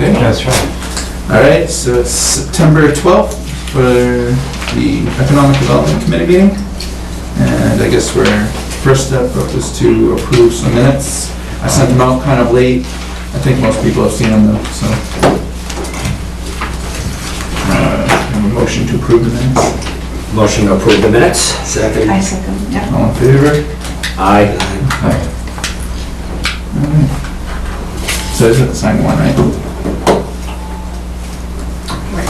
Okay. That's right. All right, so it's September 12th for the Economic Development Committee meeting. And I guess first step up is to approve some minutes. I sent them out kind of late. I think most people have seen them though, so. Have a motion to approve the minutes. Motion to approve the minutes. Second. I second, yeah. All in favor? Aye. Aye. All right. So is it the signed one, right? Right.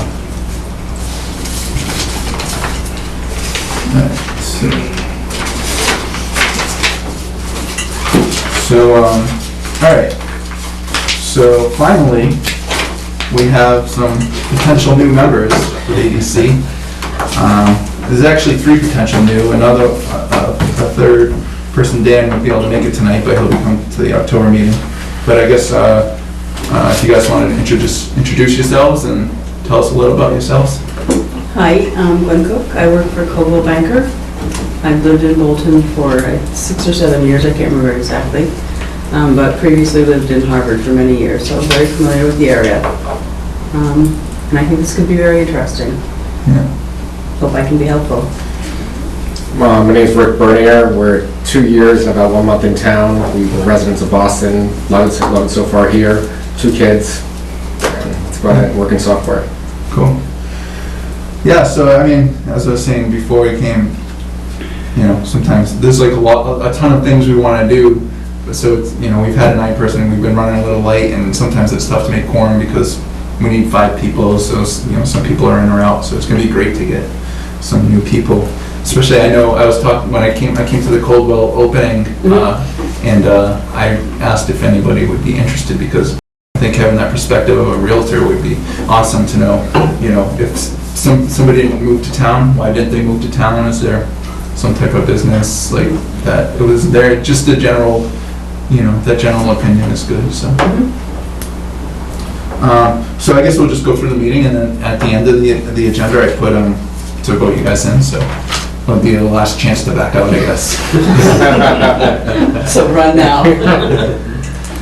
Alright, so, alright, so finally, we have some potential new members for the ADC. There's actually 3 potential new, another, a third person, Dan, won't be able to make it tonight, but he'll be coming to the October meeting. But I guess, if you guys wanted to introduce yourselves and tell us a little about yourselves. Hi, I'm Gwen Cook. I work for Coldwell Banker. I've lived in Bolton for 6 or 7 years, I can't remember exactly, but previously lived in Harvard for many years, so I'm very familiar with the area. And I think this could be very interesting. Yeah. Hope I can be helpful. My name's Rick Bernier. We're 2 years and about 1 month in town. We're residents of Boston. Loved it so far here. 2 kids. Let's go ahead and work in software. Cool. Yeah, so I mean, as I was saying before we came, you know, sometimes there's like a ton of things we want to do, but so it's, you know, we've had a 9 person, we've been running a little late, and sometimes it's tough to make quorum because we need 5 people, so, you know, some people are in or out, so it's going to be great to get some new people. Especially, I know I was talking when I came to the Coldwell opening, and I asked if anybody would be interested because I think having that perspective of a realtor would be awesome to know. You know, if somebody didn't move to town, why didn't they move to town? Is there some type of business like that? It was there. Just the general, you know, that general opinion is good. So, so I guess we'll just go through the meeting, and then at the end of the agenda, I put to vote you guys in. So. It'll be the last chance to back out, I guess. So run now.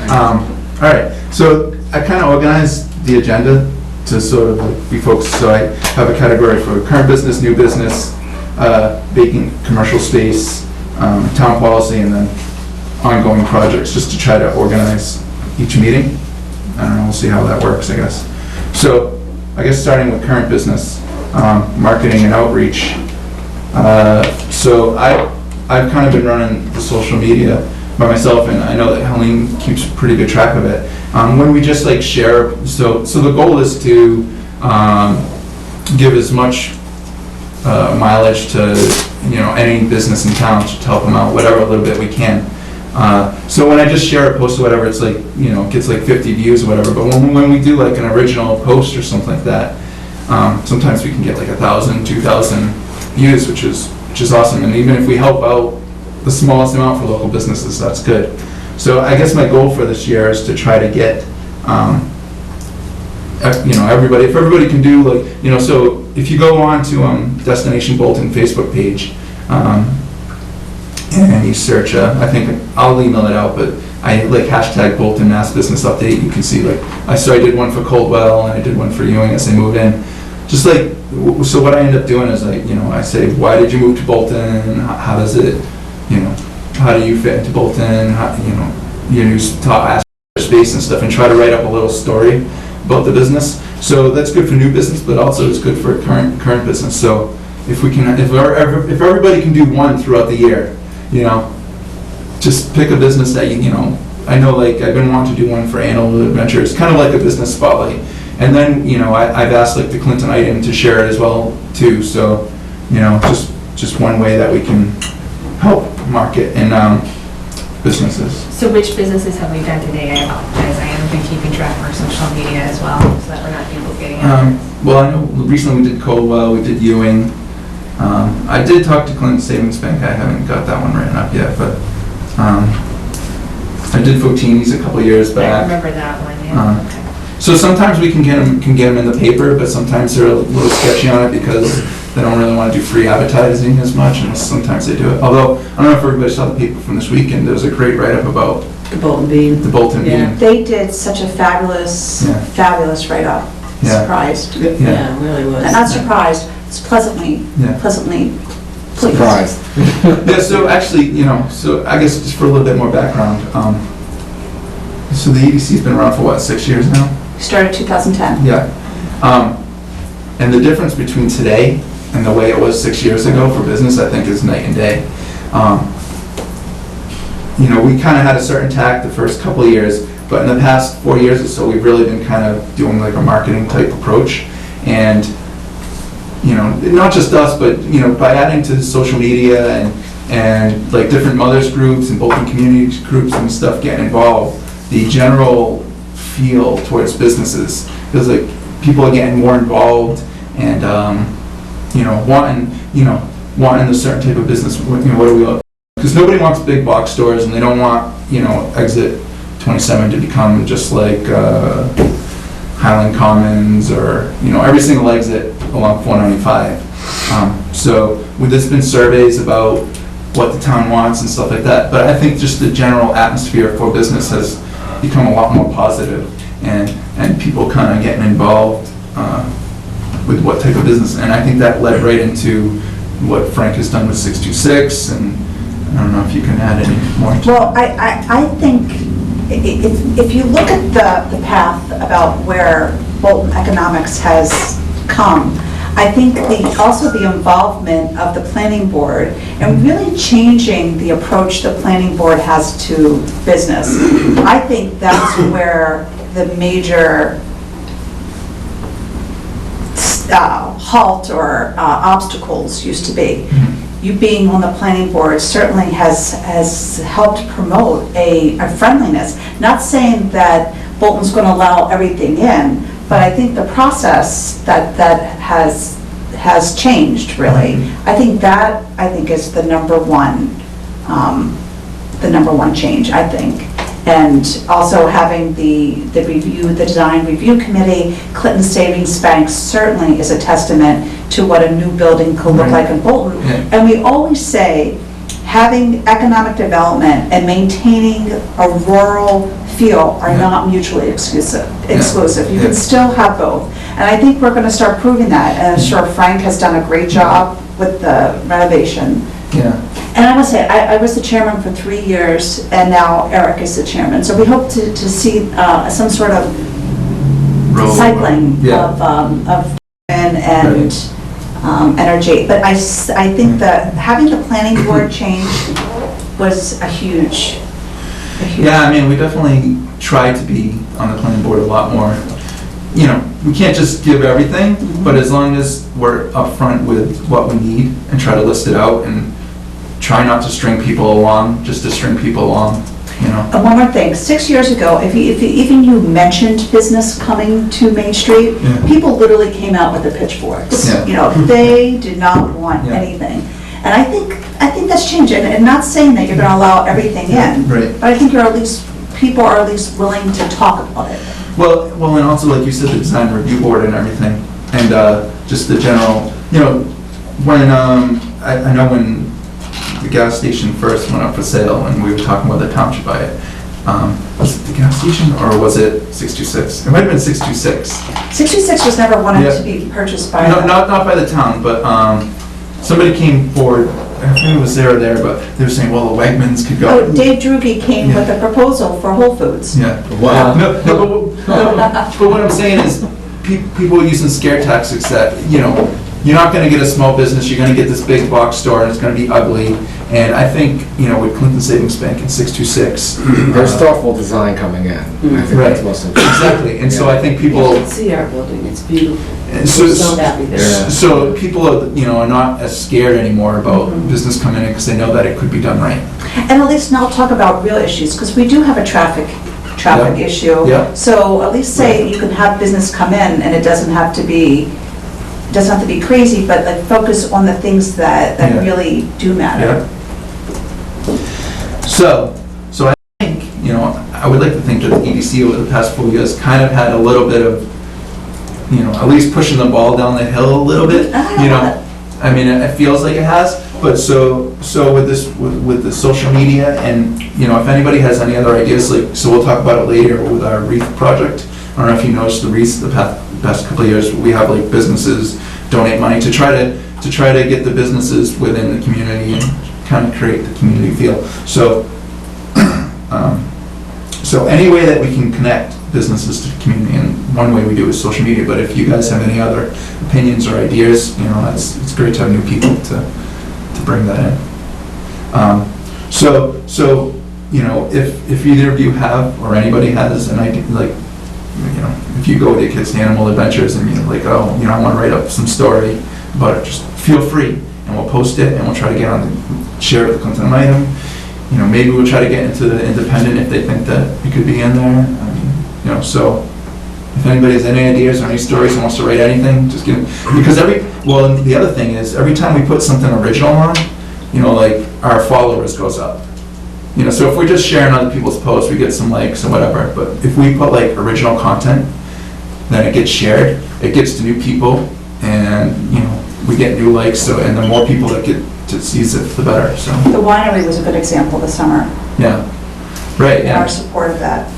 All right, so I kind of organized the agenda to sort of be focused. So I have a category for current business, new business, vacant commercial space, town policy, and then ongoing projects, just to try to organize each meeting. I don't know, we'll see how that works, I guess. So I guess starting with current business, marketing and outreach. So I've kind of been running the social media by myself, and I know that Helene keeps pretty good track of it. When we just like share, so the goal is to give as much mileage to, you know, any business in town to help them out, whatever little bit we can. So when I just share a post or whatever, it's like, you know, it gets like 50 views or whatever. But when we do like an original post or something like that, sometimes we can get like 1,000, 2,000 views, which is awesome. And even if we help out the smallest amount for local businesses, that's good. So I guess my goal for this year is to try to get, you know, everybody, if everybody can do like, you know, so if you go on to Destination Bolton Facebook page, and you search, I think I'll email it out, but I like hashtag Bolton Mass Business Update. You can see like, I did one for Coldwell and I did one for Ewing as they moved in. Just like, so what I end up doing is like, you know, I say, why did you move to Bolton? How does it, you know, how do you fit into Bolton? How, you know, your new ask for space and stuff, and try to write up a little story about the business. So that's good for new business, but also it's good for current business. So if we can, if everybody can do one throughout the year, you know, just pick a business that you know. I know, like I've been wanting to do one for Animal Adventures, kind of like a business spotlight. And then, you know, I've asked like the Clinton item to share it as well too. So, you know, just one way that we can help market and businesses. So which businesses have we done today? I apologize. I haven't been keeping track of our social media as well, so that we're not duplicating it. Well, I know recently we did Coldwell, we did Ewing. I did talk to Clinton Savings Bank. I haven't got that one written up yet, but I did Fotini's a couple years back. I remember that one, yeah. Okay. So sometimes we can get them in the paper, but sometimes they're a little sketchy on it because they don't really want to do free advertising as much, and sometimes they do it. Although, I don't know if everybody saw the paper from this weekend, there was a great write-up about The Bolton Bean. the Bolton Yeah. Bean. They did such a fabulous, Yeah. fabulous write-up. Yeah. Surprised. Yeah, Yeah, it really was. Not surprised, it's pleasantly yeah. pleased. Surprised. Yeah, so actually, so I guess just for a little bit more background, so the EDC's been around for what, 6 years now? Started 2010. Yeah. And the difference between today and the way it was 6 years ago for business, I think, is night and day. We kind of had a certain tack the first couple of years, but in the past 4 years or so, we've really been kind of doing like a marketing type approach. And, not just us, but, by adding to social media and like different mothers groups and Bolton community groups and stuff getting involved, the general feel towards businesses feels like people are getting more involved and, wanting a certain type of business. What do we look? Because nobody wants big box stores and they don't want, Exit 27 to become just like Highland Commons or, every single exit along 495. So there's been surveys about what the town wants and stuff like that, but I think just the general atmosphere for business has become a lot more positive and people kind of getting involved with what type of business. And I think that led right into what Frank has done with 626, and I don't know if you can add any more to Well, I think if you look at the path about where Bolton economics has come, I think also the involvement of the planning board and really changing the approach the planning board has to business. I think that's where the major halt or obstacles used to be. You being on the planning board certainly has helped promote a friendliness. Not saying that Bolton's going to allow everything in, but I think the process that has changed really. I think is the number one change, I think. And also having the design review committee, Clinton Savings Bank certainly is a testament to what a new building could look like in Bolton. Yeah. And we always say, having economic development and maintaining a rural feel are not mutually exclusive. You can still have both. And I think we're going to start proving that. And I'm sure Frank has done a great job with the renovation. Yeah. And I must say, I was the chairman for 3 years, and now Eric is the chairman. So we hope to see some sort of cycling Yeah. of and energy. But I think that having the planning board change was a huge. Yeah, I mean, we definitely try to be on the planning board a lot more. We can't just give everything, but as long as we're upfront with what we need and try to list it out and try not to string people along, just to string people along, And one more thing, 6 years ago, if even you mentioned business coming to Main Street, Yeah. people literally came out with the pitchforks. Yeah. They did not want Yeah. anything. And I think that's changed, and not saying that you're gonna allow everything in. Right. But I think people are at least willing to talk about it. Well, and also, like you said, the design review board and everything, and just the general, when, I know when the gas station first went up for sale, and we were talking about the town should buy it, was it the gas station, or was it 626? It might have been 626. 66 was never wanted Yeah. to be purchased by. No, not by the town, but somebody came forward, I think it was there or there, but they were saying, well, the Wegmans could go. Oh, Dave Drugi came with a proposal for Whole Foods. Yeah. Wow. No, but what I'm saying is, people are using scare tactics that, you're not gonna get a small business, you're gonna get this big box store, and it's gonna be ugly. And I think, with Clinton Savings Bank and 626. There's thoughtful design coming in. I think Right. that's most important. Exactly, and so I think You people, should see our building, it's beautiful. and We're so happy Yeah. there. so people are not as scared anymore about business coming in, because they know that it could be done right. And at least now talk about real issues, because we do have a traffic Yeah. issue. Yeah. So at least say you can have business come in, and it doesn't have to be crazy, but like focus on the things that Yeah. really do matter. So I think, I would like to think that the EDC over the past 4 years kind of had a little bit of, at least pushing the ball down the hill a little bit, I don't know. I mean, it feels like it has, but so with this, with the social media, and, you know, if anybody has any other ideas, like, so we'll talk about it later with our wreath project. I don't know if you noticed the wreaths the past couple of years, we have like businesses donate money to try to get the businesses within the community and kind of create the community feel. So, so any way that we can connect businesses to the community, and one way we do is social media, but if you guys have any other opinions or ideas, you know, it's great to have new people to bring that in. So, you know, if either of you have, or anybody has an idea, like, you know, if you go with your kids to Animal Adventures and you're like, oh, you know, I want to write up some story about it, just feel free, and we'll post it, and we'll try to get on, share it with the Clinton item. You know, maybe we'll try to get into the Independent if they think that it could be in there. I mean, you know, so if anybody has any ideas or any stories and wants to write anything, just give, because well, the other thing is, every time we put something original on, you know, like, our followers goes up. You know, so if we're just sharing other people's posts, we get some likes or whatever, but if we put like original content, then it gets shared, it gets to new people, and, you know, we get new likes, so, and the more people that get to see it, the better, so. The winery was a good example this summer, Yeah, right, in our yeah. support of that.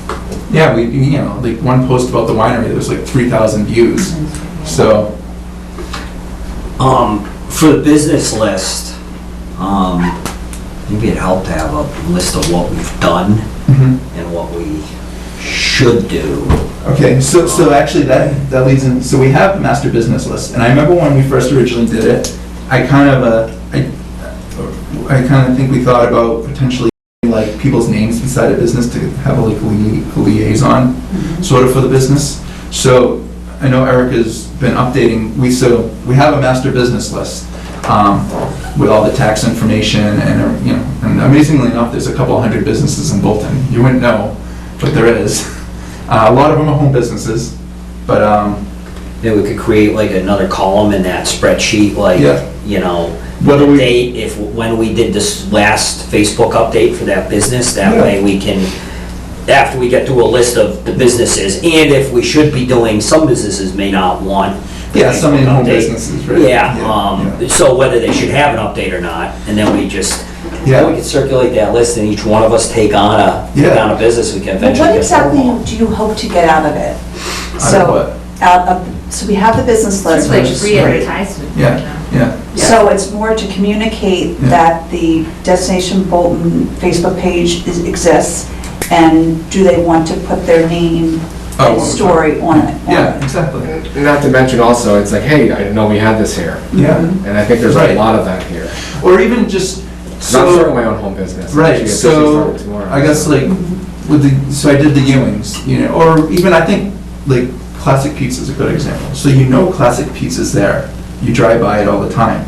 Yeah, we, you know, like, one post about the winery, there was like 3,000 views, so. For the business list, maybe it'd help to have a list of what we've done and what we should do. Okay, so actually that leads in, so we have a master business list, and I remember when we first originally did it, I kind of think we thought about potentially like people's names inside a business to have like a liaison sort of for the business. So I know Erica's been updating, we have a master business list with all the tax information, and, you know, and amazingly enough, there's a couple hundred businesses in Bolton. You wouldn't know, but there is. A lot of them are home businesses, but Then we could create like another column in that spreadsheet, like, Yeah. you know, Whether the we- date, when we did this last Facebook update for that business, that Yeah. way we can, after we get through a list of the businesses, and if we should be doing, some businesses may not want. the yeah, some in home Facebook update. businesses, right? Yeah, so whether they should have an update or not, and then we just, Yeah. we could circulate that list, and each one of us take on a business we can But eventually what get exactly involved. do you hope to get out of it? Out of So, what? so we have the business list, Like which is free great. advertisement. Yeah, yeah. So it's more to communicate Yeah. that the Destination Bolton Facebook page exists, and do they want to put their name and story on it? Yeah, exactly. Not to mention also, it's like, hey, I didn't know we had this here. Yeah, And I think there's Right. a lot of that here. or even just, I'm starting so, my own home business. right, Actually, so, officially started tomorrow, I guess so. like, with the, so I did the Ewings, you know, or even I think, like, Classic Pizza's a good example. So you know Classic Pizza's there, you drive by it all the time,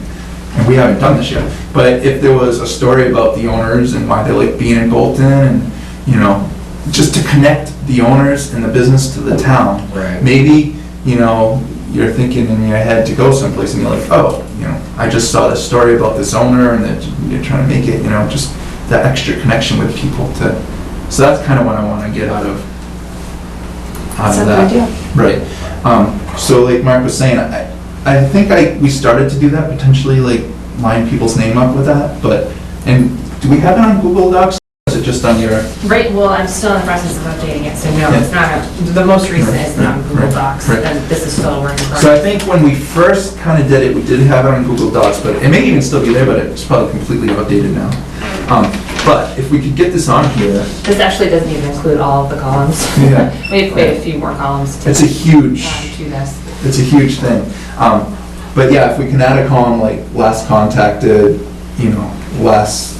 and we haven't done this yet. But if there was a story about the owners and why they like being in Bolton, and, you know, just to connect the owners and the business to the town. Right. Maybe, you know, you're thinking in your head to go someplace and you're like, oh, you know, I just saw this story about this owner, and that you're trying to make it, you know, just that extra connection with people to, so that's kind of what I want to get out of That's a good that. idea. Right. So like Mark was saying, I think we started to do that, potentially like line people's name up with that, but, and do we have it on Google Docs? Or is it just on your? Right, well, I'm still in the process of updating it, so no, Yeah. it's not, the most recent is not on Google Right, Docs, right. and this is still a work in So I progress. think when we first kind of did it, we did have it on Google Docs, but it may even still be there, but it's probably completely outdated now. But if we could get this on here, This actually doesn't even include all of the columns. Yeah. We have quite a few more columns to it's a huge, to this. it's a huge thing. But yeah, if we can add a column like last contacted, you know, last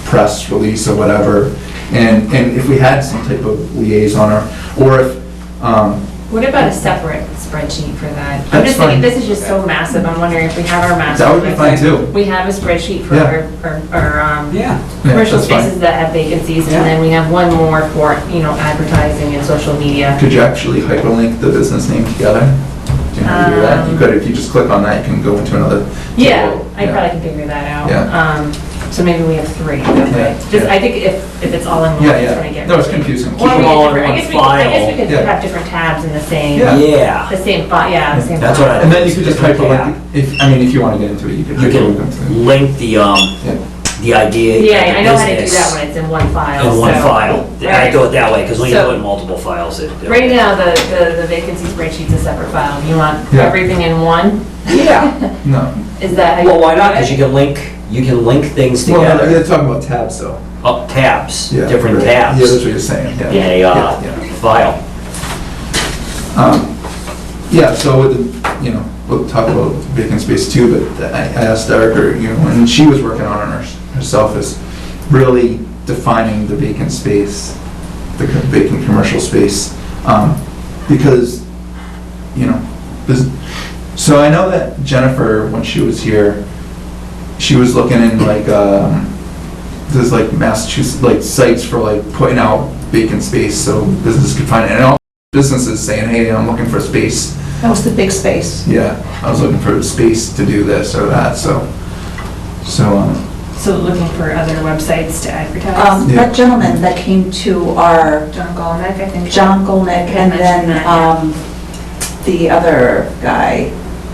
press release or whatever, and if we had some type of liaison, or if, What about a separate spreadsheet for that? I'm That's just thinking, fine. this is just so massive, I'm wondering if we have our master. That would be fine too. We have a spreadsheet for Yeah. our Yeah. commercial that's fine. spaces that have vacancies, Yeah. and then we have one more for, you know, advertising and social media. Could you actually hyperlink the business name together? Do you know how to do that? You could, if you just click on that, you can go into another. Yeah, table. I probably can figure that out. Yeah. So maybe we have 3, okay. Just, I think if it's all in one, Yeah, it's gonna yeah. get. No, it's confusing. Or Keep them we all get in different, I one guess we could Yeah. have different tabs in the same, Yeah. Yeah. the same file, yeah, the same. That's file. what I- And then you could just type a link, if you want to get into it, you could. You type a link into can it. link the idea. Yeah, I know how to do business that when it's in one file. in one so- file. I Right. do it that way, because when you So- do it in multiple files, it. Right now, the vacancy spreadsheet's a separate file. You want Yeah. everything in one? Yeah. No. Is that how you? Well, why not? do it? Because you can link things Well, no, together. you're talking about tabs, though. Up tabs, Yeah, different right. tabs. Yeah, that's what you're saying, yeah. In a Yeah, file. Yeah, so with the, we'll talk about vacant space too, but I asked Erica, and she was working on it herself, is really defining the vacant space, the vacant commercial space, because, so I know that Jennifer, when she was here, she was looking in like, there's like Massachusetts, like sites for like putting out vacant space so businesses could find it, and all businesses saying, hey, I'm looking for space. That was the big space. Yeah, I was looking for space to do this or that, so, So looking for other websites to advertise? Yeah. That gentleman that came to our, John Golnick, I think. John Golnick, and then Mentioned that, the other guy,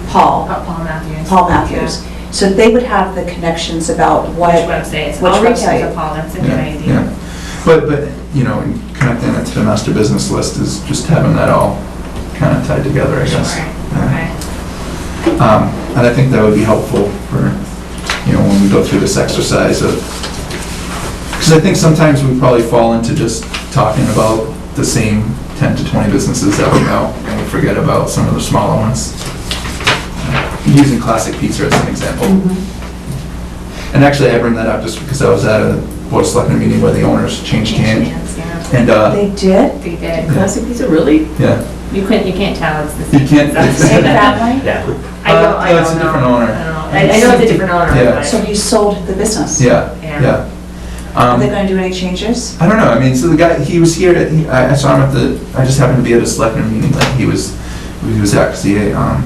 Paul Paul Matthews. So they would have the connections about Which what, websites? Which I'll reach out website? to Paul, that's a good yeah, idea. yeah. But, connecting it to the master business list is just having that all kind of tied together, I guess. Sure, Yeah. okay. And I think that would be helpful for, when we go through this exercise of, because I think sometimes we probably fall into just talking about the same 10 to 20 businesses that we know, and we forget about some of the smaller ones. Using Classic Pizza as an example. And actually, I bring that up just because I was at a board of selectmen meeting where the owners changed hands. Yeah, And, they did? they did. Classic Pizza, really? yeah. You can't tell, it's the same. You can't- That's- Same family? Yeah. I don't, I No, don't it's a know. different owner. I know it's a different owner, Yeah. but. So he sold the business? Yeah, Yeah. yeah. Are they gonna do any changes? I don't know, I mean, so the guy, he was here, I saw him at I just happened to be at a selectmen meeting that he was at, because he,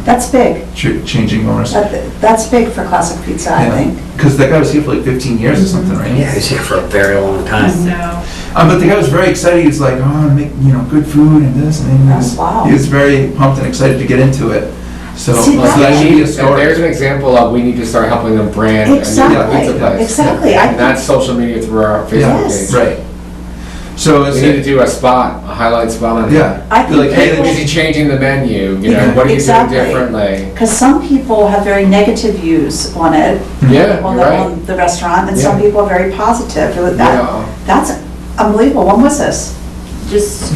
That's big. changing owners. That's big for Classic Pizza, I think. Because that guy was here for like 15 years or something, right? Yeah, he's here for a very long time. So, But the guy was very excited, he was like, oh, I make, good food and this, and wow. he was very pumped and excited to get into it, so. See, So that- that should be a And story. there's an example of, we need to start helping them brand a new Exactly, pizza place. exactly. I And that's social media through our Facebook Yes. page. Right. So We is need to it, do a spot, a highlight spot on it. yeah. I Be like, think hey, people- Is he changing the menu, Yeah. what are you doing Exactly. differently? Because some people have very negative views on it, Yeah, on you're right. on the restaurant, and some Yeah. people are very positive. Yeah. That's unbelievable. When was this? just,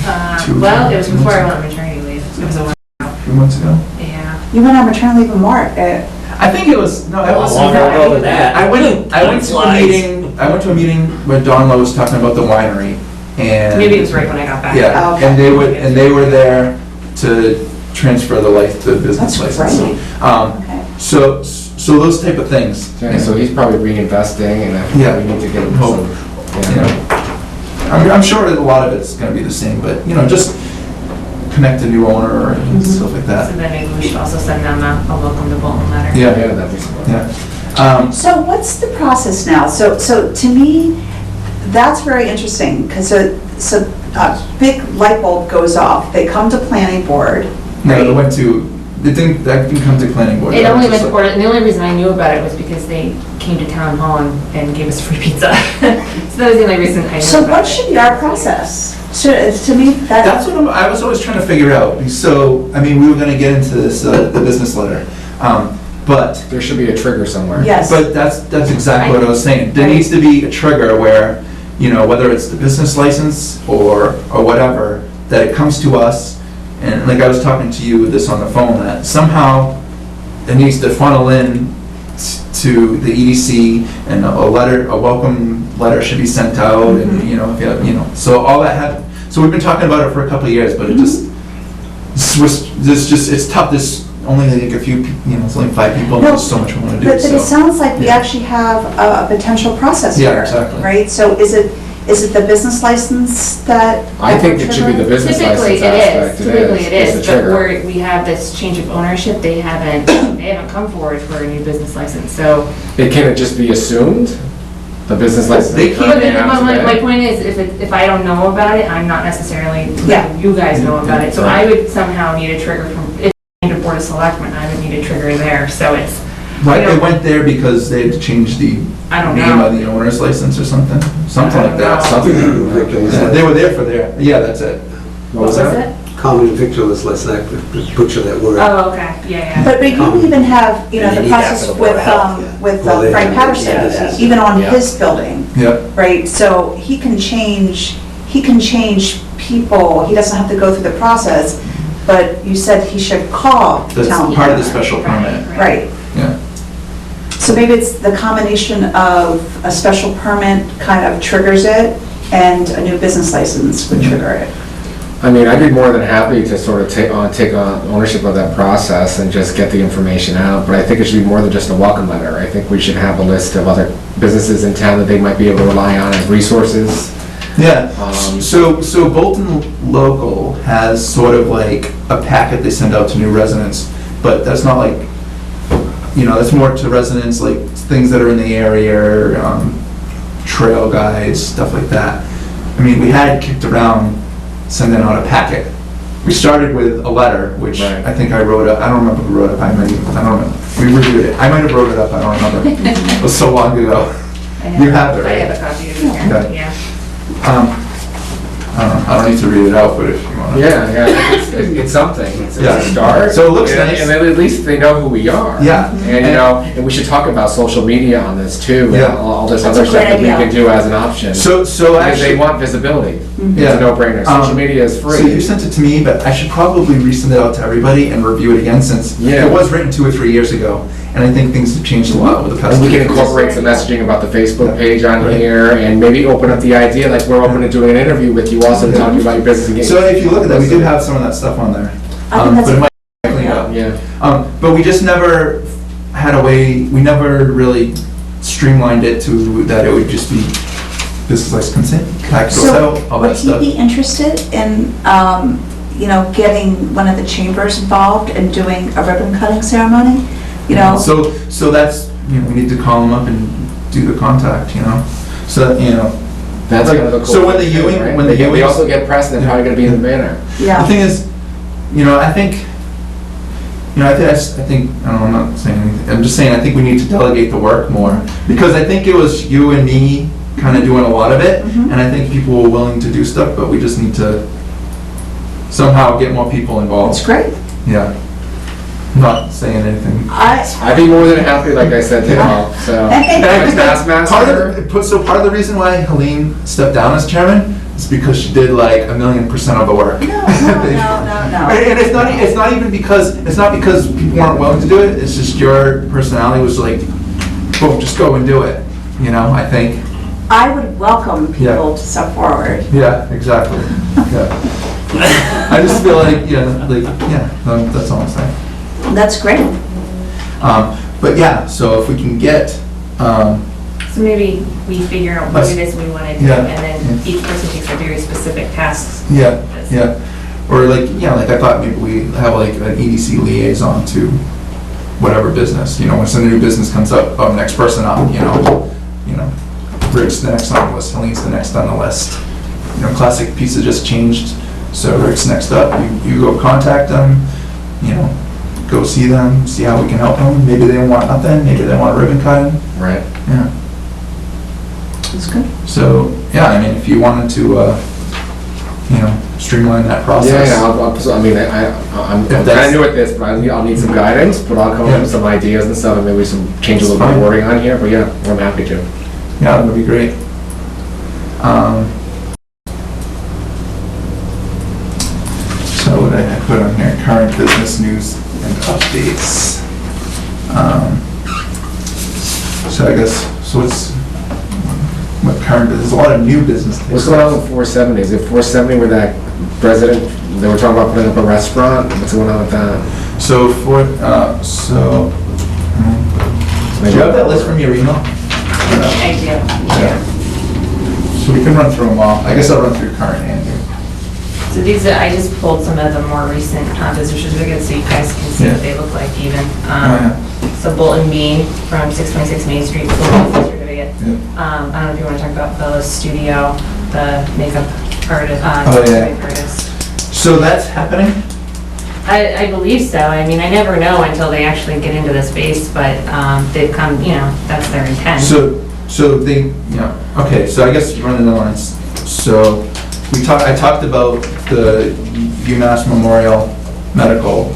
Two well, it was months before I ago. went on maternity leave. It was a while, A few months ago? yeah. You went on maternity leave in March. I think it was, no, it was. Longer ago than that. I went to a Flies. meeting, where Don Lowe was talking about the winery, and. Maybe it was right when I got back. Yeah, Okay. and they were there to transfer the business That's license. great. Okay. So those type of things. Yeah, so he's probably reinvesting, and I Yeah. think we need to get him Hope. some. You know, I'm sure that a lot of it's gonna be the same, but, just connect a new owner and stuff like So that. then maybe we should also send them a welcome to Bolton letter. Yeah. Yeah, that'd be smart. Yeah. So what's the process now? So to me, that's very interesting, because so a big light bulb goes off. They come to planning board. No, right? that didn't come to planning board. It That only was went just to board, and the only reason I knew about it was because they came to town hall and gave us free pizza. So that was the only reason I knew So about it. what should be our process? To me, That's what I was always trying to figure out. So, we were gonna get into this, the business letter, but There should be a trigger somewhere. yes. But that's exactly what I was saying. There needs to be a trigger where, whether it's the business license or whatever, that it comes to us, and like I was talking to you with this on the phone, that somehow it needs to funnel in to the EDC, and a welcome letter should be sent out, and, if you so all that so we've been talking about it for a couple of years, but it just, it's tough, there's only like a few, it's only 5 people, and No, there's so much we want to do, But so. it sounds like we Yeah. actually have a potential process Yeah, here. exactly. Right? So is it the business license that? I think it should be the business Typically license it is, aspect. typically it It's is, the but trigger. we have this change of ownership, they haven't come forward for a new business license, so. Can it just be assumed? the business license. They But coming out my today. point is, if I don't know about it, I'm not necessarily, Yeah. you guys know about it. So Right. I would somehow need a trigger from, if I need a board of selectmen, I would need a trigger there. So it's, Right, they went there because they had to change the I don't name know. of the owner's license or something like that. know. Something ridiculous. Yeah, they were there for their, yeah, that's it. What was that? it? Common victualist, let's not butcher that word. Oh, okay, yeah. But you even have, you know, And the you need that process for the Board of Health, with Well, they- Frank yeah, Patterson, that's- even on yeah. his building, Yeah, right? So he can change people, he doesn't have to go through the process, but you said he should call that's town. part of the special permit, Right. yeah. So maybe it's the combination of a special permit kind of triggers it, and a new business license would trigger it. I mean, I'd be more than happy to sort of take on ownership of that process and just get the information out, but I think it should be more than just a welcome letter. I think we should have a list of other businesses in town that they might be able to rely on as resources. Yeah, Um, so Bolton Local has sort of like a packet they send out to new residents, but that's not like, you know, that's more to residents, like things that are in the area, trail guides, stuff like that. I mean, we had kicked around sending out a packet. We started with a letter, which Right. I think I wrote up, I don't remember who wrote it, I don't know. We reviewed it, I might have wrote it up, I don't remember. It was so long ago. You have it, I have right? a copy of it here, Okay. yeah. I don't know, I don't need to read it out, but if you want. Yeah, it's something. It's Yeah. a start. So it looks And- nice. And then at least they know who we are. Yeah. And, you know, and we should talk about social media on this too, and Yeah. all this That's a other stuff great that we idea. can do as an option. So Because they actually, want visibility. Yeah. It's a no-brainer. Social Um, media is so you free. sent it to me, but I should probably resend it out to everybody and review it again since Yeah. it was written 2 or 3 years ago, and I think things have changed a lot over the past. And we 2 can years. incorporate some messaging about the Facebook page on Right. here, and maybe open up the idea, like we're open to doing an interview with you also, to talk to you about your business and get. So if you look at that, we do have some of that stuff on there. I think that's But it a- might be cleaned up. Yeah. But we just never had a way, we never really streamlined it to that it would just be business license consent, tax So out, all would that he stuff. be interested in, you know, getting one of the chambers involved and doing a ribbon cutting ceremony? You know, So that's, you know, we need to call them up and do the contact, you know? So, that, you know, That's kind of a cool. So when the thing, Ewing- right? when the They Ewing- also get press, and they're probably gonna be in the banner. the yeah. thing is, you know, I think, I think, I don't know, I'm not saying anything, I'm just saying, I think we need to delegate the work more. Because I think it was you and me kind of doing a lot of it, Mhm. and I think people were willing to do stuff, but we just need to somehow get more people It's involved. great. Yeah. Not saying anything. I'd be more than happy, like I said, to help, so. And I think that part Taskmaster. of so part of the reason why Helene stepped down as chairman is because she did like 1,000,000% of the work. No. And it's not even because, it's not because people weren't willing to do it, it's just your personality was like, boom, just go and do it, you know, I think. I would welcome people to step forward. Yeah, exactly, yeah. I just feel like, that's all I'm saying. That's great. But yeah, so if we can get, So maybe we figure out what it is we want to do, Yeah. and then each person takes a very specific tasks. yeah, or like, like I thought maybe we have like an EDC liaison to whatever business, when some new business comes up, next person up, Rick's the next on the list, Helene's the next on the list. Classic Pizza just changed, so Rick's next up, you go contact them, go see them, see how we can help them, maybe they want nothing, maybe they want a ribbon cutting, Right. yeah. That's good. So, yeah, I mean, if you wanted to, streamline that process. Yeah, I'm If kind that's- of new at this, but I'll need some guidance, but I'll come up with some ideas and stuff, and maybe some change a little bit of Fine. wording on here, but yeah, I'm happy to. Yeah, that would be great. So what did I put on here? Current business news and updates. So I guess, what current, there's a lot of new business. What's going on with 470? Is it 470 where that resident, they were talking about putting up a restaurant? What's going on with that? So do you have that list from your email? I do. Yeah. So we can run through them all. I guess I'll run through current and new. So these are, I just pulled some of the more recent business certificates so you guys can see what they look like even. Oh, yeah. So Bolton Bean from 626 Main Street, full certificate. Yeah. I don't know if you want to talk about Bella's studio, the makeup artist, Oh, yeah. makeup artist. So that's happening? I believe so. I mean, I never know until they actually get into the space, but they've come, that's their intent. So they, okay, so I guess running the lines. So I talked about the UMass Memorial Medical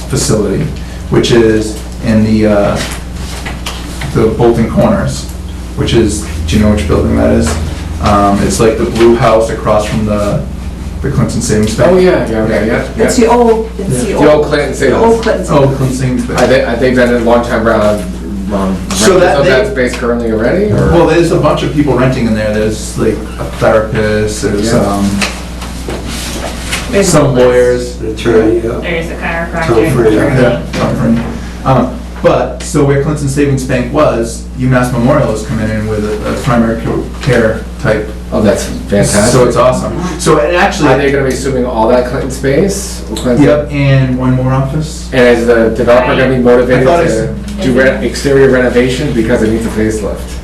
Facility, which is in the Bolton Corners, which is, do you know which building that is? It's like the blue house across from the Clinton Savings Bank. Oh, yeah. It's the old, it's The old Clinton the Savings. old Clinton. Oh, Clinton Savings Bank. I think that a long time So that of that they- space currently already, or? Well, there's a bunch of people renting in there. There's like a therapist, there's Yeah. There's some the list. lawyers. The attorney, yeah. There's a chiropractor. Tom Free, attorney. Yeah, but, so where Clinton Savings Bank was, UMass Memorial is coming in with a primary care type. Oh, that's fantastic. So it's awesome. So it Are they actually, gonna be assuming all that Clinton space? Or Clinton- yep, and one more office. And is the developer gonna be motivated I thought to do exterior renovation because it needs a facelift?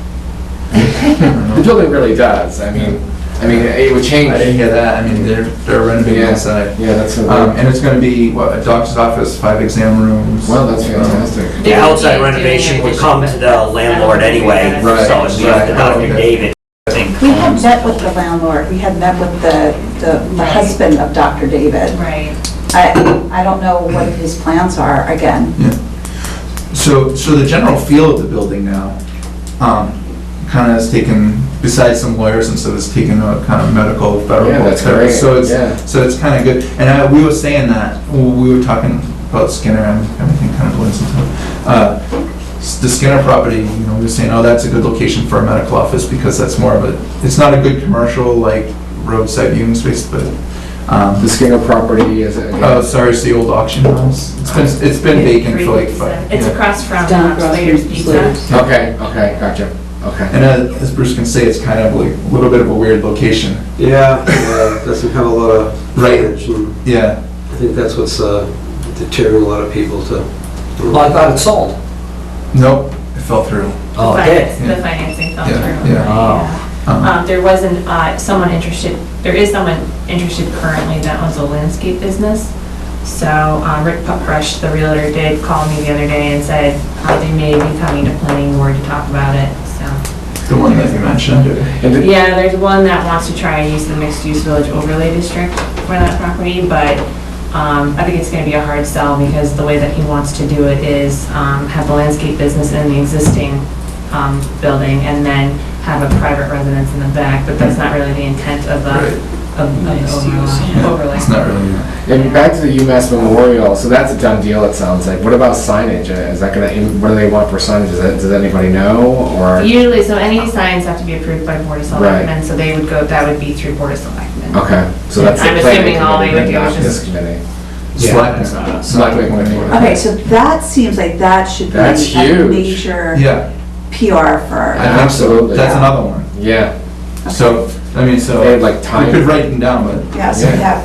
The building really does, I mean, it would change. I didn't hear that. I mean, they're renovating Yeah. inside. Yeah, that's, And it's gonna be, what, a doctor's office, 5 exam rooms. well, that's fantastic. The outside renovation would come to the landlord anyway, Right, so it'd be up to right. Dr. David, I think. We had met with the landlord, we had met with the husband of Dr. David. Right. I don't know what his plans are, again. Yeah. So the general feel of the building now, kind of has taken, besides some lawyers and stuff, it's taken a kind of medical, federal. Yeah, that's great. So Yeah. it's kind of good. And we were saying that, we were talking about Skinner and everything kind of blends into it. The Skinner property, we were saying, oh, that's a good location for a medical office because that's more of it's not a good commercial, like roadside viewing space, but, The Skinner property is, oh, sorry, it's the old auction house. It's been vacant for like 5. It's yeah. across from Down across Slater's from Pizza. Slater's. okay, gotcha, okay. And as Bruce can say, it's kind of like a little bit of a weird location. Yeah, doesn't have a lot of Right. frontage, and Yeah. I think that's what's deterring a lot of people to. Well, I thought it sold. Nope, it fell through. Oh, it did? The financing fell Yeah, through. yeah. Oh. There wasn't someone interested, there is someone interested currently that owns a landscape business. So Rick Puprush, the realtor, did call me the other day and said they may be coming to planning board to talk about it, so. The one that you mentioned. And did- Yeah, there's one that wants to try and use the mixed-use village overlay district for that property, but I think it's gonna be a hard sell because the way that he wants to do it is have the landscape business in the existing building and then have a private residence in the back, but that's not really the intent of the, Right. of the overlay. It's not really. And back to the UMass Memorial, so that's a done deal, it sounds like. What about signage? Is that gonna, what do they want for signage? Does anybody know, or? Usually, so any signs have to be approved by Board of Right. Selectmen, so they would go, that would be through Board of Selectmen. Okay, so that's the I'm planning assuming all they would committee, do not is this just- committee. Selectmen. Selectmen committee. Okay, so that seems like that should be That's a huge. major Yeah, PR for. I think so. Absolutely. That's another one. Yeah, So, I mean, so. They had, like, We time- could write them down, but, Yeah, so we Yeah. have,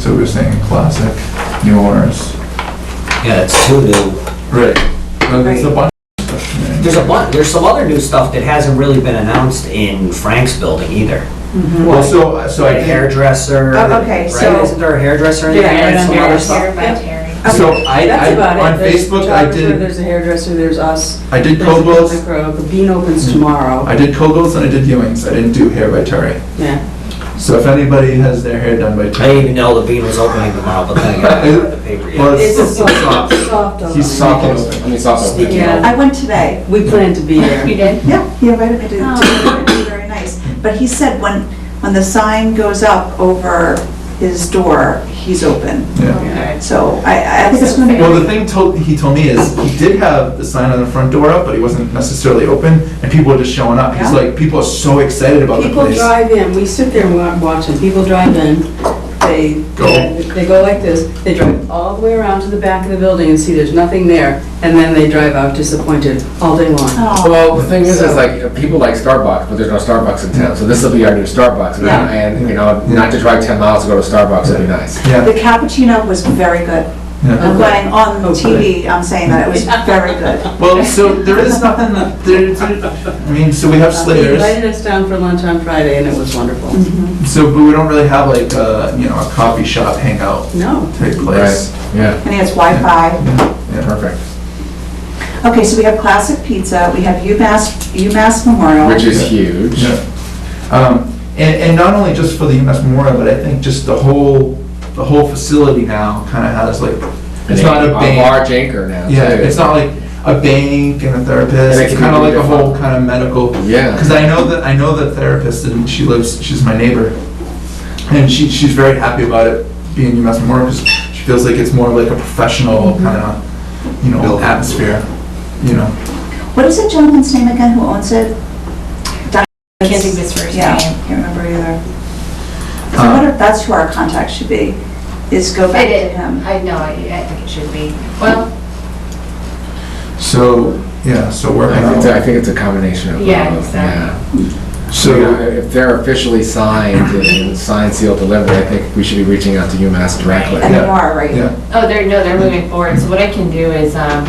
so we were saying classic, new owners. Yeah, it's too new. Right. Well, there's a Right. bunch of stuff. There's a bunch, there's some other new stuff that hasn't really been announced in Frank's building either. Well, so I Like did, hairdresser, Oh, right? okay, so- Isn't there a hairdresser in Yeah, there and and some then other there's stuff? here by Terry. so That's about it. on There's Facebook, I photographer, did, There's a hairdresser, there's us. I did There's a Cobos, comic row. The Bean opens tomorrow. I did Cobos and I did viewings. I didn't do hair by Terry. Yeah. So if anybody has their hair done by I didn't Terry. even know the bean was opening tomorrow, but then again, I haven't read the paper Well, yet. It's a soft. soft open. He's soft. I mean, soft open. Yeah. I went today. We plan to be there. You did? Yeah, he invited me to, Oh. it was very nice. But he said when the sign goes up over his door, he's open. Yeah. Okay. So I think it's going to be. Well, the thing he told me is, he did have the sign on the front door up, but he wasn't necessarily open, and people were just showing up. He's Yeah. like, people are so excited about the People place. drive in, we sit there and watch them, people drive in, they go like this, they drive all the way around to the back of the building and see there's nothing there, and then they drive out disappointed all day long. Oh, Well, the thing is So- like, people like Starbucks, but there's no Starbucks in town, so this will be our new Starbucks. Yeah. And, not to drive 10 miles to go to Starbucks would be nice. the Yeah, cappuccino was very good. Yeah. I'm going on Oh, TV, I'm saying that it was very good. Well, so there is nothing, I mean, so we have They Slaters, invited us down for lunch on Friday, and it was wonderful. so, but we don't really have like, you know, a coffee shop hangout No. type place. Right, yeah, And he has Wi-Fi. Yeah. perfect. Okay, so we have Classic Pizza, we have UMass Memorial. Which is huge. Yeah. And not only just for the UMass Memorial, but I think just the whole facility now kind of has like, it's not a bank. large anchor now, Yeah, too. it's not like a bank and a therapist, And it it's can kind of be like a whole beautiful. kind of medical. Yeah. Because I know the therapist and she's my neighbor. And she's very happy about it being UMass Memorial because she feels like it's more like a professional kind of, you know, Building. atmosphere, you know. What is that gentleman's name again who owns it? I can't think of his first Yeah, name. can't remember either. So I wonder if that's who our contact should be, is go back to him. I know, I think it should be. Well, So, yeah, so working I on. think it's a combination of both. Yeah, exactly. Yeah, So, if they're officially signed and signed, sealed, delivered, I think we should be reaching out to UMass directly. And they Yeah. are, right? yeah, they're moving forward. So what I can do is, Yeah,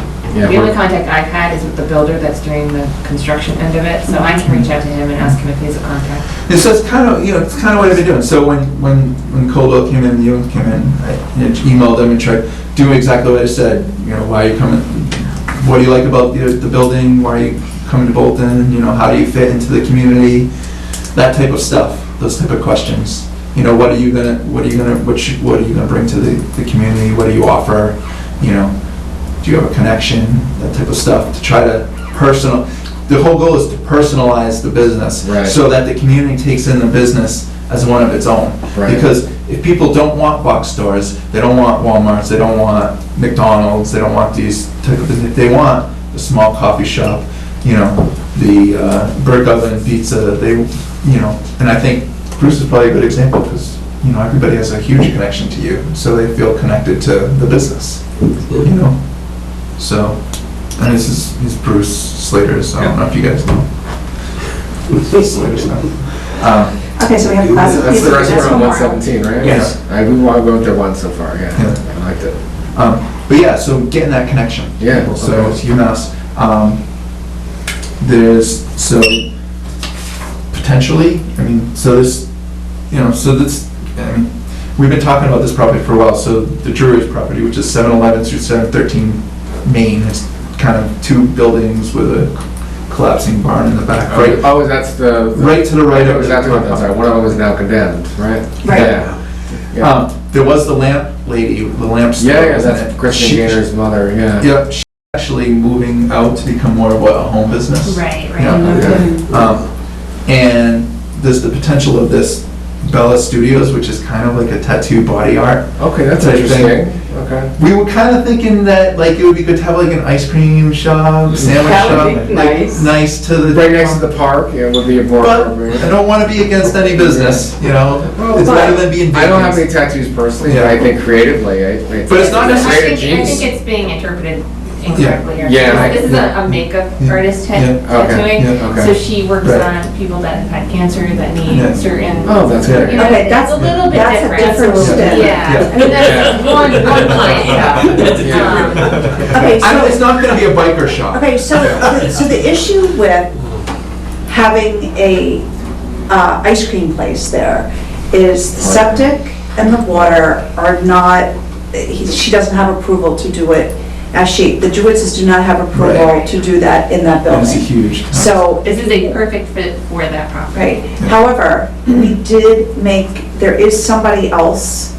the only we're- contact I've had is with the builder that's doing the construction end of it. So I can reach out to him and ask him if he's a contact. it's just kind of, you know, it's kind of what I've been doing. So when Colwell came in, you came in, I emailed them and tried doing exactly what I said. You know, why are you coming? What do you like about the building? Why are you coming to Bolton? You know, how do you fit into the community? That type of stuff. Those type of questions. You know, what are you gonna bring to the community? What do you offer? You know, do you have a connection? That type of stuff to try to the whole goal is to personalize the business. Right. So that the community takes in the business as one of its own. Right. Because if people don't want box stores, they don't want Walmarts, they don't want McDonald's, they don't want these type of business. They want the small coffee shop, you know, the brick oven pizza, you know, and I think Bruce is probably a good example because, you know, everybody has a huge connection to you, so they feel connected to the business, you know? So, and he's Bruce Slater, so I don't know if you guys know. Slater's not. Okay, so we have Classic That's Pizza, the that's restaurant on Memorial. 117, right? Yes. We want to go there once so far, yeah. Yeah. I liked it. But yeah, so getting that connection. Yeah, So okay. it's UMass. So potentially, I mean, so this, you know, so this, I mean, we've been talking about this property for a while. So the Drury's property, which is 711 through 713 Main, it's kind of two buildings with a collapsing barn in the back, right? Oh, that's the... Right to the right of That's the- one, I'm sorry, one of them is now condemned, right? Right. Yeah. Yeah, There was the lamp lady, the lamp store. yeah, wasn't that's it? Kristen She- Gaynor's mother, yeah. Yep, she's actually moving out to become more of a home business. Right, Yeah. No right. kidding. And there's the potential of this Bella Studios, which is kind of like a tattoo body art. Okay, that's Type thing. interesting, okay. We were kind of thinking that like it would be good to have like an ice cream shop, sandwich That shop, would be like nice. nice to the. Right next to the park, yeah, would be a more But appropriate. I don't want to be against any business, you know. Well, It's but better than being I don't have vacant. any tattoos personally, Yeah. but I think creatively, But it's not I necessarily- think it's being interpreted incorrectly. or- Yeah. This is a makeup Yeah. artist Yeah. tattooing. Yeah, okay. So she works Right. on people that have had cancer, that need Yeah. certain. Oh, that's good. You know, Okay, it's that's- a little bit that's a different. different step. Yeah, Yeah. I mean, that's one client, Yeah. Okay, It's so, not going to be a biker shop. okay, so the issue with having a ice cream place there is the septic and the water are not, she doesn't have approval to do it. The Jewitzes do not have approval Right. to do that in that And it's a building. huge. So, This is a perfect fit for that property. right, however, we did there is somebody else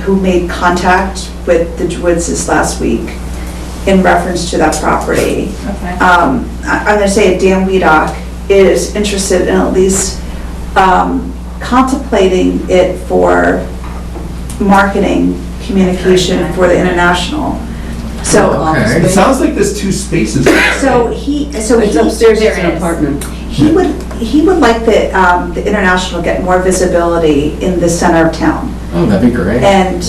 who made contact with the Jewitzes last week in reference to that property. Okay. I'm gonna say Dan Weedock is interested in at least contemplating it for marketing communication for the international. So, Okay. It sounds like there's two spaces. It's upstairs, There it's an is. apartment. he would like the international get more visibility in the center of town. Oh, that'd be great. And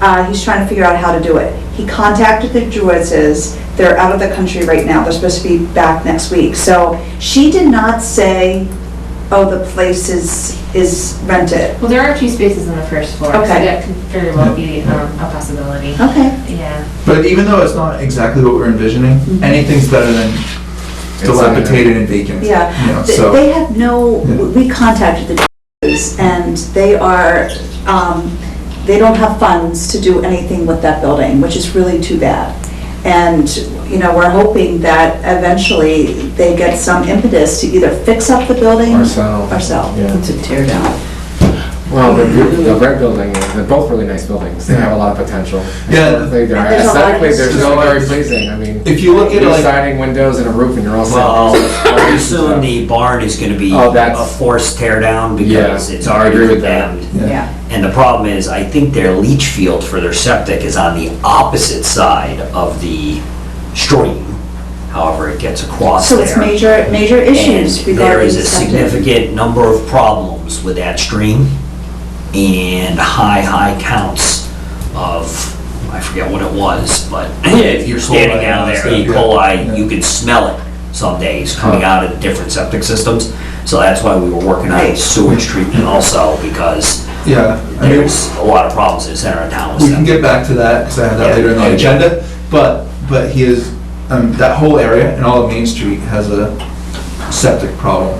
Yeah. he's trying to figure out how to do it. He contacted the Druids, they're out of the country right now, they're supposed to be back next week. So she did not say, oh, the place is rented? Well, there are 2 spaces on the first floor, so Okay. that could very well be a possibility. Okay. Yeah. But even though it's not exactly what we're envisioning, anything's better than dilapidated and vacant. You know, Yeah, so. they have no, Yeah. we contacted the and they are, they don't have funds to do anything with that building, which is really too bad. And, you know, we're hoping that eventually they get some impetus to either fix up the building Or sell. or sell. Yeah. To tear down. Well, the red building, they're both really nice buildings. They have a lot of potential. Yeah. Aesthetically, they're And there's a lot of aesthetically, they're still history. very pleasing. I mean, If you look at it new like, siding, windows, and a roof, and you're all set. Well, pretty soon the barn is gonna be Oh, that's- a forced tear down because Yeah, it's I already agree with that. condemned. yeah, Yeah. And the problem is, I think their leach field for their septic is on the opposite side of the stream. However, it gets across So there. it's major issues And there regarding is a septic. significant number of problems with that stream and high counts of, I forget what it was, but if you're standing down there, E. coli, you can smell it some days coming out of the different septic systems. So that's why we were working on Right. sewage treatment also, because yeah. I mean, there's a lot of problems in the center of town with we can septic. get back to that, because I have that Yeah. later in the agenda, but he is, that whole area and all of Main Street has a septic problem.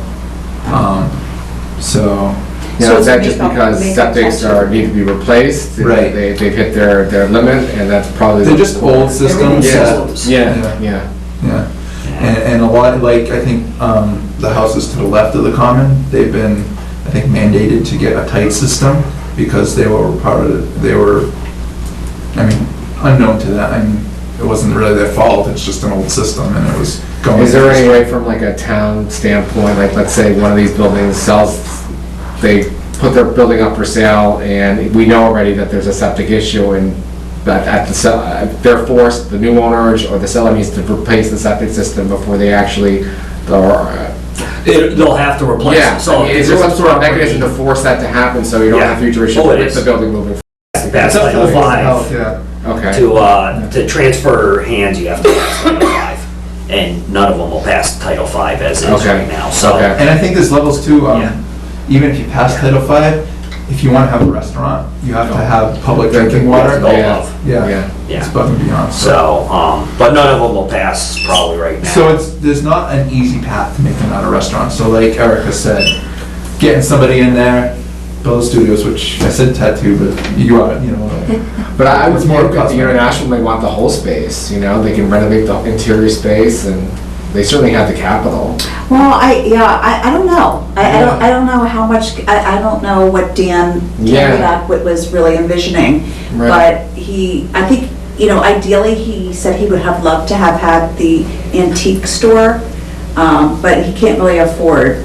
So, You So know, it's is that just make up- because make up septics texture. need to be replaced? Right. They've hit their limit, and that's probably. they're just old systems Yeah, that, yeah, Yeah. yeah. yeah. And a lot, like, I think, the houses to the left of the common, they've been, I think, mandated to get a tight system, because they were part of, they were, I mean, unknown to that, I mean, it wasn't really their fault, it's just an old system, and it was going. Is there any way from like a town standpoint, like let's say one of these buildings sells, they put their building up for sale and we know already that there's a septic issue and that at the, they're forced, the new owners or the seller needs to replace the septic system before they actually, or, They'll have to replace yeah, it. So I mean, is there some sort of mechanism to force that to happen so you don't have Yeah. future issues Oh, it with is. the building moving? That's Title Health, 5. yeah. Okay. To transfer hands, you have to pass Title 5. And none of them will pass Title 5 as is Okay. right now, so. Okay. And I think there's levels too, Yeah. even if you pass Title V, if you want to have a restaurant, you have to have public drinking water. Go Yeah. above. Yeah, Yeah. it's above and beyond, so. So, but none of them will pass probably right now. So there's not an easy path to making that a restaurant, so like Erica said, getting somebody in there, build studios, which I said tattoo, but you are, you know. But I would It's more think that the cosmetic. international may want the whole space, you know, they can renovate the interior space and they certainly have the capital. Well, I don't know. I don't know how much, I don't know what Dan Yeah. was really envisioning. Right. But I think, you know, ideally, he said he would have loved to have had the antique store, but he can't really afford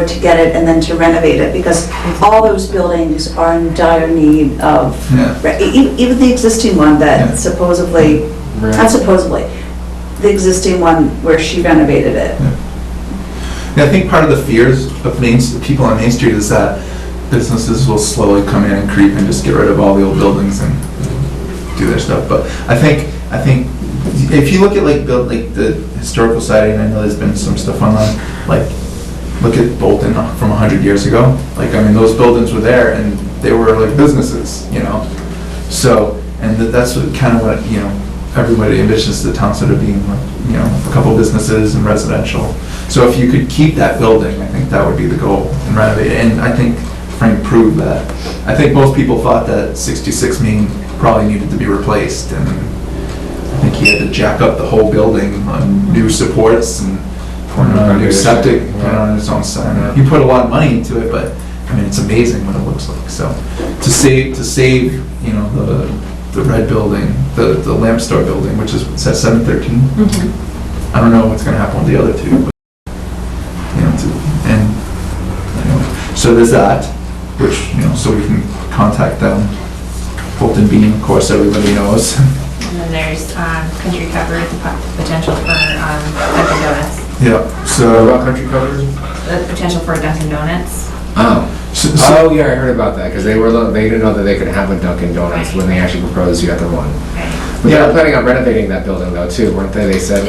to get it and then to renovate it, because all those buildings are in dire need of, Yeah. even the existing one Yeah. that supposedly, Right. not supposedly, the existing one where she renovated it. Yeah, I think part of the fears of people on Main Street is that businesses will slowly come in and creep and just get rid of all the old buildings and do their stuff. But I think if you look at like the historical society, and I know there's been some stuff online, like look at Bolton from 100 years ago. Like, I mean, those buildings were there and they were like businesses, you know. So, and that's what kind of what, you know, everybody envisions the town sort of being, like, you know, a couple businesses and residential. So if you could keep that building, I think that would be the goal, and renovate it. And I think Frank proved that. I think most people thought that 66 Main probably needed to be replaced, and I think he had to jack up the whole building on new supports and put on a new septic, put it on its own side. He put a lot of money into it, but I mean, it's amazing what it looks like. So to save, you know, the red building, the lamp store building, which is, it says 713. I don't know what's gonna happen with the other two, but, you know, and, anyway, so there's that, which, you know, so we can contact them. Bolton Bean, of course, everybody knows. And then there's Country Cover, the potential for Dunkin' Donuts. Yeah, What so, about country covers? The potential for Dunkin' Donuts. Oh. so, Oh, yeah, I heard about that, because they didn't know that they could have a Dunkin' Donuts when they actually proposed you had to one. Right. But they Yeah. were planning on renovating that building though too, weren't they? They said,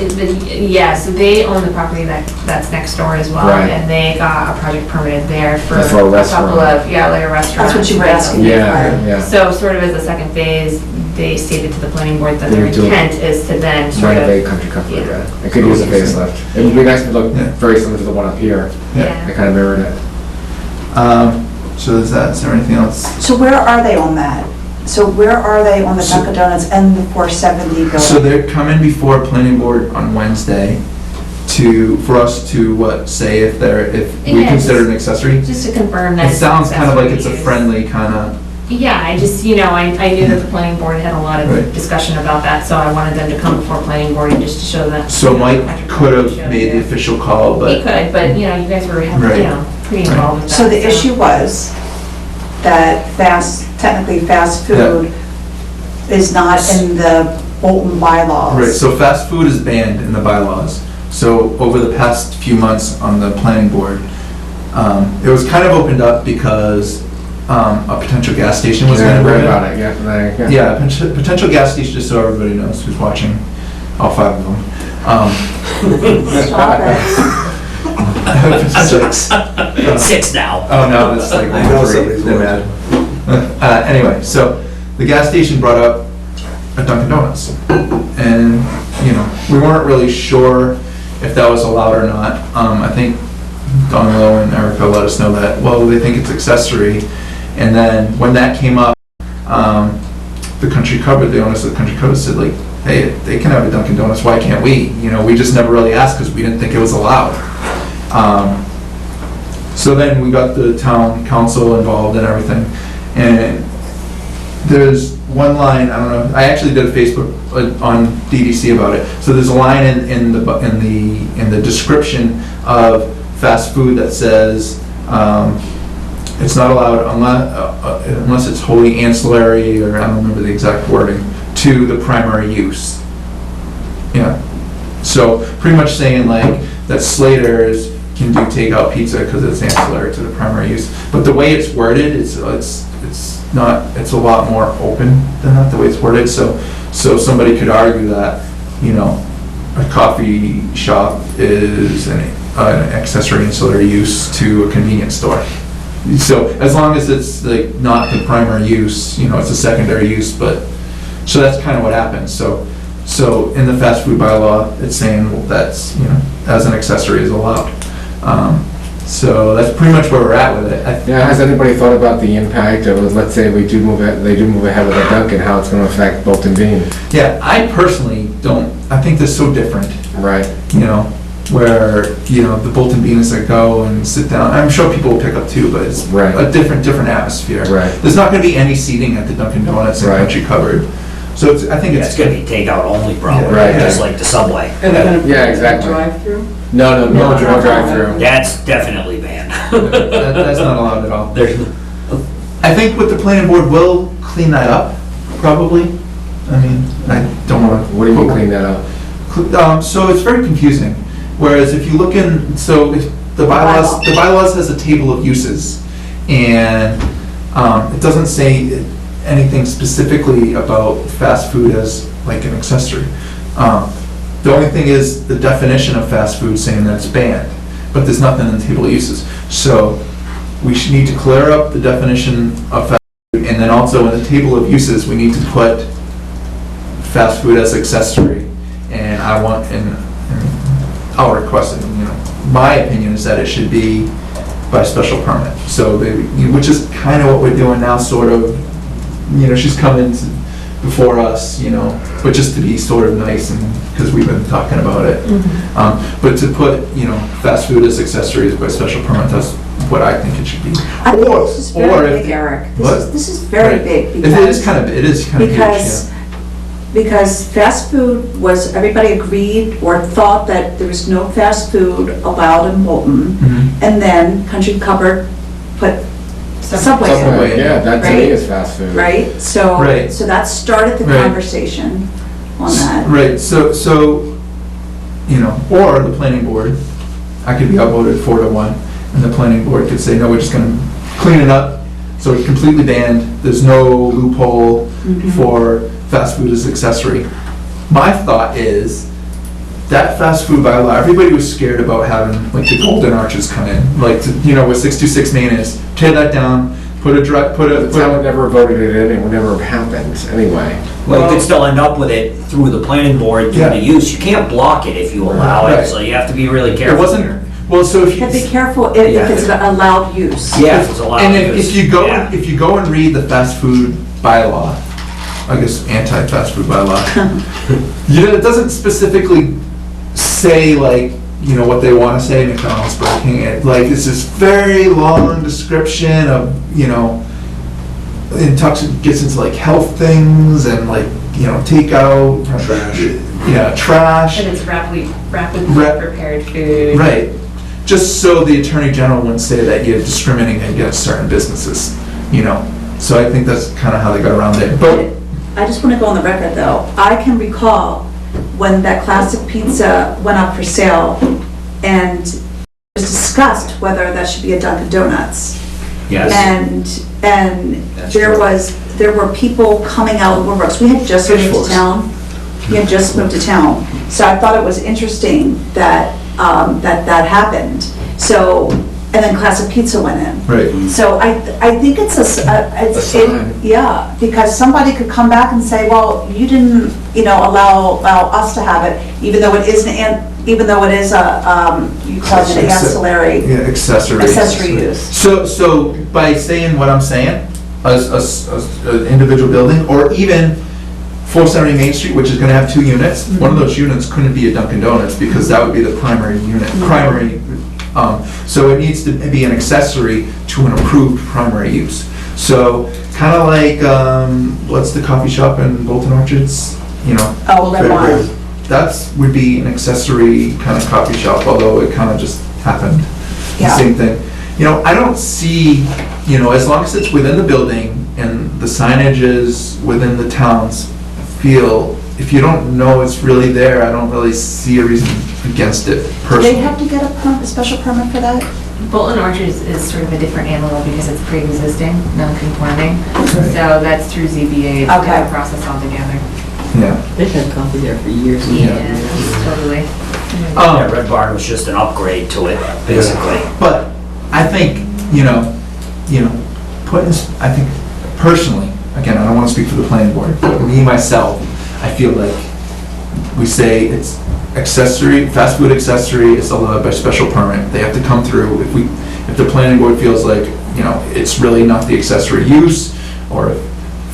Yeah, so they own the property that's next door as well, Right. and they got a project permitted there for For a a restaurant. couple of, yeah, like a restaurant. That's what you were asking me yeah, prior. yeah, So sort of as a second phase, they stated to the planning board that They their would do it. intent is to then sort renovate of, Country Club like Yeah. that. It could use a facelift. It would be nice to look Yeah. very similar to the one up here. yeah. They kind of mirrored it. So is there anything else? So where are they on that? So where are they on the Dunkin' Donuts and the 470 So building? they're coming before planning board on Wednesday for us to, say if we Yes. consider an accessory? Just to confirm that. It sounds kind of like it's a accessory use. friendly kind of, Yeah, I just, I knew that the planning board had a lot Right. of discussion about that, so I wanted them to come before planning board and just to show that. so Mike Patrick could have showed made the you. official call, He but, could, but, you guys were, Right. pretty involved with that. So the issue was that technically fast food is not in the Bolton bylaws. right, so fast food is banned in the bylaws. So over the past few months on the planning board, it was kind of opened up because a potential gas station was Yeah, I going to read go about in. it, yeah. Yeah, potential gas station, just so everybody knows who's watching, all 5 of them. Stop it. Potential- 6 now. Oh, no, it's like I know 3, somebody's they're mad. Anyway, so the gas station brought up a Dunkin' Donuts. And, we weren't really sure if that was allowed or not. I think Don Lowe and Erica let us know that, well, they think it's accessory. And then when that came up, the owners of the Country Cupboard said like, hey, they can have a Dunkin' Donuts, why can't we? We just never really asked because we didn't think it was allowed. So then we got the town council involved and everything. And there's one line, I don't know, I actually did a Facebook on DDC about it. So there's a line in the description of fast food that says, it's not allowed unless it's wholly ancillary, or I don't remember the exact wording, to the primary use. Yeah. So pretty much saying like that Slater's can do takeout pizza because it's ancillary to the primary use. But the way it's worded, it's a lot more open than that, the way it's worded. So somebody could argue that, a coffee shop is an accessory ancillary use to a convenience store. So as long as it's like not the primary use, it's a secondary use, so that's kind of what happens. So in the fast food bylaw, it's saying that's, as an accessory is allowed. So that's pretty much where we're at with it. Yeah, has anybody thought about the impact of, let's say they do move ahead with a Dunkin', how it's gonna affect Bolton Bean? Yeah, I personally I think they're so different, Right. where, the Bolton Bean is like go and sit down. I'm sure people will pick up too, but it's Right. a different atmosphere. Right. There's not gonna be any seating at the Dunkin' Donuts and Right. Country Cupboard. So I think It's gonna be takeout only, probably, Right. just like the Subway. And they're gonna put Yeah, it in exactly. drive-through? No drive-through. That's definitely banned. That's not allowed at all. There's, I think what the planning board will clean that up, probably. I mean, I don't want to. What do you mean clean that up? So it's very confusing. Whereas if you look if the bylaws has a table of uses, and it doesn't say anything specifically about fast food as like an accessory. The only thing is the definition of fast food saying that it's banned, but there's nothing in the table of uses. So we should need to clear up the definition of fast food, and then also in the table of uses, we need to put fast food as accessory. And I'll request it, my opinion is that it should be by special permit. So which is kind of what we're doing now, sort of, she's coming before us, but just to be sort of nice, and, because we've been talking about it. But to put, fast food as accessories by special permit, that's what I think it should be. I think Or- this is or very if- big, Eric. What? This is very Right. big It because. is kind of huge, Because, because fast food was, everybody agreed or thought that there was no fast food allowed in Bolton. Mhm. And then Country Cupboard put Subway in, Subway. Yeah, that to me Right. is fast food. right? Right. So that started the Right. conversation on that. Right, so, or the planning board, I could be outvoted 4-1, and the planning board could say, no, we're just gonna clean it up, so it's completely banned, there's no loophole Mhm. for fast food is accessory. My thought is, that fast food bylaw, everybody was scared about having like the golden arches come in, like, you know, what 626 Main is, tear that down, put The town never voted it in, it would never happened anyway. Well, you could still end up with it through the planning board, through Yeah. the use. You can't block it if you allow Right. it, so you have to be really It careful wasn't, here. well, so if You have to be you, careful Yeah. if it's an allowed use. Yeah, if it's allowed. and if you go, Yeah. if you go and read the fast food bylaw, I guess anti-fast food bylaw, you know, it doesn't specifically say like, you know, what they want to say, McDonald's, Burger King, like, it's this very long description of, you know, gets into like health things and like, you know, takeout. Trash. Yeah, trash. And it's rapidly Rap- prepared food. Right, just so the Attorney General wouldn't say that you're discriminating against certain businesses, you know? So I think that's kind of how they got around it, but, I just want to go on the record, though. I can recall when that classic pizza went up for sale, and it was discussed whether that should be a Dunkin' Donuts. Yes. And That's there true. there were people coming out of the woodworks. We had just moved to Pitchforks. town. We had just moved to town. So I thought it was interesting that, that happened. So, and then Classic Pizza went in. right. So I think it's A sign. yeah, because somebody could come back and say, well, you didn't, you know, allow us to have it, even though it is even though it is a, you call it an ancillary, Yeah, accessory. accessory use. So by saying what I'm saying, as an individual building, or even 470 Main Street, which is gonna have 2 units, one of those units couldn't be a Dunkin' Donuts, because that would be the primary unit, so it needs to be an accessory to an approved primary use. So, kinda like, what's the coffee shop in Bolton Orchards, you know? Oh, Red Wine. That's, would be an accessory kind of coffee shop, although it kind of just happened. The Yeah. same thing. You know, I don't see, you know, as long as it's within the building and the signage is within the town's feel, if you don't know it's really there, I don't really see a reason against it Do they personally. have to get a special permit for that? Bolton Orchards is sort of a different animal because it's pre-existing, non-conforming. So that's through ZBA, it's a Okay. different process altogether. Yeah. They've had coffee there for years and Yeah, years. and years. totally. Yeah, Red Barn was just an upgrade to it, basically. But I think, you know, I think personally, again, I don't want to speak for the planning board, but me, myself, I feel like we say it's accessory, fast food accessory is allowed by special permit. They have to come through. If the planning board feels like, you know, it's really not the accessory use, or if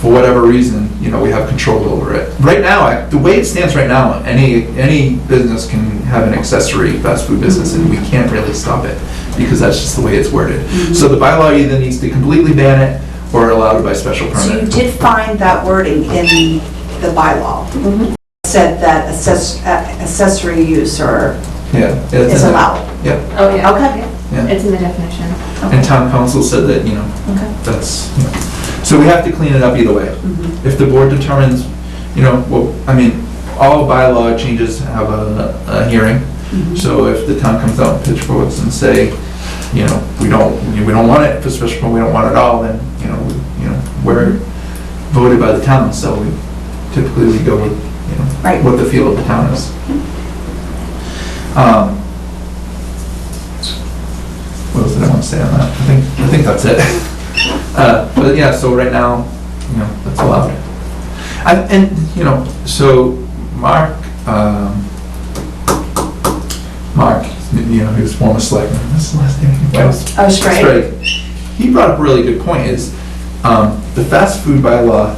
for whatever reason, you know, we have control over it. Right now, the way it stands right now, any business can have an accessory fast food business, and we can't really stop it, because that's just the way it's worded. So the bylaw either needs to completely ban it, or allow it by special So you permit. did find that wording in the bylaw? Said that accessory use or Yeah. it's is in there. allowed? Yeah, Oh, yeah. Okay. yeah. It's in the definition. And town council said that, you know, Okay. that's, you know, so we have to clean it up either way. Mhm. If the board determines, you know, well, I mean, all bylaw changes have a hearing. So if the town comes out and pitchforks and say, you know, we don't want it for special permit, we don't want it all, then, we're voted by the town, so we typically we go with, Right. what the feel of the town is. What else did I want to say on that? I think that's it. But yeah, so right now, that's allowed. And, so Mark, he was former selectman, what's his last name? Oh, Sprague. He brought up a really good point, is the fast food bylaw,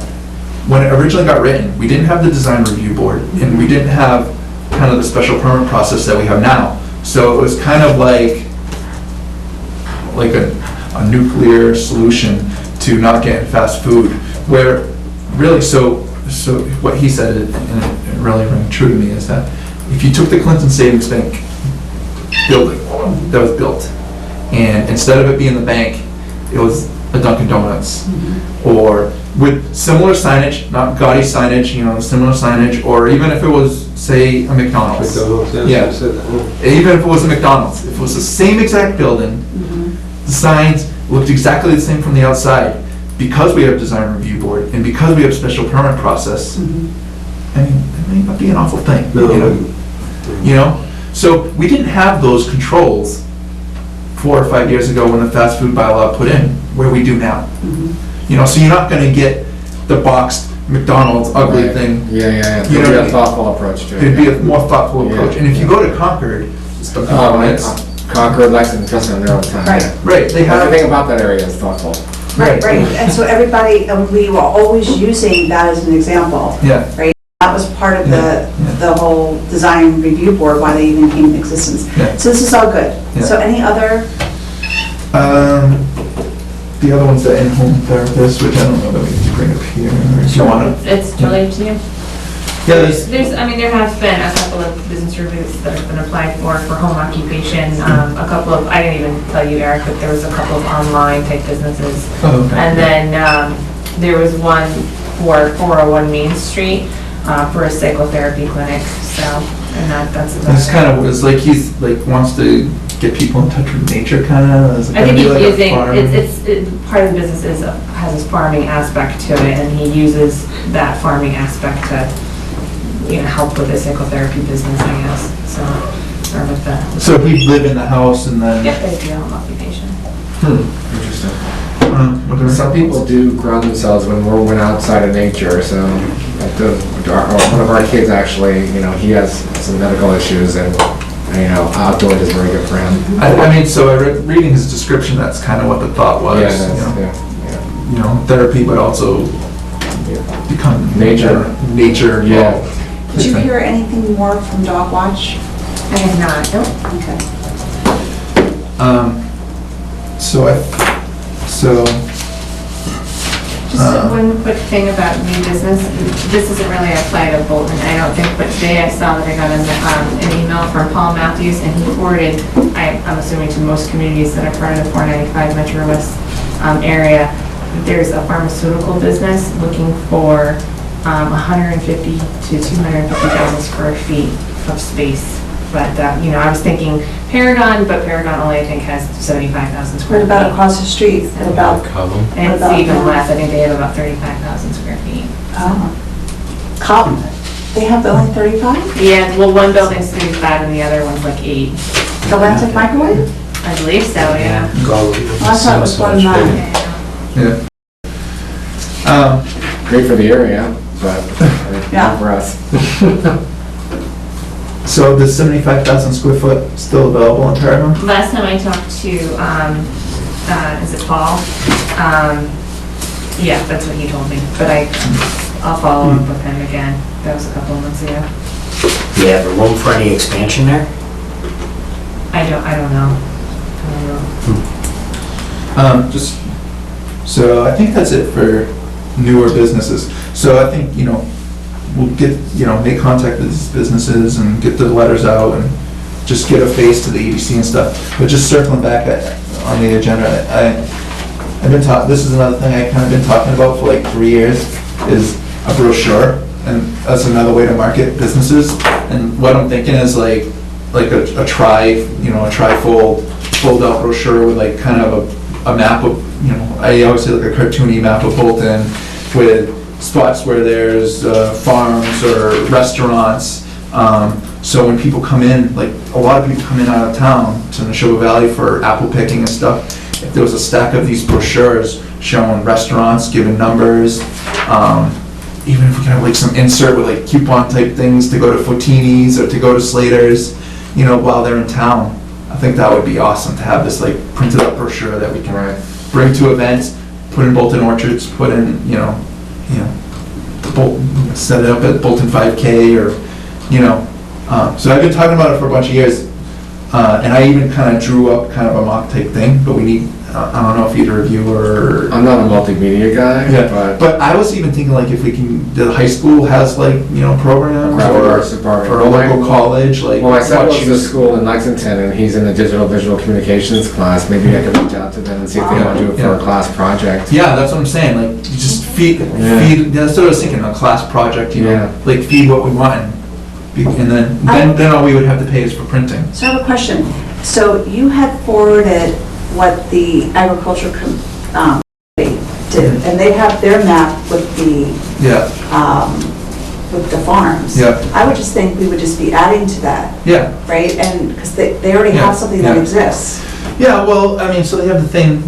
when it originally got written, we didn't have the design review board, and we didn't have kind of the special permit process that we have now. So it was kind of like a nuclear solution to not getting fast food, where really, so what he said, and it really rang true to me, is that if you took the Clinton Savings Bank building that was built, and instead of it being the bank, it was a Dunkin' Donuts, or with similar signage, not gaudy signage, similar signage, or even if it was, say, a McDonald's. McDonald's, Yeah. I said that. Even if it was a McDonald's, if it was the same exact building, the signs looked exactly the same from the outside, because we have design review board and because we have special permit process, I mean, it may not be an awful thing, you know? You know? So we didn't have those controls 4 or 5 years ago when the fast food bylaw put in, where we do now. You know, so you're not gonna get the boxed McDonald's ugly Right. thing. Yeah, yeah, yeah. You know There'd what I be a mean? thoughtful approach to it. It'd be a more thoughtful Yeah. approach. And if you go to Concord, it's the Oh, compliance. Concord, Lexington, trust me, I'm there all the time. Right. yeah. Right, they have, Everything about that area is thoughtful. Right, and so everybody, and we were always using that as an example. yeah, That was part of Yeah. the whole design review board, why they even came into existence. Yeah. So this is all good. Yeah. So any other, the other one's the in-home therapist, which I don't know that we need to bring up here. Or if you wanna. It's related to you? Yeah, there's, I mean, there have been a couple of business reviews that have been applied for home occupation. A couple of, I didn't even tell you, Eric, but there was a couple of online type businesses. oh, okay. And then there was one for 401 Main Street for a psychotherapy clinic, so, and that's about It's it. kind of, it's like he's like wants to get people in touch with nature, kind of. I think he's using, part of the business has this farming aspect to it, and he uses that farming aspect to, help with the psychotherapy business, I guess, so, or with the, So he'd live in the house and then. yep, it'd be a home occupation. Interesting. Whatever. Some people do ground themselves when we're went outside of nature, so like one of our kids actually, he has some medical issues and, outdoors is very good for him. I mean, so reading his description, that's kind of what the thought was. Yeah, you know. yeah. Therapy, but also become Nature. Nature. Yeah. did you hear anything more from Dog Watch? I have not, nope. Okay. So Just one quick thing about new business. This isn't really applied to Bolton, I don't think, but today I saw that I got an email from Paul Matthews, and he forwarded, I'm assuming to most communities that are part of the 495 Metro West area, there's a pharmaceutical business looking for 150 to 250,000 square feet of space. But, I was thinking Paragon, but Paragon only, I think, has 75,000 square What feet. about across the street? What about, And it's even less, I think they have about 35,000 square feet. Cotton? They have only 35? Yeah, well, one building's 35 and the other one's like 8. The Atlantic Microwave? I believe so, yeah. Well, I thought it was one of mine. yeah. Great for the area, but Yeah. not for us. So the 75,000 square foot still available in Paragon? Last time I talked to, is it Paul? Yeah, that's what he told me, but I'll follow up with him again. That was a couple of months ago. Do you have a room for any expansion there? I don't know. So I think that's it for newer businesses. So I think, we'll get, make contact with these businesses and get the letters out and just get a face to the EDC and stuff. But just circling back on the agenda, I've been this is another thing I kind of been talking about for like 3 years, is a brochure, and that's another way to market businesses. And what I'm thinking is like a tri-fold, fold out brochure with like kind of a map of, I always say like a cartoony map of Bolton with spots where there's farms or restaurants. So when people come in, like a lot of people come in out of town to Neshoba Valley for apple picking and stuff. If there was a stack of these brochures showing restaurants, giving numbers, even if we can have like some insert with like coupon type things to go to Fotini's or to go to Slater's, while they're in town. I think that would be awesome to have this like printed up brochure that we can bring to events, put in Bolton Orchards, put in, set it up at Bolton 5K or, so I've been talking about it for a bunch of years. And I even kind of drew up kind of a mock type thing, but we need, I don't know if you'd review or. I'm not a multimedia guy, Yeah, but I was even thinking like if we can, the high school has like, programs Graphic arts department. or a local college, like. Well, my son watch goes to school in Lexington, and he's in the digital visual communications class. Maybe I could reach out to them and see if they want to do it for a class project. Yeah, that's what I'm saying, like, you just feed, that's what I was thinking, a class project, Yeah. like feed what we want. And then all we would have to pay is for printing. So I have a question. So you had forwarded what the agriculture committee and they have their map with Yeah, the farms. Yeah. I would just think we would just be adding to that, yeah. right? And, because they already Yeah, have something that yeah. exists. Yeah, well, I mean, so they have the thing,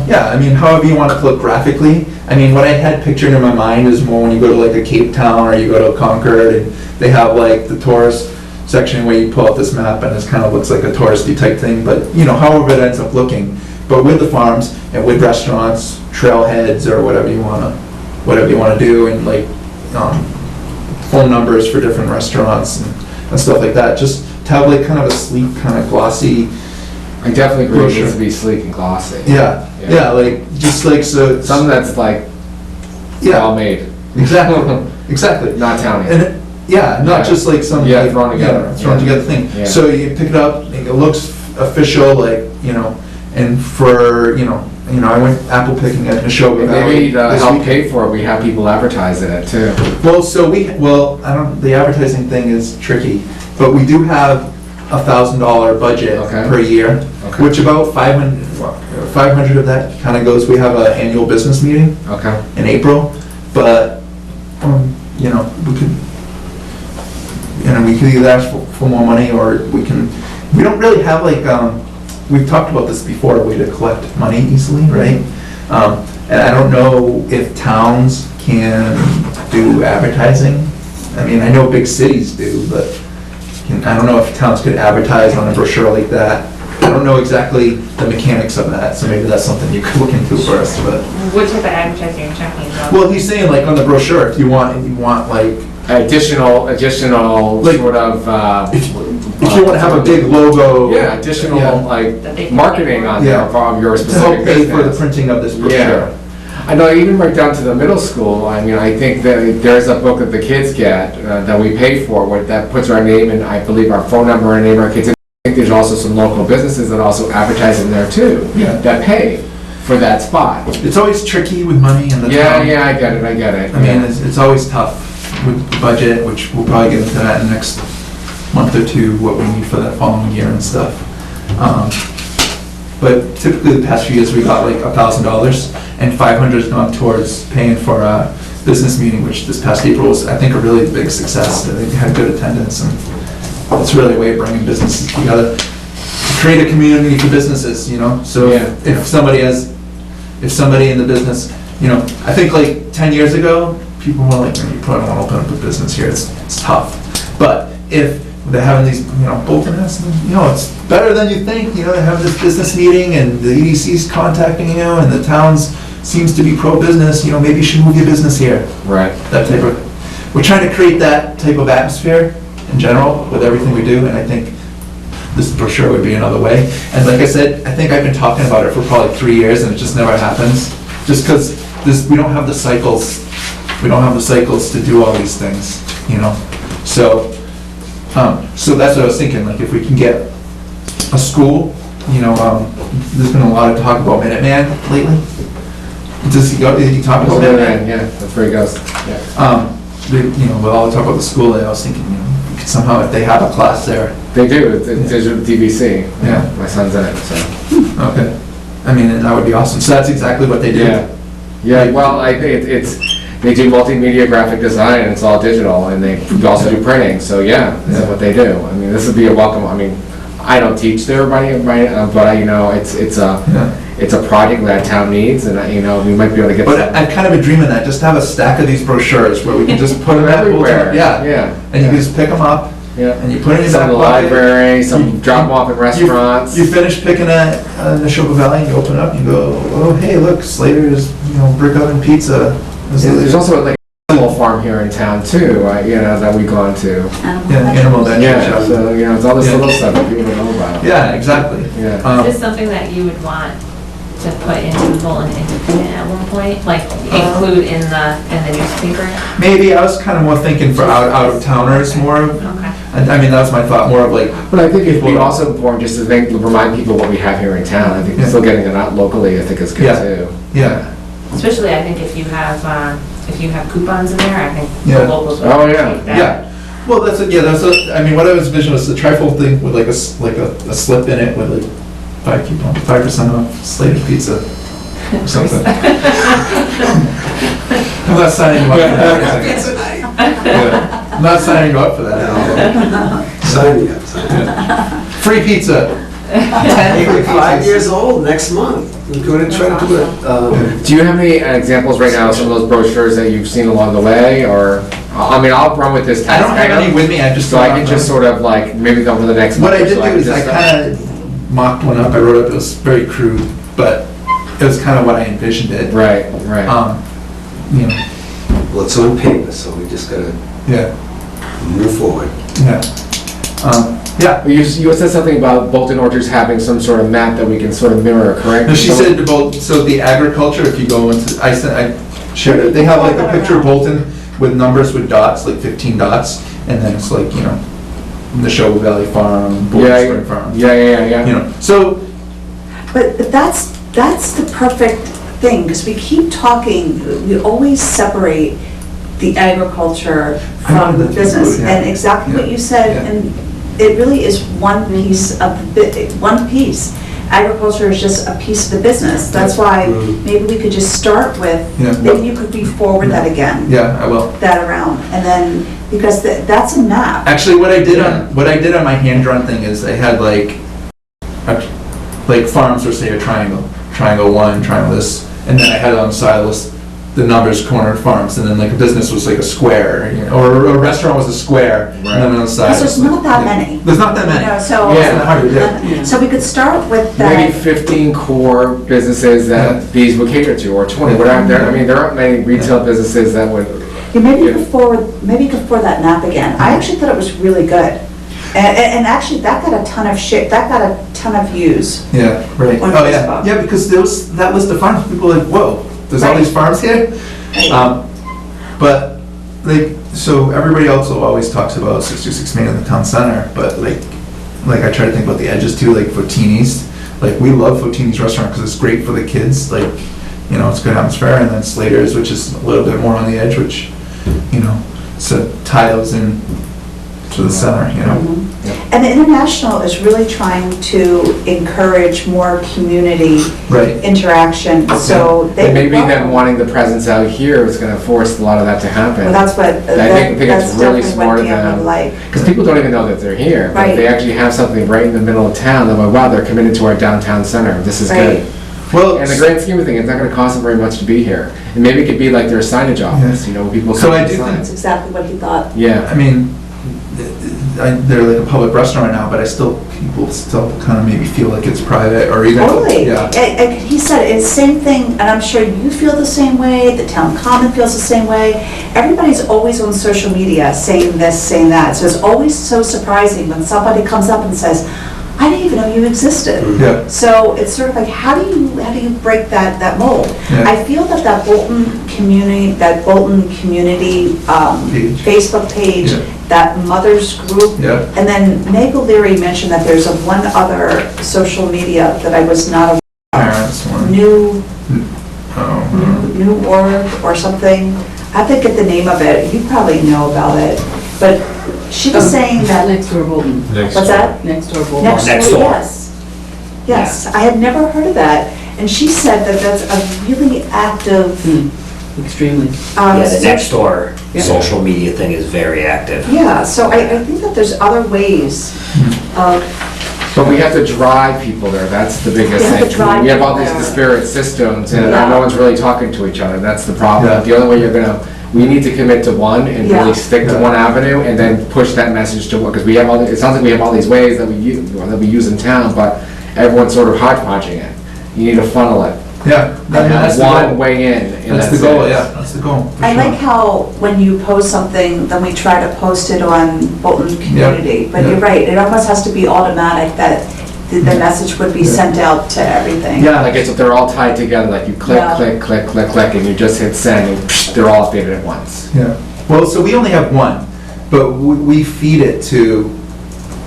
yeah, I mean, however you want it to look graphically. I mean, what I had pictured in my mind is more when you go to like a Cape Town or you go to Concord and they have like the tourist section where you pull out this map and it kind of looks like a touristy type thing, but you know, however it ends up looking. But with the farms and with restaurants, trailheads or whatever you wanna do, and like, phone numbers for different restaurants and stuff like that, just to have like kind of a sleek, kind of glossy, I definitely agree, it Brochure. needs to be sleek and glossy. yeah, like, just like, so. Something that's like, Yeah, well made, exactly. not towny. And, yeah, not Yeah. just like some. Yeah, thrown together. yeah, Thrown Yeah. together thing. Yeah. So you pick it up, it looks official, like, you know, and for, I went apple picking at Neshoba And Valley. maybe to this help weekend. pay for it, we have people advertising it too. Well, I don't, the advertising thing is tricky, but we do have $1,000 budget Okay. per year, Okay. which about 500 of that kind of goes, we have an annual business meeting Okay. in April, but, we could either ask for more money, or we don't really have like, we've talked about this before, a way to collect money easily, right? And I don't know if towns can do advertising. I mean, I know big cities do, but I don't know if towns could advertise on a brochure like that. I don't know exactly the mechanics of that, so maybe that's something you could look into first, but. What type of advertising are you talking about? Well, he's saying like on the brochure, if you want like, Additional Like, sort of, if you want to have a big logo. yeah, additional Yeah. like That they can marketing pay on for? there Yeah. from your To help specific pay for the business. printing of this brochure. Yeah. I know, even right down to the middle school, I mean, I think that there's a book that the kids get that we pay for, that puts our name and I believe our phone number and name of our kids. I think there's also some local businesses that also advertise in there too, Yeah. that pay for that spot. It's always tricky with money in the Yeah, town. yeah, I get it. I mean, it's always tough with the budget, which we'll probably get into that in the next month or two, what we need for that following year and stuff. But typically the past few years, we got like $1,000, and 500 has gone towards paying for a business meeting, which this past April was, I think, a really big success. They had good attendance, and it's really a way of bringing businesses together. Create a community for businesses, so Yeah. if somebody in the business, I think like 10 years ago, people were like, you probably don't want to open up a business here, it's tough. But if they're having these, Bolton has, it's better than you think, they have this business meeting and the EDC's contacting you and the town's seems to be pro-business, maybe you should move your business here. Right. That type of, we're trying to create that type of atmosphere in general with everything we do, and I think this brochure would be another way. And like I said, I think I've been talking about it for probably 3 years and it just never happens. Just because we don't have the cycles to do all these things, So, so that's what I was thinking, like if we can get a school, there's been a lot of talk about Minuteman lately. Did he talk about Minuteman? Yeah, that's where he goes. Yeah. With all the talk about the school, I was thinking, we could somehow, if they have a class there. They do, it's digital DVC. Yeah. My son's in it, so. Okay. I mean, that would be awesome. So that's exactly what they do. Yeah, well, they do multimedia graphic design and it's all digital and they also do printing, so yeah, this is what they do. I mean, this would be a welcome, I don't teach to everybody, but it's a project that town needs and, we might be able to get. But I've kind of been dreaming that, just have a stack of these brochures where we can just put them everywhere. Yeah. Yeah. And you can just pick them up Yeah. and you put it in your Some back in the pocket. library, some drop them off at restaurants. You finish picking at Neshoba Valley and you open it up and you go, oh, hey, look, Slater's, brick oven pizza. There's also like a animal farm here in town too, that we've gone to. Yeah, animal veg Yeah, shop. so, it's all this Yeah. little stuff that people don't know about. Yeah, exactly. Yeah. Is this something that you would want to put into Bolton Independent at one point? Like include in the newspaper? Maybe, I was kind of more thinking for out of towners more. Okay. I mean, that was my thought, more of like, But I think it'd be also important just to remind people what we have here in town. I think Yeah. still getting it out locally, I think is good Yeah. too. yeah, Especially I think if you have coupons in there, I think Yeah. the locals will Oh, yeah. appreciate that. yeah. Well, I mean, what I was envisioning was the trifold thing with like a slip in it with like 5% off Slater pizza. or something. I'm not signing you up for that. Pizza night. Yeah. I'm not signing you up for that. Sign me up, sign me up. Free pizza. 10 You'll free be 5 pizzas. years old next month. We're going to try to do it. Do you have any examples right now of some of those brochures that you've seen along the way, or, I mean, I'll run with this I task don't have any item, with me, I just. so I can just sort of like, maybe over the next month What I or did so do can is I just, kind of mocked one up, I wrote up, it was very crude, but it was kind of what I envisioned it. Right, right. You know, Well, it's on paper, so we just gotta yeah, move forward. yeah. Yeah, You said something about Bolton Orchards having some sort of map that we can sort of mirror, correct? no, she said about, so the agriculture, if you go into, I shared it, they have like a picture of Bolton with numbers with dots, like 15 dots, and then it's like, you know, Neshoba Valley Farm, Bolton Yeah, Spring Farm. yeah. You know, so, But that's the perfect thing, because we keep talking, we always separate the agriculture I know from the that you business. would, yeah. And exactly what you said, Yeah. and it really is one piece of, one piece. Agriculture is just a piece of the business. That's why Mm. maybe we could just start with, Yeah. maybe you could re-forward that again, yeah, I will. that around. And then, because that's a map. Actually, what I did on my hand-drawn thing is I had like farms or say a triangle, triangle one, triangle this, and then I had on the side list the numbers, cornered farms, and then like a business was like a square, you know, or a restaurant was a square, and then on the side. Because there's was not like- that many. There's not that You many. know, so. Yeah. It's not hard to do. So we could start with Maybe that. 15 core businesses that these would cater to, or 20, whatever. I mean, there aren't many retail businesses that would, Yeah, maybe you could forward that map again. I actually thought it was really good. And actually, that got a ton of views. Yeah, right. On Oh, yeah. Facebook. Yeah, because that list of farms, people were like, whoa, there's all these farms here? But, like, so everybody also always talks about 626 Main in the town center, but like I try to think about the edges too, like Fotini's. Like, we love Fotini's restaurant because it's great for the kids, like, you know, it's good atmosphere, and then Slater's, which is a little bit more on the edge, which, you know, so tie those in to the center, you know? And the International is really trying to encourage more community Right. interaction, so they. and maybe them wanting the presence out here is gonna force a lot of that to happen. Well, that's what, I think it's that's really definitely smart what of Dan them. would like. Because people don't even know that they're here, but if they Right. actually have something right in the middle of town, they're like, wow, they're committed to our downtown center, this is good. Right. Well, And the grand scheme of things, it's not gonna cost them very much to be here. And maybe it could be like their signage office, you know, when people So come I to do sign. That's exactly what he thought. Yeah. I mean, they're like a public restaurant now, but people still kind of maybe feel like it's private or even. Totally. Yeah. He said it's the same thing, and I'm sure you feel the same way, the town common feels the same way. Everybody's always on social media saying this, saying that, so it's always so surprising when somebody comes up and says, I didn't even know you existed. Yeah. So it's sort of like, how do you break that mold? Yeah. I feel that Bolton community Page. Facebook page, Yeah. that mothers group, Yeah. and then Meg O'Leary mentioned that there's one other social media that I was not aware Parents of, one. Oh, New Org or something. I have to get the name of it, you probably know about it, but she was saying that, Next door Bolton. what's that? Next door Bolton. Next door. Yes. Yes, I had never heard of that, and she said that that's a really active. Extremely. Yeah, the next door Yeah. social media thing is very active. Yeah, so I think that there's other ways of, But we have to drive people there, that's the biggest We have to thing. drive We have all people these there. disparate systems, and Yeah. no one's really talking to each other, that's the problem. Yeah. The only way we need to commit to one and Yeah. really stick to Yeah. one avenue, and then push that message to one, because we have all, it sounds like we have all these ways that we use in town, but everyone's sort of hodgepodging it. You need to funnel it. yeah. That's the One goal. way in. and That's the goal, it. yeah, that's the goal. for I sure. like how when you post something, then we try to post it on Bolton Community. But Yeah. you're right, it almost has to be automatic that the message would be sent out to everything. Yeah, like it's, they're all tied together, like you click, Yeah. click, click, click, click, and you just hit send, and they're all updated at once. Yeah, well, so we only have one, but we feed it to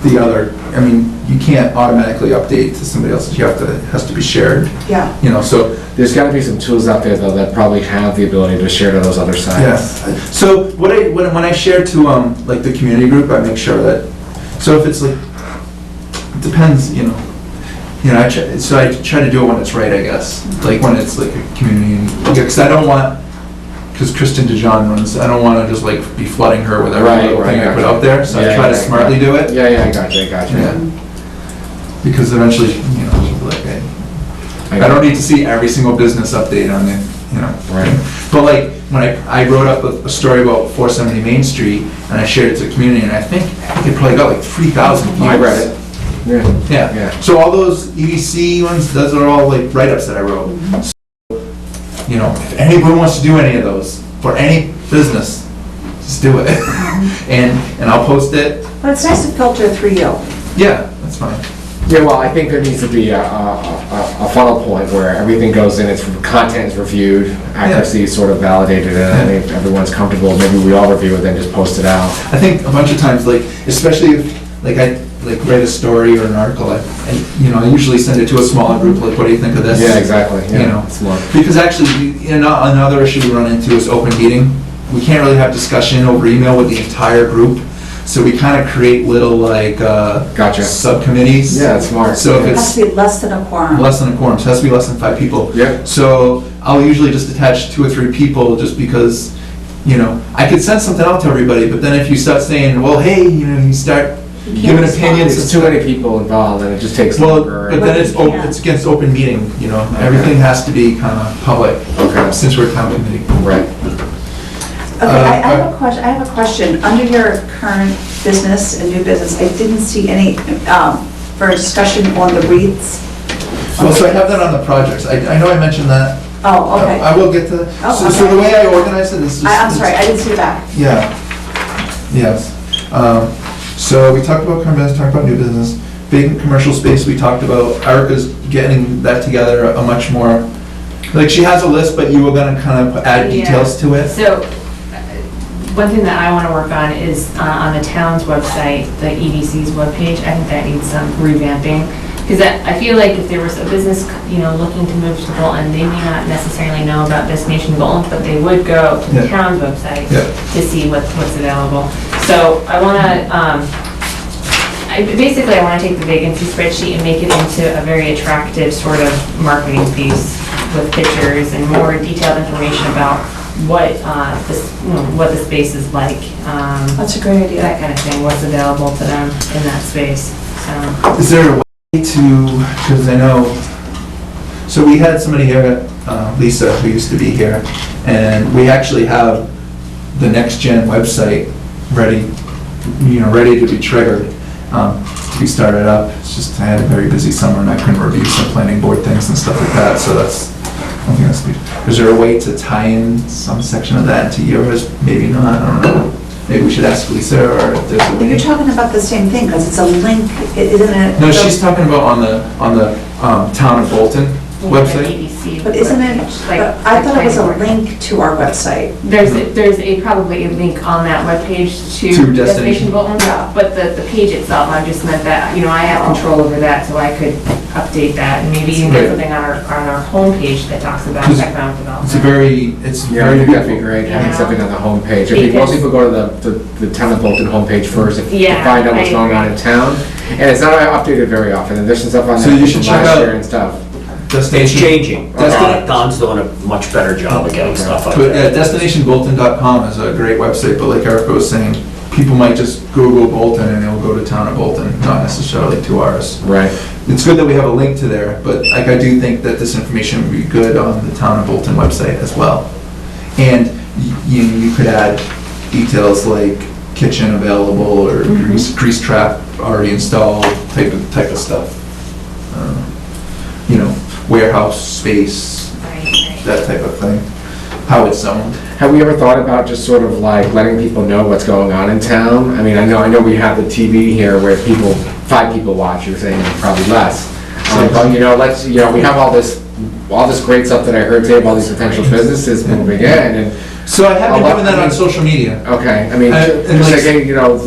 the other. I mean, you can't automatically update to somebody else's, it has to be shared, Yeah. you know, so, There's gotta be some tools out there though that probably have the ability to share to those other yeah. sites. So when I share to, like the community group, I make sure that, so if it's like, it depends, you know, you know, I try to do it when it's right, I guess, like when it's like a community, because I don't want, because Kristen DeJean runs, I don't want to just like be flooding her with every Right, little thing I right, put gotcha. out there, so I Yeah, try to yeah, smartly do it. Yeah, I got you. Yeah. Because eventually, you know, she'll be like, hey, I don't need to see every single business update on it, you know. Right. But like, when I wrote up a story about 470 Main Street, and I shared it to the community, and I think it probably got like 3,000 views. I read it. Yeah. Yeah, Yeah. so all those EDC ones, those are all like write-ups that I wrote. So, you know, if anyone wants to do any of those, for any business, just do it. And I'll post it. But it's nice to filter through you. Yeah, that's fine. Yeah, well, I think there needs to be a funnel point where everything goes in, its content is reviewed, accuracy is sort of validated, and I think everyone's comfortable, maybe we all review it, then just post it out. I think a bunch of times, like, especially if, like, I write a story or an article, I usually send it to a smaller group, like, what do you think of this? Yeah, exactly, You know. yeah, smart. Because actually, another issue we run into is open meeting. We can't really have discussion over email with the entire group, so we kind of create little, like, Gotcha. subcommittees. Yeah, that's smart. So if It it's has to be less than a quorum. less than a quorum, so it has to be less than 5 people. Yeah. So I'll usually just attach 2 or 3 people, just because, you know, I could send something out to everybody, but then if you start saying, well, hey, you know, you start giving opinions. It's too many people involved, and it just takes Well, longer. but then it's it's against open meeting, you know, everything has to be kind of public, Okay. since we're a town committee. Right. Okay, I have a question. Under your current business and new business, I didn't see any, for a discussion on the wreaths. Well, so I have that on the projects, I know I mentioned that. Oh, okay. I will get to, Oh, so the okay. way I organize it is just. I'm sorry, I didn't see that. Yeah, yes. So we talked about current business, talked about new business, vacant commercial space we talked about. Erica's getting that together a much more, like, she has a list, but you were gonna kind of add Yeah. details to it. So, one thing that I want to work on is on the town's website, the EDC's webpage. I think that needs some revamping. Because I feel like if there was a business, you know, looking to move to Bolton, they may not necessarily know about Destination Bolton, but they would go to the Yeah. town's website Yeah. to see what's available. So I want to, basically I want to take the vacancy spreadsheet and make it into a very attractive sort of marketing piece with pictures and more detailed information about what what the space is like, That's a great idea. that kind of thing, what's available to them in that space. So, Is there a way to, because I know, so we had somebody here, Lisa, who used to be here, and we actually have the next gen website ready, ready to be triggered, to be started up. It's just, I had a very busy summer and I couldn't review some planning board things and stuff like that, so that's, I think that's good. Is there a way to tie in some section of that into yours? Maybe not, I don't know. Maybe we should ask Lisa, or if there's a You're way. talking about the same thing, because it's a link, isn't it? No, she's talking about on the Town of Bolton website. EDC But isn't it, webpage, like but I thought it was a planning board. link to our website. There's probably a link on that webpage To to Destination. Destination Bolton, Yeah. but the page itself, I just meant that, I have control over that, so I could update that, and maybe even Right. get something on our homepage that talks about Because economic It's development. it's Yeah, I very think that'd be beautiful. great, having Yeah. something on the homepage. I think most people go to the Town of Bolton homepage first to Yeah, find out what's I going on in town. And it's not updated very often, and there's some stuff on So there you from should check last out- year and stuff. It's Destination. changing. Destin- Don's doing a much better job of getting stuff up But there. destinationbolton.com is a great website, but like Erica was saying, people might just Google Bolton and they'll go to Town of Bolton, not necessarily to ours. Right. It's good that we have a link to there, but like I do think that this information would be good on the Town of Bolton website as well. And you could add details like kitchen available or grease trap already installed, type of stuff. Warehouse space, Right. that type of thing, how it's zoned. Have we ever thought about just sort of like letting people know what's going on in town? I mean, I know we have the TV here where 5 people watch, you're saying probably less. But, we have all this great stuff that I heard today about these potential businesses moving in, and, So I have been doing that on social media. okay, I mean, And just like- like, hey,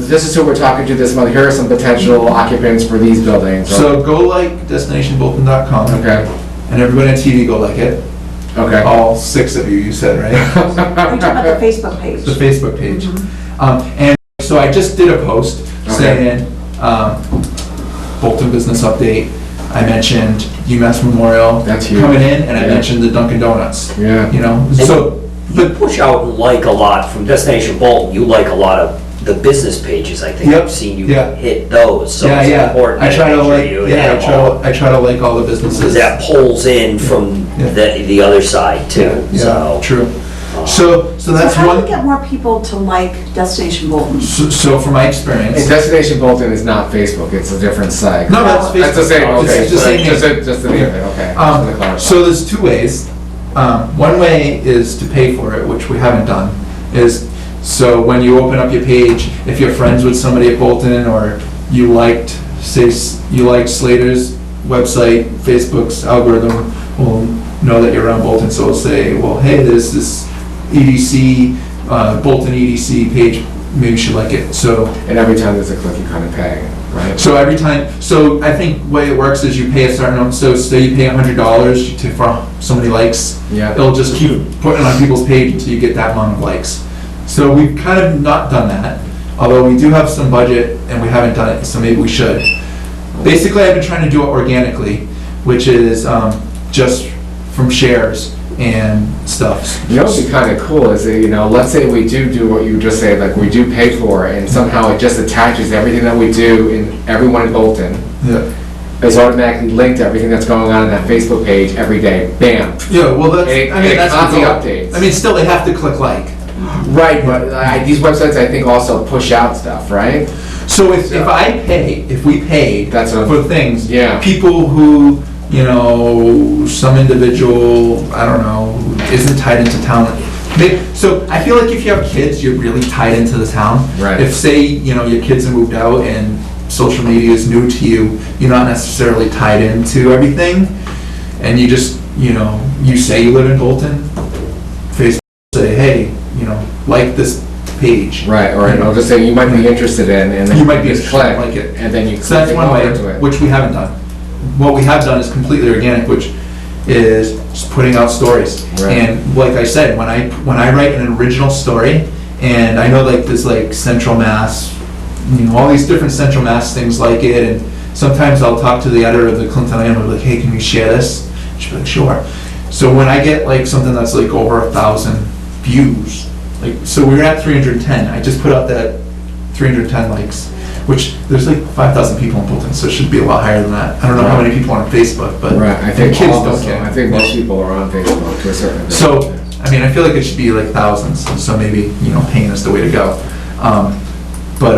this is who we're talking to this month, here are some potential occupants for these buildings. So go like destinationbolton.com, Okay, and everybody on TV go like it. okay. All 6 of you, you said, right? Are you talking about the Facebook page? The Facebook page. And so I just did a post Okay. saying, Bolton Business Update, I mentioned UMass Memorial That's huge. coming in, and I Yeah. mentioned the Dunkin' Donuts, Yeah. you know, so, You push out and like a lot from Destination Bolton, you like a lot of the business pages, I think. Yep, I've seen you yeah. hit those, so yeah, it's yeah. important I to try to make sure like, you yeah, hit them all. I try to like all the businesses. That pulls in from Yeah. the other side too, Yeah, so. true. So that's So how do one, we get more people to like Destination Bolton? so from my And experience. Destination Bolton is not Facebook, it's a different site. No, that's Facebook. That's the same, okay. It's the same name. Just the name of it, okay. Just to clarify. So there's two ways. One way is to pay for it, which we haven't done, is, so when you open up your page, if you're friends with somebody at Bolton, or you liked, say, you liked Slater's website, Facebook's algorithm will know that you're around Bolton, so it'll say, well, hey, there's this EDC, Bolton EDC page, maybe you should like it, so. And every time there's a click, you kind of pay, right? So every time, so I think the way it works is you pay a certain amount, so say you pay $100 for so many likes, Yeah. it'll just keep putting it on people's page until you get that amount of likes. So we've kind of not done that, although we do have some budget and we haven't done it, so maybe we should. Basically, I've been trying to do it organically, which is just from shares and stuff. You know what'd be kind of cool is that, you know, let's say we do what you just say, like we do pay for it, and somehow it just attaches everything that we do in everyone in Bolton Yeah, is automatically linked to everything that's going on in that Facebook page every day. Bam. yeah, well, that's, And it- I mean, and it that's the constantly goal. updates. I mean, still, they have to click like. Right, but these websites I think also push out stuff, right? So if we paid That's what I'm- for things, Yeah. people who, you know, some individual, I don't know, isn't tied into town. So I feel like if you have kids, you're really tied into the town. Right. If, say, you know, your kids have moved out and social media is new to you, you're not necessarily tied into everything, and you just, you know, you say you live in Bolton, Facebook will say, hey, you know, like this page. Right, or I'll just say you might be interested in, and then You might be just interested, click, like it. and then you So that's click one way, over to it. which we haven't done. What we have done is completely organic, which is just putting out stories. Right. And like I said, when I write an original story, and I know like there's like Central Mass, you know, all these different Central Mass things like it, and sometimes I'll talk to the editor of the Clintonian, and be like, hey, can you share this? She'll be like, sure. So when I get like something that's like over 1,000 views, like, so we were at 310, I just put out that 310 likes, which there's like 5,000 people in Bolton, so it should be a lot higher than that. I don't know how many people are on Facebook, but Right, I think kids all of don't us, care. I think most people are on Facebook to a certain extent. So, I mean, I feel like it should be like thousands, so maybe, you know, paying is the way to go. What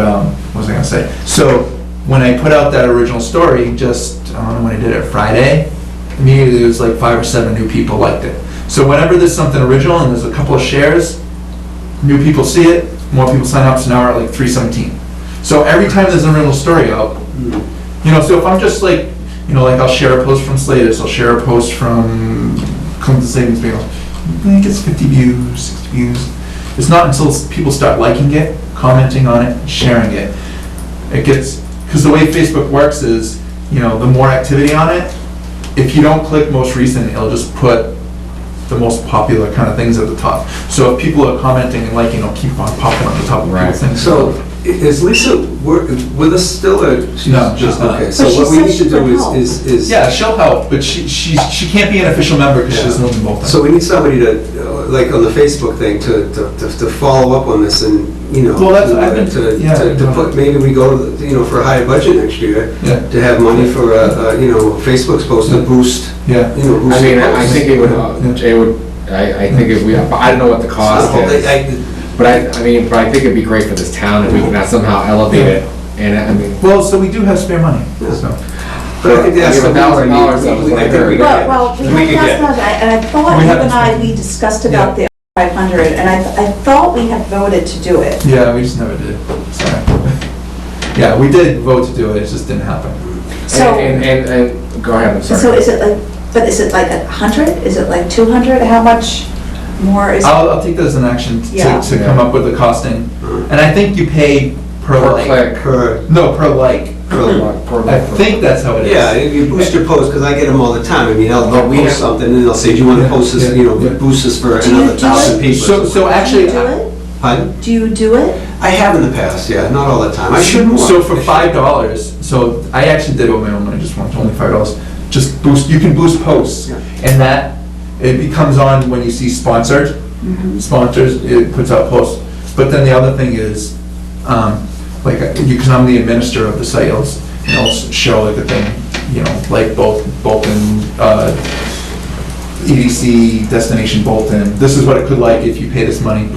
was I gonna say? So, when I put out that original story, just, I don't know when I did it, Friday, immediately there was like 5 or 7 new people liked it. So whenever there's something original and there's a couple of shares, new people see it, more people sign up, so now we're at like 317. So every time there's an original story out, you know, so if I'm just like, you know, like I'll share a post from Slater's, I'll share a post from Clinton Savings Bank, it gets 50 views, 60 views. It's not until people start liking it, commenting on it, sharing it. It gets, because the way Facebook works is, you know, the more activity on it, if you don't click most recent, it'll just put the most popular kind of things at the top. So if people are commenting and liking, it'll keep on popping on the top of Right. people's things. So is Lisa with us still, or? No, she's not. Okay, so But she what we said need she to do would help. is. Yeah, she'll help, but she can't be an official member because she doesn't live in Bolton. So we need somebody to, like on the Facebook thing, to follow up on this and, you know. Well, that's- I've been- yeah. To put, maybe we go, to the, you know, for a higher budget next year, Yeah. to have money for, you know, Facebook's supposed to boost, Yeah. you know, boost. I mean, the I posts. think it would, I think if we, but I don't know what the cost So, is. But I mean, but I think it'd be great for this town if we can somehow elevate it, and I mean, Well, so we do have spare money, so. But I think that's. I give $1,000, that was I what I think we heard. could get. Well, we We could had get. that, and I thought We you haven't and I, spent- we discussed about the 500, and I thought we had voted to do it. Yeah, we just never did, sorry. Yeah, we did vote to do it, it just didn't happen. So, and, go ahead, I'm sorry. so is it like, but is it like 100? Is it like 200? How much more is? I'll take that as an action Yeah. to come up with the costing. And I think you pay per Per like. click. Per, No, per like. I think that's how it is. yeah, if you boost your post, because I get them all the time, I mean, But they'll we post have- something, and they'll say, do you want to Yeah, post this, yeah, you know, yeah. boost this for Do you another do 1,000 it? people? So Do you actually, do it? Pardon? Do you do it? I have in the past, yeah, not all the time. I should more. So for $5, so I actually did it with my own money, just once, only $5. Just boost, you can boost posts, Yeah. and that, it becomes on when you see sponsored, sponsors, it puts out posts. But then the other thing is, like, because I'm the administrator of the site, I'll show like a thing, you know, like Bolton, EDC, Destination Bolton, this is what it could like if you pay this money.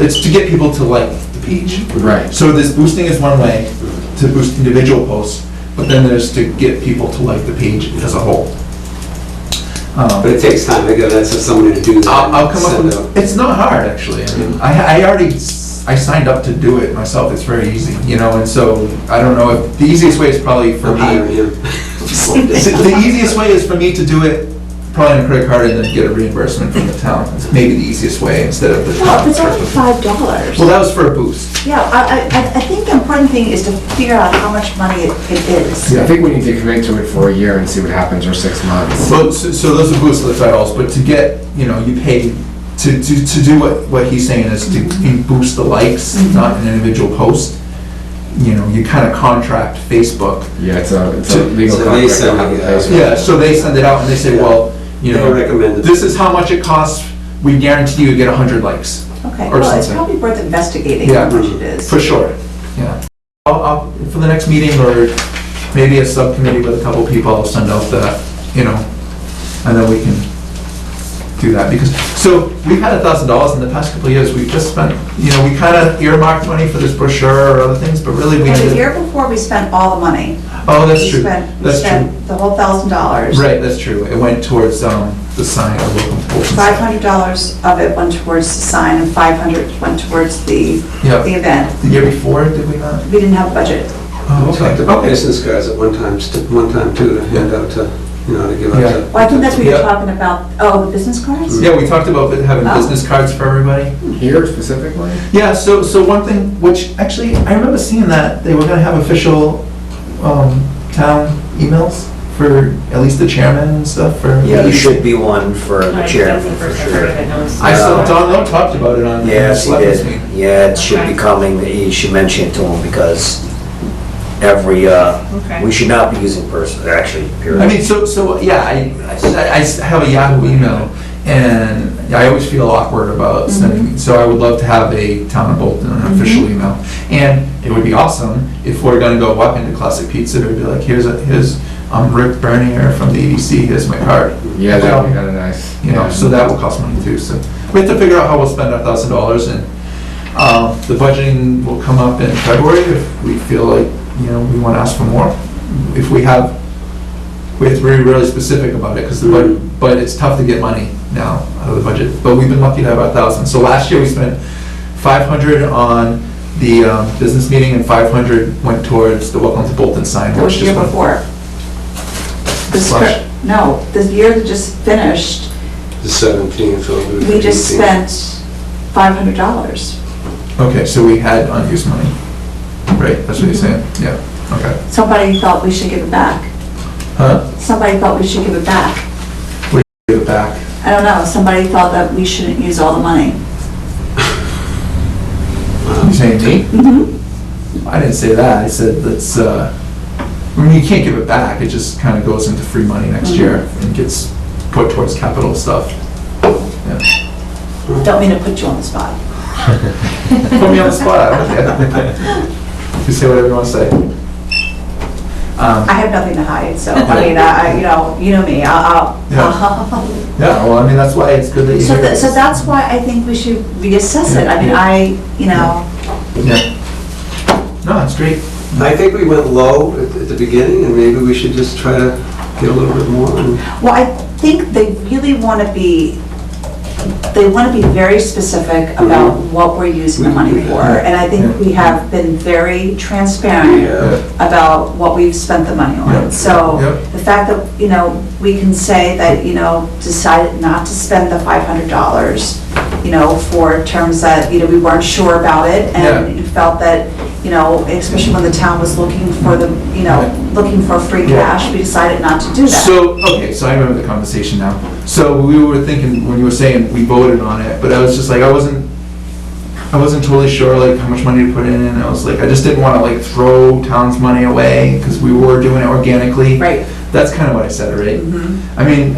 It's to get people to like the page. Right. So this boosting is one way to boost individual posts, but then there's to get people to like the page as a whole. But it takes time, I gotta, that's somebody to do that. I'll come up Send out. with, it's not hard, actually. I mean, I already, I signed up to do it myself, it's very easy, you know, and so, I don't know, if the easiest way is probably for I'm hiring me. him. The easiest way is for me to do it, probably on a credit card, and then get a reimbursement from the town. It's maybe the easiest way, instead of the Well, town. it's only $5. Well, that was for a boost. Yeah, I think the important thing is to figure out how much money it is. I think we need to commit to it for a year and see what happens, or 6 months. Well, so those are boosts of the $5, but to get, you know, you pay, to do what he's saying is to boost the likes, not an individual post. You know, you kind of contract Facebook. Yeah, it's a legal So they contract. send I'll have it to out. pay for it. Yeah, so they send it out and they say, well, you They know, recommend it. this is how much it costs, we guarantee you get 100 likes. Okay, Or well, it's something. probably worth investigating Yeah. how much it is. For sure, yeah. I'll, for the next meeting, or maybe a subcommittee with a couple people, I'll send out that, you know, and then we can do that, because, so, we've had $1,000 in the past couple of years, we've just spent, you know, we kind of earmarked money for this brochure or other things, but really we And the ended. year before, we spent all the money. Oh, that's We true, spent- that's We true. spent the whole $1,000. Right, that's true, it went towards, the sign, or local enforcement. $500 of it went towards the sign, and $500 went towards the Yeah, event. the year before, did we not? We didn't have a budget. Oh, We talked okay, about okay. business cards at one time too, to hand out to, you know, to give out Yeah. to. Well, I think that's what you're Yeah. talking about. Oh, the business cards? Yeah, we talked about having Oh. business cards for everybody. Here specifically? Yeah, so one thing, which actually, I remember seeing that they were gonna have official, town emails for at least the chairman and stuff for. Yeah, there should be one for the That's the chairman, for first I've heard of sure. it, no, it's- I saw, Don Lowe talked about it on. Yes, he Selectmen's did. meeting. Yeah, it should be coming, you should mention it to him, because every, Okay. we should not be using actually, period. I mean, so, yeah, I have a Yahoo email, and I always feel awkward about sending, so I would love to have a Town of Bolton, an official email. And it would be awesome if we're gonna go walk into Classic Pizza, to be like, here's I'm Rick Bernier from the EDC, here's my card. Yeah, that would be kind of nice. You know, so that will cost money too, so we have to figure out how we'll spend our $1,000, and the budgeting will come up in February if we feel like, you know, we want to ask for more. If we have to be really specific about it, because the budget, but it's tough to get money now out of the budget, but we've been lucky to have 1,000. So last year we spent 500 on the business meeting, and 500 went towards the Welcome to Bolton sign. That was which the year just went- before. Slash. No, the year that just finished, The 17th, so it'll be we just 18th. spent $500. Okay, so we had unused money, right? That's what you're saying? Yeah, okay. Somebody thought we should give it back. Huh? Somebody thought we should give it back. Give it back. I don't know, somebody thought that we shouldn't use all the money. You saying me? Mm-hmm. I didn't say that. I said let's, I mean, you can't give it back. It just kind of goes into free money next year and gets put towards capital stuff. Yeah. Don't mean to put you on the spot. Put me on the spot. I don't care. You say whatever you want to say. I have nothing to hide, so, I mean, you know me, I'll. Yeah, well, I mean, that's why it's good that you So hear that, this. so that's why I think we should reassess it. I mean, Yeah. No, it's great. I think we went low at the beginning, and maybe we should just try to get a little bit more. And well, I think they really want to be very specific about what we're using the money for. And I think we have been very transparent Yeah. about what we've spent the money Yeah. on. So Yep. the fact that, we can say that, decided not to spend the $500, for terms that, we weren't sure about it, and you felt that, especially when the town was looking for looking for free Yeah. cash, we decided not to do that. So, okay, so I remember the conversation now. So we were thinking, when you were saying we voted on it, but I was just like, I wasn't I wasn't totally sure like how much money to put in, and I was like, I just didn't want to like throw town's money away, because we were doing it organically. Right. That's kind of what I said, right? Mhm. I mean,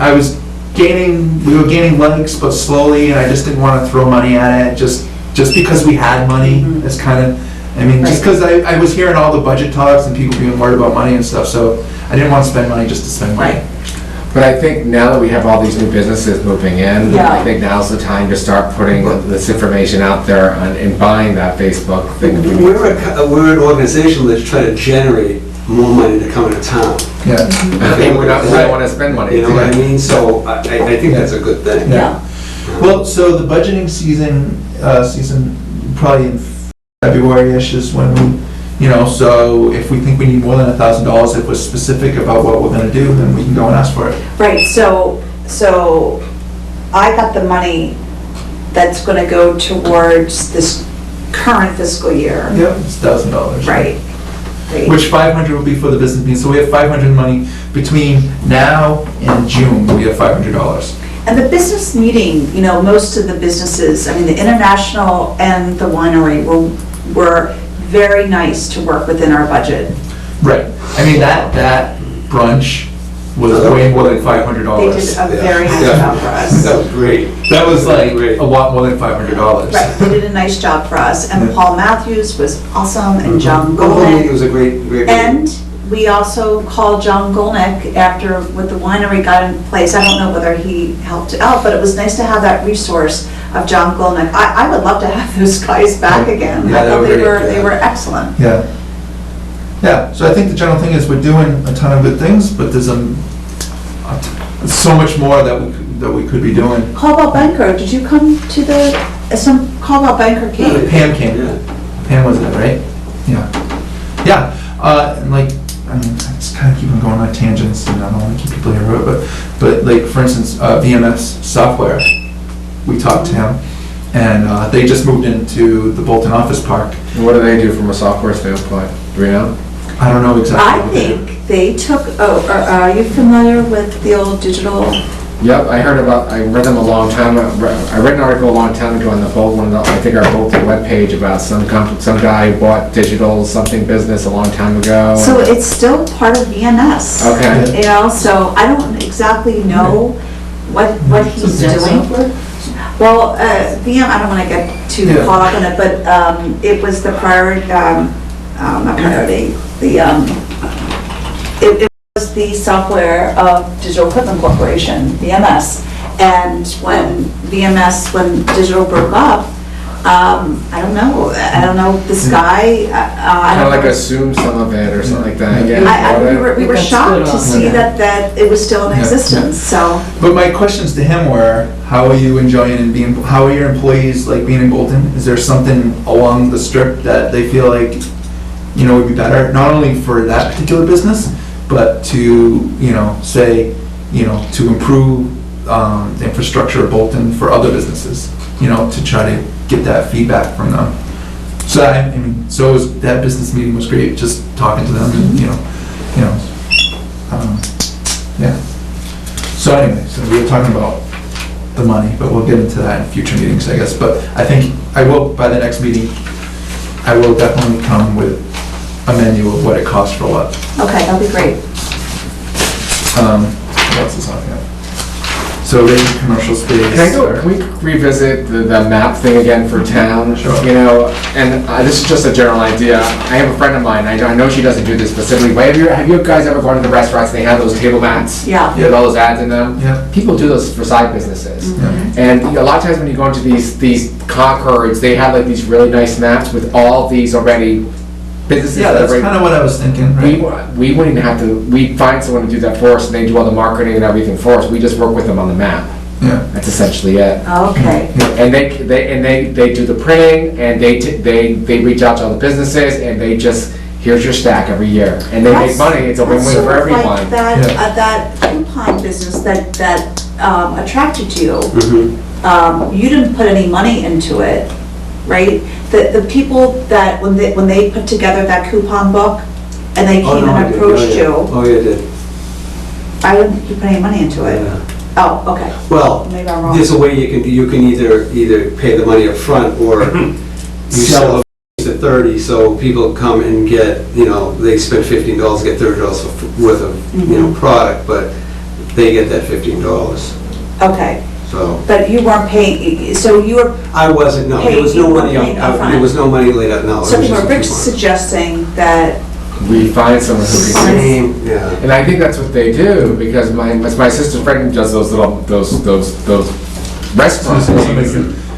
we were gaining likes, but slowly, and I just didn't want to throw money at it, just because we had money. Mhm. It's kind of, I mean, just because I was hearing all the budget talks and people being worried about money and stuff, so I didn't want to spend money just to spend money. Right. But I think now that we have all these new businesses moving in, Yeah. I think now's the time to start putting this information out there and buying that Facebook thing. We're an organization that's trying to generate more money to come into town. Yeah. I think we don't want to spend money. You know what I mean? So I think that's a good thing. Yeah. Well, so the budgeting season probably in February-ish is when we, so if we think we need more than $1,000, if we're specific about what we're gonna do, then we can go and ask for it. Right, so I got the money that's gonna go towards this current fiscal year. Yep, it's $1,000. Right. Right. Which 500 will be for the business meeting, so we have 500 money between now and June, we have $500. And the business meeting, most of the businesses, I mean, the international and the winery were very nice to work within our budget. Right, I mean, that brunch was way more than They did $500. a very nice job for us. That was great. That was like Great. a lot more than $500. Right, they did a nice job for us, and Yeah. Paul Matthews was awesome, and John The whole meeting Golnick. was a great meeting. And we also called John Golnick after, with the winery got in place, I don't know whether he helped out, but it was nice to have that resource of John Golnick. I would love to have those guys back again. Yeah, I they thought were they great, were, yeah. they were excellent. Yeah. Yeah, so I think the general thing is we're doing a ton of good things, but there's so much more that we could be doing. Caldwell Banker, did you come to some Caldwell Banker came? Pam came. Yeah. Pam was there, right? Yeah. Yeah, and like, I mean, I just kind of keep on going on tangents, and I don't want to keep people here, but like, for instance, VMS software, we talked to him, and they just moved into the Bolton office park. And what do they do from a software standpoint? Do we know? I don't know exactly I what they do. think they took, are you familiar with the old digital? Yep, I read them a long time, I read an article a long time ago on the Bolton, I think our Bolton webpage about some guy who bought digital something business a long time ago. So it's still part of VMS. Okay. So I don't exactly know what he's doing. Well, VM, I don't want to get too Yeah. caught up in it, but it was the priority, not priority, it was the software of Digital Equipment Corporation, VMS. And when Digital broke up, I don't know, this guy, I Kind don't of like know. assume some of it or something like that. We were shocked to see Yeah. that it was still in Yeah. existence, so. But my questions to him were, how are you enjoying and how are your employees like being in Bolton? Is there something along the strip that they feel like, would be better, not only for that particular business, but to, say, to improve the infrastructure of Bolton for other businesses, to try to get that feedback from them. So that business meeting was great, just talking to them and, yeah. So anyway, so we were talking about the money, but we'll get into that in future meetings, I guess. But I think by the next meeting, I will definitely come with a menu of what it costs for what. Okay, that'll be great. What else is on here? So raising commercial space. Can we revisit the map thing again for town? Sure. And this is just a general idea. I have a friend of mine, I know she doesn't do this specifically, but have you guys ever gone to the restaurants and they have those table mats? Yeah. With all those ads in them? Yeah. People do those for side businesses. Yeah. And a lot of times when you go into these Concords, they have like these really nice maps with all these already businesses. Yeah, that that's already- kind of what I was thinking, right? We wouldn't even have to, we find someone to do that for us and they do all the marketing and everything for us. We just work with them on the map. Yeah. That's essentially it. Okay. And they do the printing and they reach out to all the businesses and they just, here's your stack every year. And they make money, it's a win-win That's for sort of like everyone. that coupon business that attracted you. Mhm. You didn't put any money into it, right? The people that, when they put together that coupon book and they Oh, came no, I and did. approached Oh, yeah. you, Oh, yeah, I did. I didn't think you put any money into it. Yeah. Oh, okay. Well, Maybe I'm wrong. there's a way you can either pay the money up front or we sell it at 30, so people come and get, they spend $15, get $30 worth of, product, but they get that $15, Okay, so. but you weren't paying, so you were, I wasn't, no, there was no money, there was no money laid out, no. it so was just a Rick's coupon. suggesting that, We find someone who can. Same, yeah. And I think that's what they do, because my sister's friend does those little, those restaurants.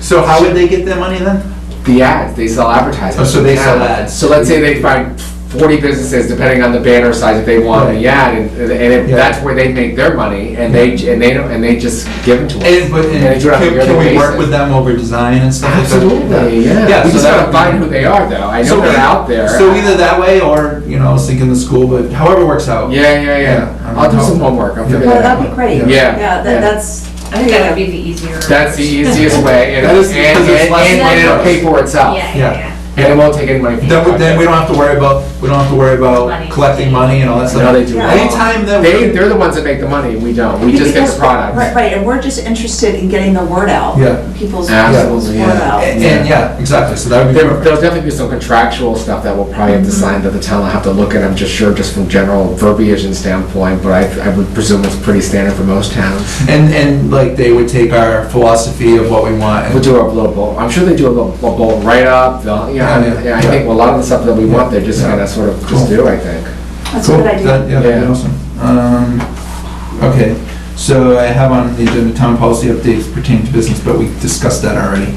So how would they get their money then? The ads, they sell advertising. Oh, so they sell ads. So let's say they find 40 businesses, depending on the banner size, if they want a ad, and if Yeah. that's where they make their money, and they just give them to us. And, but, And they do it on a can yearly we work basis. with them over design and stuff like that? Absolutely, yeah. Yeah, We so just that gotta would be- find who they are, though. I know So they're we- out there. So either that way, or, I was thinking the school, but however works out. Yeah. Yeah. I'll do some homework, I'll figure well, that that'd be out. great. Yeah. Yeah, that's. I think that would be the easier. That's the easiest way, and That is- because it's less it'll work. pay for itself. Yeah. And it won't take any money from the Then we don't have to worry about, Money. collecting money and all that stuff. No, they do. Yeah. Anytime that we. They're the ones that make the money, we don't. We just get Because- the product. Right, and we're just interested in getting the word out. Yeah. People's Absolutely, word yeah. out. And, yeah, exactly, so that would be There'll perfect. definitely be some contractual stuff that we'll probably have to sign that the town will have to look at, I'm just sure, just from general verbiage and standpoint, but I would presume it's pretty standard for most towns. And like, they would take our philosophy of what we want We'll and. do a little bullet, I'm sure they do a little bullet write-up, I think a lot of the stuff that we want, they're just gonna sort of just do, I think. That's a Cool. good idea. Yeah, that'd be Yeah. awesome. Okay, so I have on the agenda town policy updates pertaining to business, but we discussed that already.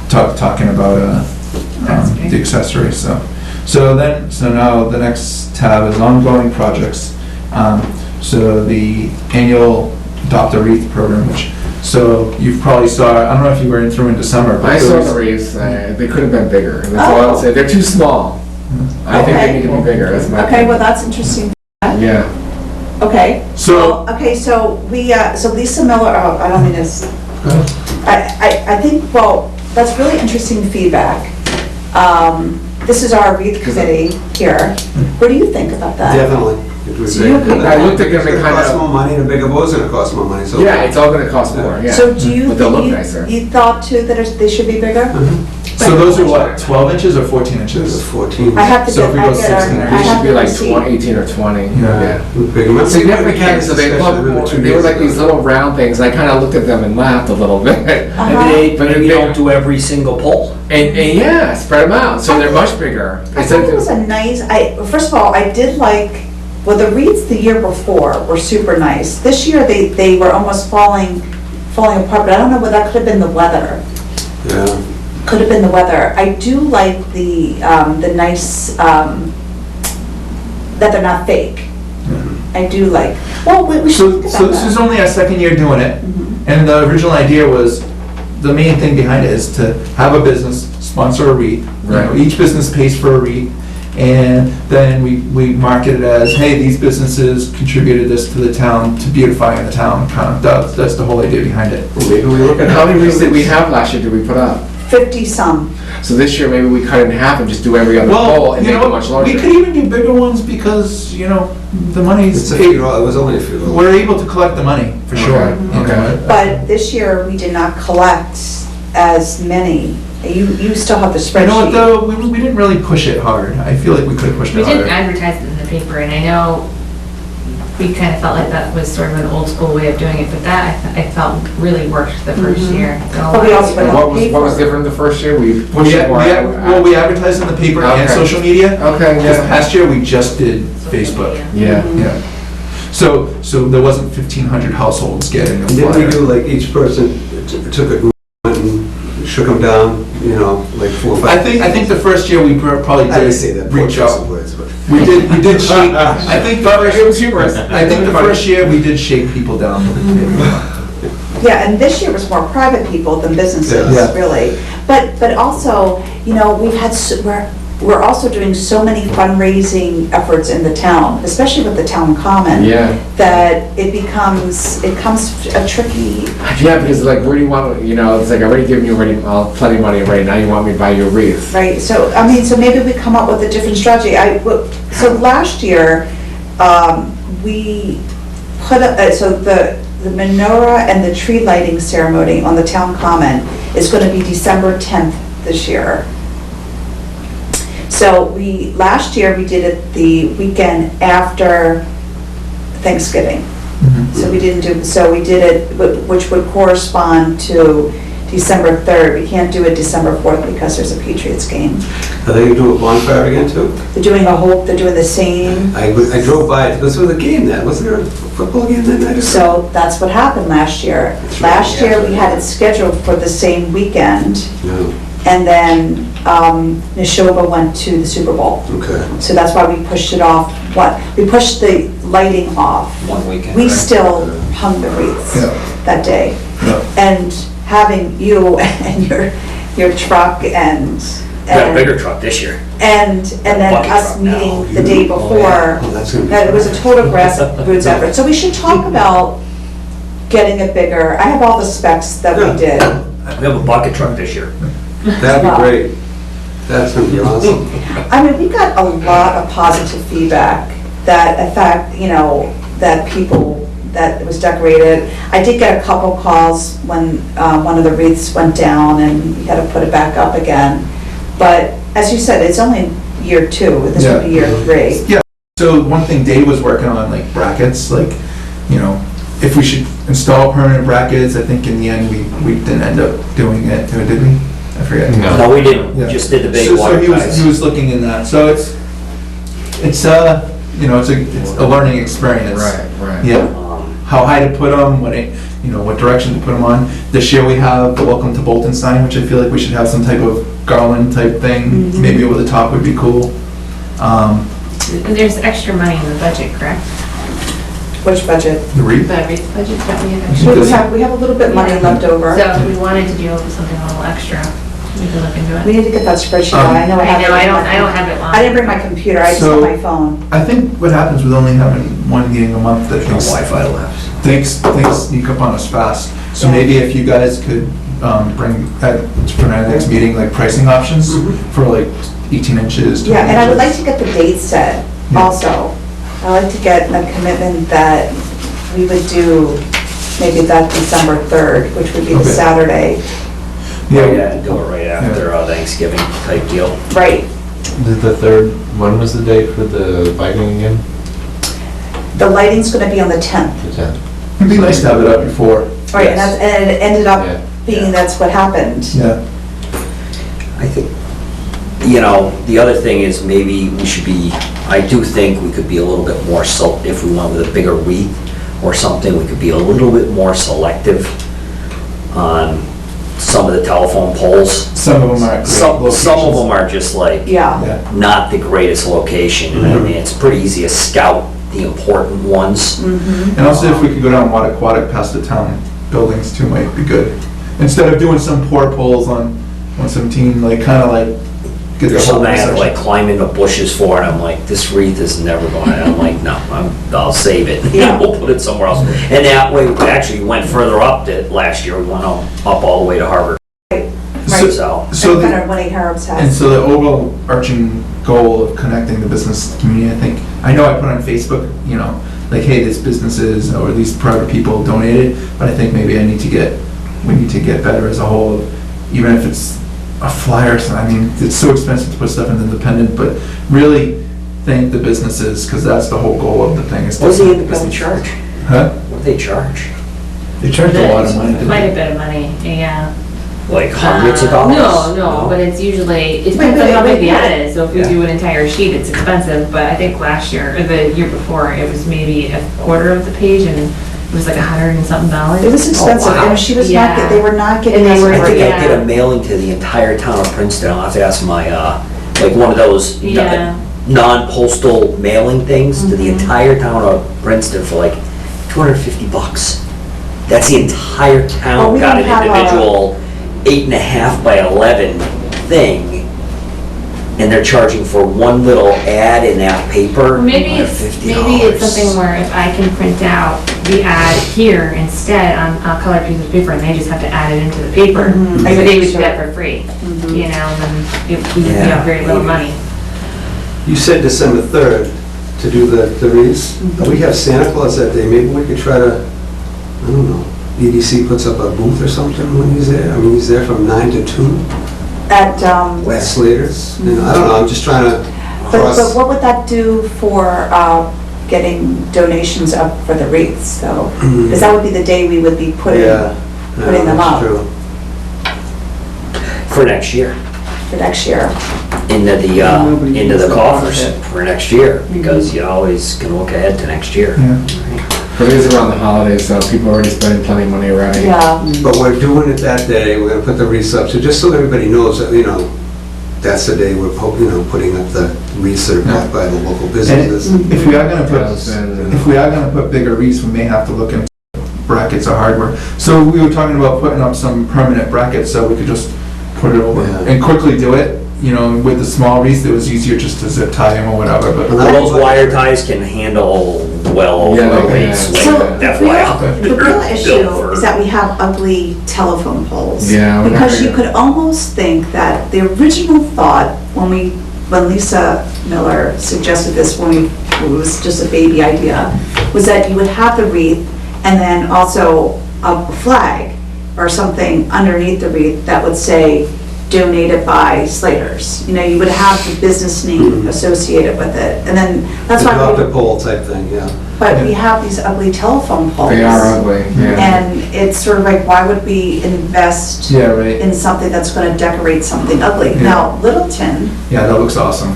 Talking about Accessory. the accessory, so. So now the next tab is ongoing projects. So the annual Adopt a Wreath program, which, so you've probably saw, I don't know if you were in through in December, but I there saw was- the wreaths, they could have been bigger, that's all I would say, they're too small. I think they need to be bigger, that's my Okay, well, opinion. that's interesting. Yeah. Okay. So- Well, okay, so so Lisa Miller, oh, I don't mean this. I think, well, that's really interesting feedback. This is our wreath committee here. What do you think about that? Definitely. It was So you- great. I looked at them and It's gonna cost kinda- more money, and a bigger bow's gonna cost more money, so. Yeah, it's all gonna cost more, yeah. So do you But they'll look think, nicer. you thought too that they should be bigger? So those are what, 12 inches or 14 It was inches? 14. I have to So get, if we I go get 16 our, or I It should have be to like receipt. 18 or 20, Yeah. yeah. Big. Remember So we had significant, this so they discussion, I remember look, 2 they were years like ago. these little round things, I kinda looked at them and laughed a little bit. Uh-huh. But We they- don't do every single poll. And yeah, spread them out, so they're much bigger. I thought it was a nice, first of all, I did like, well, the wreaths the year before were super nice. This year, they were almost falling apart, but I don't know whether that could have been the weather. Yeah. Could have been the weather. I do like the nice, that they're not fake. I do like, well, we should So, think so about this is that. only our second year doing it, and the original idea was, the main thing behind it is to have a business sponsor a wreath. You know, Right. Each business pays for a wreath, and then we market it as, hey, these businesses contributed this to the town, to beautifying the town, kind of, that's the whole idea behind it. Well, maybe we look at. And how many wreaths did we have last year, did we put up? 50-some. So this year, maybe we cut it in half and just do every other poll Well, and you make it much know, we larger. could even do bigger ones because, the money's, It's a few dollars, it was only a few dollars. we're able to collect the money, for sure. Okay, you know. okay. But this year, we did not collect as many. You still have the You know what, spreadsheet. though, we didn't really push it hard. I feel like we could have pushed We it harder. didn't advertise it in the paper, and I know we kind of felt like that was sort of an old school way of doing it, but that I felt really worked the first year. So a But we lot of also people- went What was different the first year? We pushed it more. Well, we advertised in the paper and Okay. social media. Okay, This yeah. past year, we just did social Facebook. media. Yeah. Yeah. So there wasn't 1,500 households getting a And didn't we flyer. do, like, each person took it and shook them down, like 4 or 5? I think the first year we probably I didn't say did that, reach poor out. words, but. We did shake, I think the first, It was humorous. I think the first year we did shake people down. Yeah, and this year was more private people than businesses, Yeah. really. But also, we've had, we're also doing so many fundraising efforts in the town, especially with the town common. Yeah. That it becomes a tricky, Yeah, because like, where do you want, it's like, I already given you plenty of money already, now you want me to buy you a wreath. right? So, so maybe we come up with a different strategy. So last year, we put, so the menorah and the tree lighting ceremony on the town common is going to be December 10th this year. So last year, we did it the weekend after Thanksgiving. So we did it, which would correspond to December 3rd. We can't do it December 4th because there's a Patriots game. Are they gonna do a bonfire again too? They're doing the same. I drove by it, because there was a game then, wasn't there a football game that night? So that's what happened last year. That's right, Last year, we yeah. had it scheduled for the same weekend, No, and then Neshoba went to the Super Bowl. okay. So that's why we pushed it off. We pushed the lighting off. One weekend, We right? still hung the wreaths Yeah. that day. Yeah. And having you and your truck and. We got a bigger truck this year. And then Bucket us truck now. meeting the day before. Oh, that's gonna be. That it was a total grassroots effort. So we should talk about getting it bigger. I have all the specs that we did. We have a bucket truck this year. That'd be great. That's gonna be awesome. I mean, we got a lot of positive feedback that, in fact, that people, that it was decorated. I did get a couple calls when one of the wreaths went down and we had to put it back up again. But as you said, it's only year 2. This will be year 3. Yeah, so one thing Dave was working on, like brackets, like, if we should install permanent brackets. I think in the end, we didn't end up doing it, did we? I forget. No, we didn't, we Yeah. just did the big So water he guys. was looking in that, so it's a learning experience. Right. Yeah, Um, how high to put them, what direction to put them on. This year we have the Welcome to Bolton sign, which I feel like we should have some type of garland type thing, maybe over the top would be cool. There's extra money in the budget, correct? Which budget? The wreath, The wreath budget that we have extra. We have a little bit money left over. So if we wanted to do something a little extra, we could look into We it. need to get that spreadsheet out. I know I have it. I don't have it on. I didn't bring my computer, I just So- have my phone. I think what happens with only having one meeting a month, that No Wi-Fi left. things sneak up on us fast. So Yeah. maybe if you guys could bring, for our next meeting, like pricing options for like 18 inches. 20 Yeah, and I would like inches. to get the date set Yeah. also. I'd like to get a commitment that we would do maybe that December 3rd, which would be the Okay. Saturday. Yeah, Yeah, do it right after Thanksgiving type deal. Right. The third, when was the date for the lighting again? The lighting's gonna be on the 10th. The 10th. it'd be nice to have it up before. Right, and it ended up Yeah. being that's what happened. Yeah. I think, the other thing is maybe we should be, I do think we could be a little bit more, if we went with a bigger wreath or something, we could be a little bit more selective on some of the telephone poles. Some of them are great Some of locations. them are just like, Yeah. Yeah. not the greatest location, you know what I mean? It's pretty easy to scout the important ones. And also if we could go down Wattaquatic past the town buildings too might be good. Instead of doing some poor poles on 117, get the There's whole something I have to like intersection. climb into bushes for, and I'm like, this wreath is never going, and I'm like, no, I'll save it. Yeah. We'll put it somewhere else. And that way, we actually went further up last year, we went up all the way to Harvard. Right. So, So And the- kind of Winnie Harrob's And has. so the overarching goal of connecting the business community, I know I put on Facebook, like, hey, this businesses or these private people donated, but I think maybe we need to get better as a whole, even if it's a flyer. So, I mean, it's so expensive to put stuff in the independent, but really thank the businesses, because that's the whole goal of the thing. Is to what does the thank independent businesses. charge? Huh? What do they charge? They charge a lot of money. don't Quite they? a bit of money, yeah. Like hundreds of dollars? No, but it's usually, it depends on how big the ad is, so if we do an entire sheet, it's expensive, but I think last year, or the year before, it was maybe a quarter of the page, and it was like $100 and something. It was expensive, wow. and she was not, Yeah. they were not getting And they us. were- I think I Yeah. did a mailing to the entire town of Princeton. I'll have to ask my, like one of those Yeah. non-postal mailing things to the Mhm. entire town of Princeton for like $250. That's the entire Oh, town we got don't an have a- individual 8.5 by 11 thing, and they're charging for one little ad in that paper. Maybe it's $50. something where if I can print out the ad here instead on a colored piece of paper, and they just have to add it into the paper, Mhm. so they would do that for free, Mhm. and then it would be Yeah. very little money. You said December 3rd to do the wreaths. We have Santa Claus that day, maybe we could try to I don't know, EDC puts up a booth or something when he's there? I mean, he's there from 9 to 2 At, at Slater's. You know, I don't know, I'm just trying to but cross. what would that do for getting donations up for the wreaths, though? Because that would be the day we would be putting Yeah. putting them that's up. true. For next year, for next year. into the, Nobody into needs the to coffers buy it. for next year, because you always can look ahead to next year. Yeah. But it is around the holidays, so people are already spending plenty of money already. Yeah. But we're doing it that day, we're gonna put the wreaths up, so just so everybody knows that, you know, that's the day we're, you know, putting up the wreaths that are bought by the local And businesses. if we are gonna put, And- if we are gonna put bigger wreaths, we may have to look into brackets or hardware. So we were talking about putting up some permanent brackets, so we could just put it over Yeah. and quickly do it. You know, with the small wreaths, it was easier just to zip tie them or whatever, but. And Well, I- those wire ties can handle well over Yeah, a they week's can. So weight, the FYI. real They're issue built for- is that we have ugly telephone poles. Yeah, we're not Because you gonna- could almost think that the original thought, when Lisa Miller suggested this when it was just a baby idea, was that you would have the wreath and then also a flag or something underneath the wreath that would say donated by Slater's. You know, you would have the business name associated with it. And then, that's The why, doctor pole type thing, yeah. but we have these ugly telephone poles. They are ugly, yeah. And it's sort of like, why would we invest Yeah, right. in something that's gonna decorate something ugly? Yeah. Now, Littleton, Yeah, that looks awesome.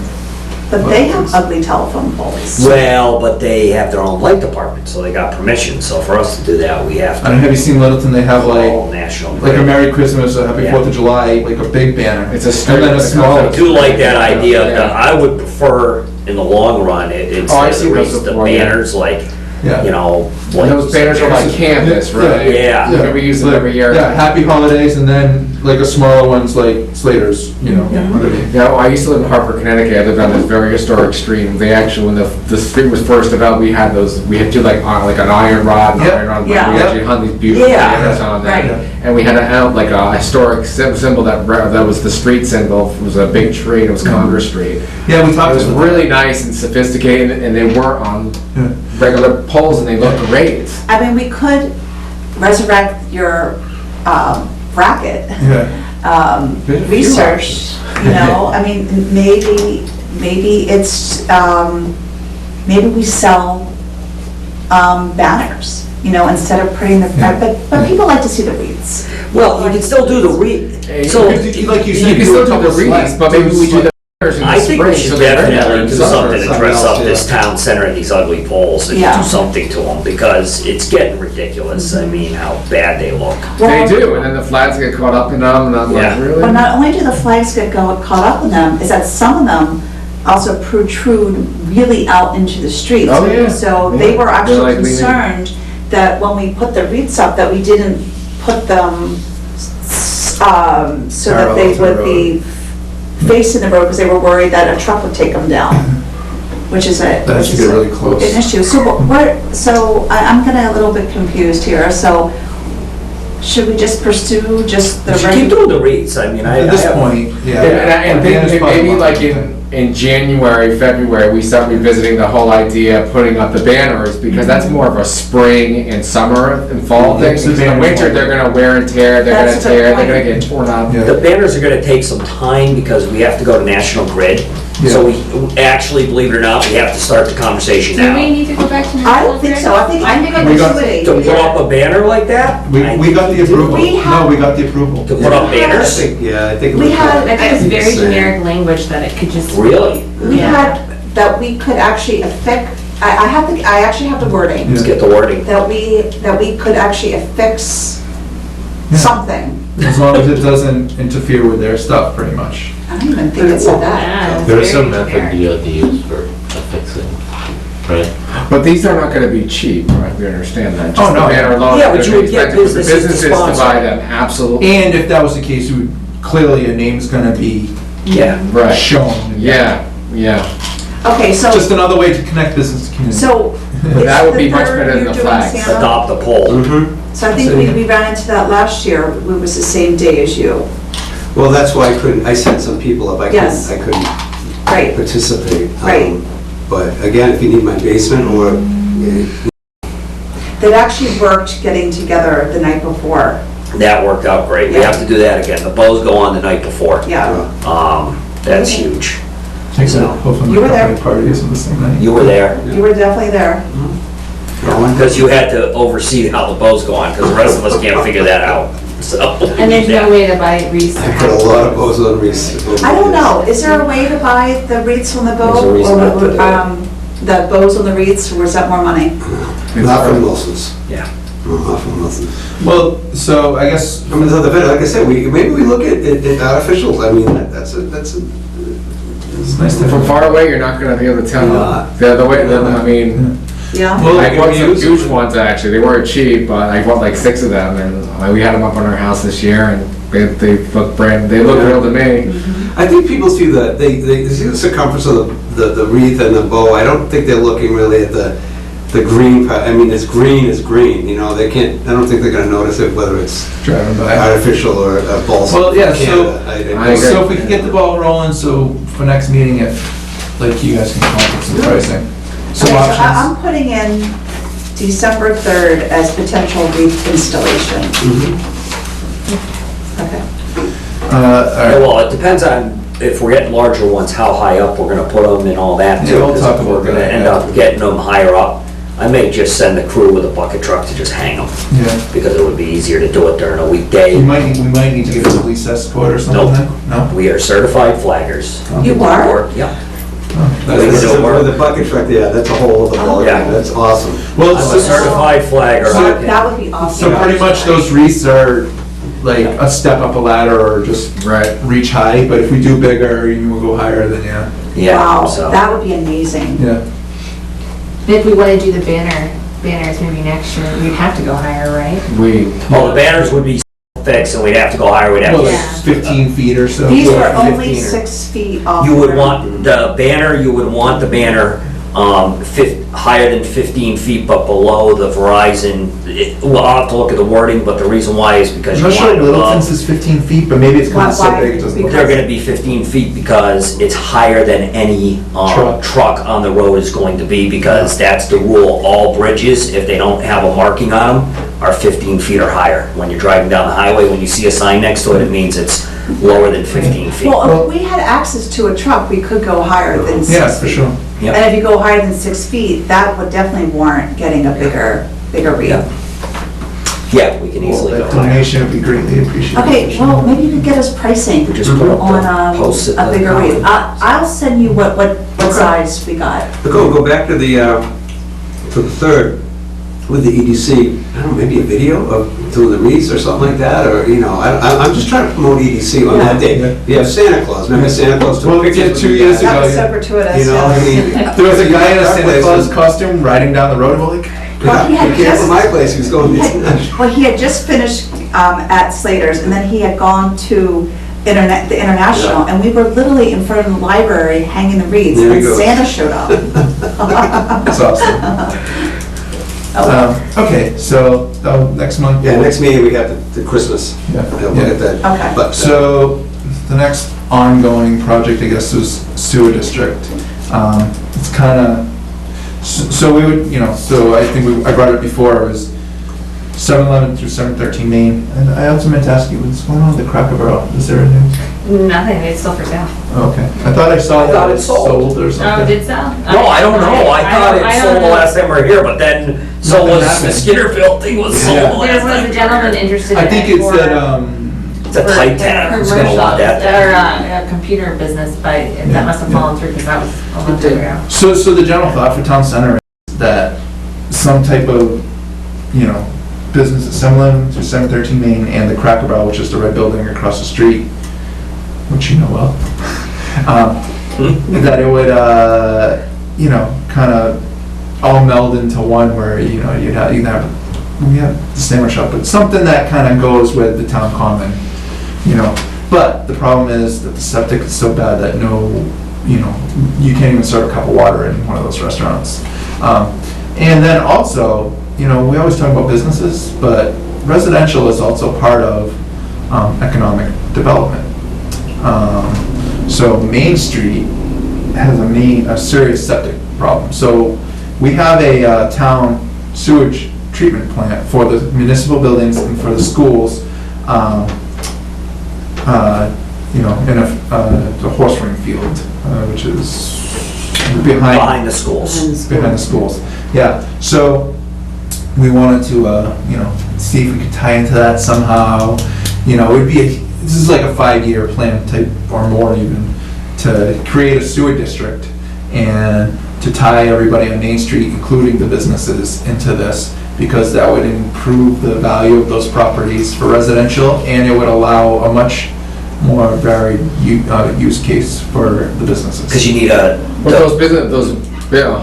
but they have ugly telephone poles. Well, but they have their own light department, so they got permission, so for us to do that, we have I to don't know, have you seen Littleton? They have call like National a Grid. Merry Christmas, a Happy Yeah. 4th of July, like a big banner. It's a And then a strip. small. I do like that idea, Yeah. I would prefer, in the long run, Oh, I've instead seen of those the before, yeah. banners, like, Yeah. you know. And those banners are like canvas, right? Yeah. Yeah, we use them every year. Yeah, Happy Holidays, and then like a smaller one's like Slater's, you know, underneath. Yeah, well, I used to live in Hartford, Connecticut. I lived on this very historic street. They actually, when the street was first developed, we had to like an iron rod, and Yep. iron rod. Yeah. We actually hung these beautiful Yeah. banners on there. Right. And we had like a historic symbol that was the street symbol. It was a big tree. It was Congress Street. Yeah, we It talked was about really nice and sophisticated, and they weren't on Yeah. regular poles, and they looked great. I mean, we could resurrect your bracket Yeah. There's a few research, you know, I mean, maybe it's, maybe we sell banners, you know, instead of putting the, but people like to see the wreaths. Well, you can still do the so, Like you You said, can still do the wreaths, but maybe we do the banners in the I think we spring, so should they're definitely in do summer. something to dress up something this else, town center and these ugly poles and Yeah. do something to them, because it's getting ridiculous, I mean, how bad they look. They do, and then the flags get caught up in them, and I'm Yeah. like, really? But not only do the flags get caught up in them, is that some of them also protrude really out into the street. Oh, yeah. So they Yeah. were They're actually like leaning- concerned that when we put the wreaths up, that we didn't put them so that they Parallel to the would be facing the road, because they were worried that a truck would take them down, which is a, That which should is get really close. an issue. So I'm getting a little bit confused here, so should we just pursue just the You should keep doing the wreaths, I mean, at this point, yeah. And Banners think probably maybe want like to- in January, February, we start revisiting the whole idea of putting up the banners, because that's more of a spring and summer and fall thing. Yes, the Because in the banners winter, won't- they're gonna wear and tear, they're That's gonna a good tear, they're point. gonna get torn up. Yeah. The banners are gonna take some time, because we have to go to National Grid, so we actually, believe it or not, we have to start the conversation Do we now. need to go back to I National don't think Grid? so, I think We got- perpetuity. To put up a banner like that? We got the approval. We No, have- we got the approval. To put up I banners? think, yeah, I think. it We was- had- I think it's very Same. generic language that it could just. Really? We Yeah. had, that we could actually affect, I actually have the wording, Let's get the wording. that we could actually affix Yeah. something. As long as it doesn't interfere with their stuff, pretty much. I don't even think it said that. Yeah, it's There is very some method generic. DOD use for affixing, right? But these are not gonna be cheap, right? We understand that. Just Oh, no. the banner alone Yeah, is but gonna you be would get expensive, but the businesses to businesses to sponsor. buy them, absolutely. And if that was the case, we would, clearly a name's gonna be Yeah. Right. shown. Yeah, yeah. Okay, so, Just another way to connect business to community. so. That would it's be the much third better than you're the doing, flags. Santa? Adopt a pole. Mhm. So I think we ran into that last year, it was the same day as you. Well, that's why I sent some people up, Yes. I couldn't Right, participate. Right. But again, if you need my basement or, that actually worked getting together the night before. That worked out great. We have to do that again. The bows go on the night before. Yeah. That's huge. So hopefully You were the there. company party isn't the same night. You were there. You were definitely there. Because you had to oversee how the bows go on, because the rest of us can't figure that out, so. And there's no way to buy wreaths. I put a lot of bows on wreaths. I don't know, is there a way to buy the wreaths on the bow? There's a reason not to do it. Or, the bows on the wreaths, or is that more money? Not from Wilson's. Yeah. No, not from Wilson's. Well, so I guess, I mean, so like I said, maybe we look at artificials. I mean, that's a, it's nice to From far away, you're not gonna be able to tell. Yeah. The way, I mean, Yeah? Well, I bought some we- huge ones actually. They weren't cheap, but I bought like 6 of them, and we had them up on our house this year, and they look they look real to me. I think people see they see the circumference of the wreath and the bow. I don't think they're looking really at the green part. I mean, it's green is green, you know, I don't think they're gonna notice it whether it's driving by. artificial or a balsam. Well, yeah, Canada. I agree. So if we can get the ball rolling, so for next meeting, if, like, you guys can come up with some pricing. Some Okay, so options. I'm putting in December 3rd as potential wreath installation. Okay. All right. Well, it depends on, if we're getting larger ones, how high up we're gonna put them and all that too. Yeah, we'll 'cause talk if we're about gonna that, end yeah. up getting them higher up, I may just send the crew with a bucket truck to just hang them, Yeah. because it would be easier to do it during a We weekday. might need to get a police escort or something Nope. then? No? We are certified flaggers. You are? Yeah. Oh, We that's- can do it. With the bucket truck, yeah, that's a whole other ballgame. Yeah. That's awesome. Well, I'm so, a certified flagger. That would be awesome. so pretty much those wreaths are like a step up a ladder or just Right. reach high, but if we do bigger, you will go higher, then yeah. Yeah, Wow, so. that would be amazing. Yeah. If we want to do the banners maybe next year, we'd have to go higher, right? Oh, the banners would be fixed and we'd have to go higher, we'd have Well, to. like 15 feet or so. These were 15 only or- 6 feet off. You would the want the banner, higher than 15 feet, but below the Verizon. Well, I'll have to look at the wording, but the reason why is because I'm you not sure want it Littleton's above. is 15 feet, but maybe it's because it's so Why? big it doesn't look. They're gonna be 15 feet because it's higher than any Truck. truck on the road is going to be, because that's the rule. All bridges, if they don't have a marking on them, are 15 feet or higher. When you're driving down the highway, when you see a sign next to it, it means it's lower than 15 feet. Well, if we had access to a truck, we could go higher than 6 feet. Yeah, for sure. Yep. And if you go higher than 6 feet, that would definitely warrant getting a bigger wreath. Yeah. Yeah, we can Well, easily go that higher. donation would be greatly appreciated. Okay, well, maybe you could get us pricing We just put up on the posts at a the bigger wreath. common. I'll send you what size we got. But go back to the 3rd with the EDC. I don't know, maybe a video of doing the wreaths or something like that, or, you know, I'm just trying to promote EDC on that Yeah. day. You have Santa Claus, remember Santa Claus took Well, we pictures did with 2 you years guys? ago. That was yeah. so gratuitous, You know, I yes. mean. There was a guy in a Our Santa place Claus is- costume riding down the road, and we're like, Well, he Yeah, had you can't just- from my place, he was going, Well, he had just finished at Slater's, and then he had gone to the International, and we were literally in front of the library hanging the wreaths, There and you go. Santa showed up. that's awesome. Okay, so next month. Yeah, next meeting, we have the Christmas. Yeah. Yeah, we'll get that. Okay. But, So the next ongoing project, I guess, is sewer district. It's kind of, so we would, you know, so I think I brought it before, it was 711 through 713 Main. And I also meant to ask you, what's going on with the Cracker Barrel? Is there a news? Nothing, it's still for sale. Oh, okay. I thought I saw I thought that it it sold. sold or Oh, something. did sell? No, I don't know. I thought it don't sold the know. last time we were here, but then so Nothing was the happened. Skinnerville thing was sold Yeah. the last There time. was a we were gentleman here. interested in I it think it's for- that, It's a for tight their town. Who's gonna commercial, want that thing? Their computer business, but that must have fallen through because that was a long time ago. so the general thought for town center is that some type of, you know, business at 711 through 713 Main and the Cracker Barrel, which is the red building across the street, which you know well, that it would, you know, kind of all meld into one where, you know, we have the sandwich shop, but something that kind of goes with the town common, you know. But the problem is that the septic is so bad that you know, you can't even serve a cup of water in one of those restaurants. And then also, you know, we always talk about businesses, but residential is also part of economic development. So Main Street has a serious septic problem. So we have a town sewage treatment plant for the municipal buildings and for the schools, you know, in the horse ring field, which is Behind the schools. behind the schools. Yeah, so we wanted to, you know, see if we could tie into that somehow. You know, it would be, this is like a 5-year plan type, or more even, to create a sewer district and to tie everybody on Main Street, including the businesses, into this, because that would improve the value of those properties for residential, and it would allow a much more varied use case for the businesses. Because you need a, But those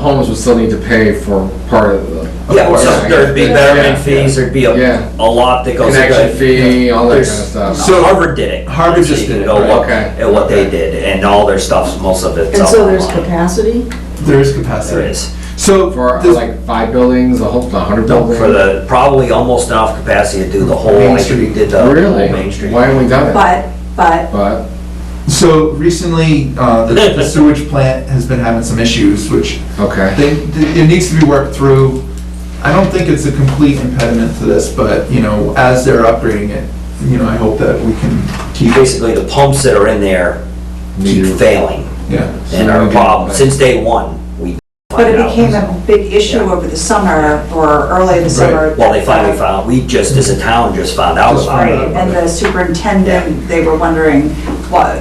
homes would still need to pay for part of the. yeah, so there'd be betterment Yeah. fees, there'd be Yeah. a lot that goes. Connection fee, all that kind of There's- stuff. So- Harvard did it. Harvard So just you can did it, go right, look okay. at what they did, and all their stuff, most of it's And up so there's online. capacity? There is capacity. There is. So, For there's- like 5 buildings, a whole, 100 No, buildings? for the, probably almost enough capacity to do the whole, Main I think we Street. did the whole Really? Main Street. Why haven't we done it? But so recently, the sewage plant has been having some issues, which Okay. it needs to be worked through. I don't think it's a complete impediment to this, but, you know, as they're upgrading it, you know, I hope that we can keep, Basically, the pumps that are in there keep Need- failing, yeah. and our problem, since day one, we but find it out. became a big issue Yeah. over the summer, or early the summer. Well, they finally found, we just, as a town, just found out Just about found it. out. Right, and the superintendent, they were wondering what,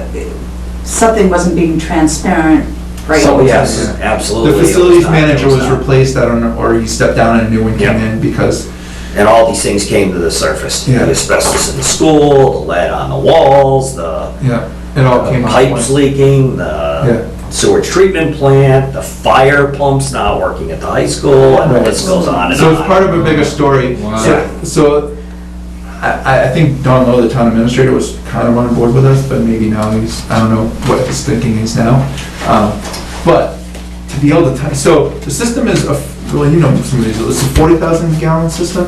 something wasn't being transparent, right? So, yes, The absolutely. it facilities not- manager it was not. replaced, I don't know, or he stepped down and a new one came Yeah. in because, And all these things came to the surface. Yeah. The asbestos in the school, the lead on the walls, the yeah, it all came out. pipes leaking, Yeah. the sewage treatment plant, the fire pumps not working at the high school, and the list goes on and on. So it's part of a bigger story. Wow. So I think Don Lowe, the town administrator, was kind of on board with us, but maybe now he's, I don't know what his thinking is now. But to be able to, so the system is, well, you know some of these, it's a 40,000 gallon system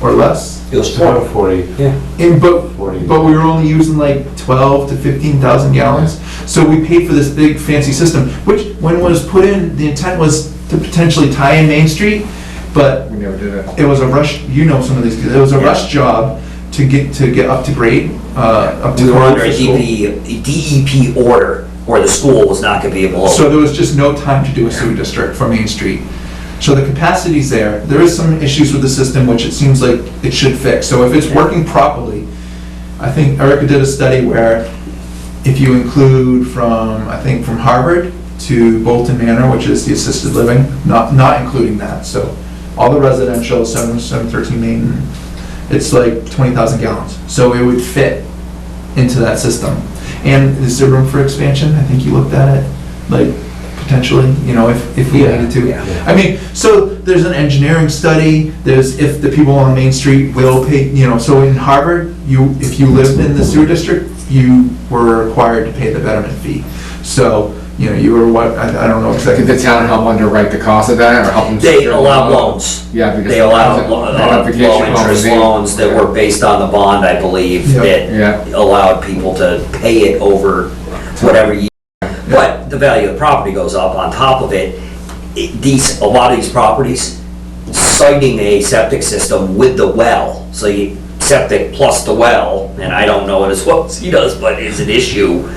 or less. It was It's about 40. Yeah. But we were only using like 12 to 15,000 gallons. So we paid for this big fancy system, which when it was put in, the intent was to potentially tie in Main Street, but We never did it. it was a rush, you know some of these, it was a rush job to get up to grade, up to We were code under for a school. DEP order, where the school was not gonna be able So to. there was just no time to do a sewer district for Main Street. So the capacity's there. There is some issues with the system, which it seems like it should fix. So if it's working properly, I think Erica did a study where if you include from, I think from Harvard to Bolton Manor, which is the assisted living, not including that, so all the residential, 713 Main, it's like 20,000 gallons. So it would fit into that system. And is there room for expansion? I think you looked at it, like potentially, you know, if we Yeah, needed to. yeah. I mean, so there's an engineering study, there's if the people on Main Street will pay, you know, so in Harvard, if you lived in the sewer district, you were required to pay the betterment fee. So, you know, you were what, I don't know exactly. Did the town help underwrite the cost of that, or help them? They secure the allowed loan? loans. Yeah, because. They allowed Identification low-interest company. loans that were based on the bond, I believe, Yeah. that Yeah. allowed people to pay it over whatever year. But the value of the property goes up on top of it. A lot of these properties, citing a septic system with the well, so you, septic plus the well, and I don't know it as well as he does, but is an issue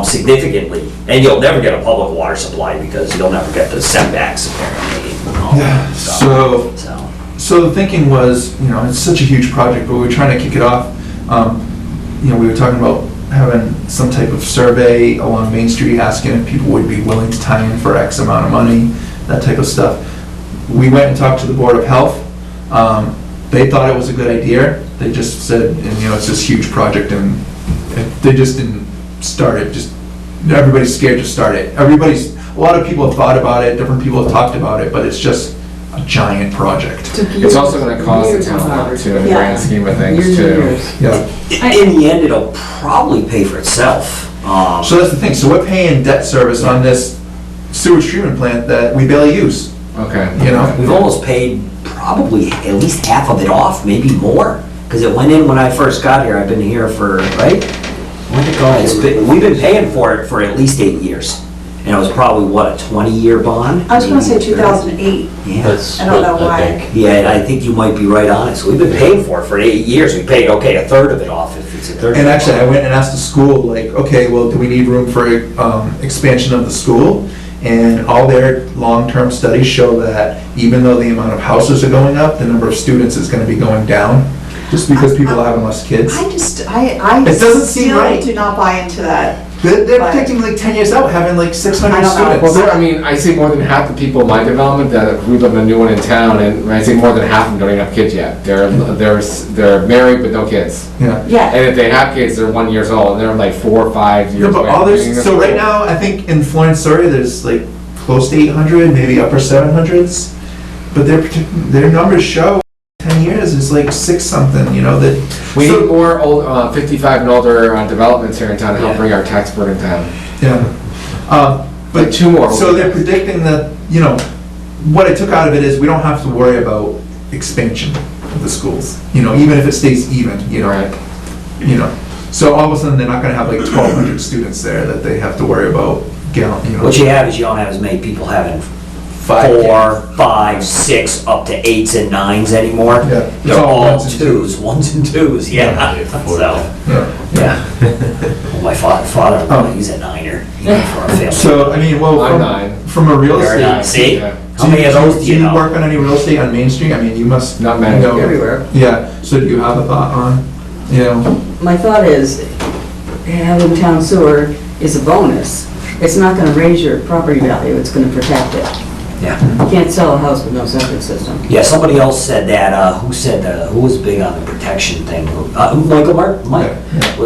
significantly. And you'll never get a public water supply because you'll never get the setbacks apparently. and all that Yeah, stuff. so- So the thinking was, you know, it's such a huge project, but we were trying to kick it off. You know, we were talking about having some type of survey along Main Street, asking if people would be willing to tie in for X amount of money, that type of stuff. We went and talked to the Board of Health. They thought it was a good idea. They just said, and you know, it's this huge project and they just didn't start it, just, everybody's scared to start it. A lot of people have thought about it, different people have talked about it, but it's just a giant project. It's also gonna cost the town a lot too, in the grand scheme of things Years and too. years. Yeah. In the end, it'll probably pay for itself. So that's the thing, so we're paying debt service on this sewage treatment plant that we barely use, Okay. you know? We've almost paid probably at least half of it off, maybe more, because it went in when I first got here. I've been here for, right? When did it go in? We've been paying for it for at least 8 years. And it was probably, what, a 20-year bond? I was gonna say 2008. Yeah. That's I don't know what I why. think. Yeah, I think you might be right on it. So we've been paying for it for 8 years. We paid, okay, a third of it off if it's a third. And actually, I went and asked the school, like, okay, well, do we need room for expansion of the school? And all their long-term studies show that even though the amount of houses are going up, the number of students is gonna be going down, just because people are having less kids. I It doesn't seem still right. do not buy into that. They're But- predicting like 10 years out, having like 600 I don't know. students. Well, I mean, I see more than half the people in my development that we live in a new one in town, and I see more than half of them don't even have kids yet. They're married but no kids. Yeah. Yeah, And if they have kids, they're 1 year old, and they're like 4 or 5 No, years but away. all from being in there's, so right school. now, I think in Florence, Surrey, there's like close to 800, maybe upper 700s. But their numbers show 10 years is like 6 something, you know, that. We so- need more old, 55 and older developments here in town to help Yeah. bring our tax burden down. Yeah. Like 2 more. So they're predicting that, you know, what I took out of it is we don't have to worry about expansion of the schools, you know, even if it stays even, you know. Right. You know, so all of a sudden, they're not gonna have like 1,200 students there that they have to worry about, you know. What you have is you don't have as many people having 5 4, 5, 6, up to 8s and 9s anymore. Yeah. It's They're all all ones and 2s, 1s and 2s, yeah. So, Yeah. yeah. Well, my father, he's a 9er, even for our family. So, I mean, well, I'm 9. from a real You're a 9, estate. see? Yeah. How many of those do you know? work on any real estate on Main Street? I mean, you must. Not many. know- Everywhere. Yeah, so do you have a thought on, you know? My thought is, having town sewer is a bonus. It's not gonna raise your property value, it's gonna protect it. Yeah. You can't sell a house with no septic system. Yeah, somebody else said that, who was big on the protection thing? Michael Mark? Mike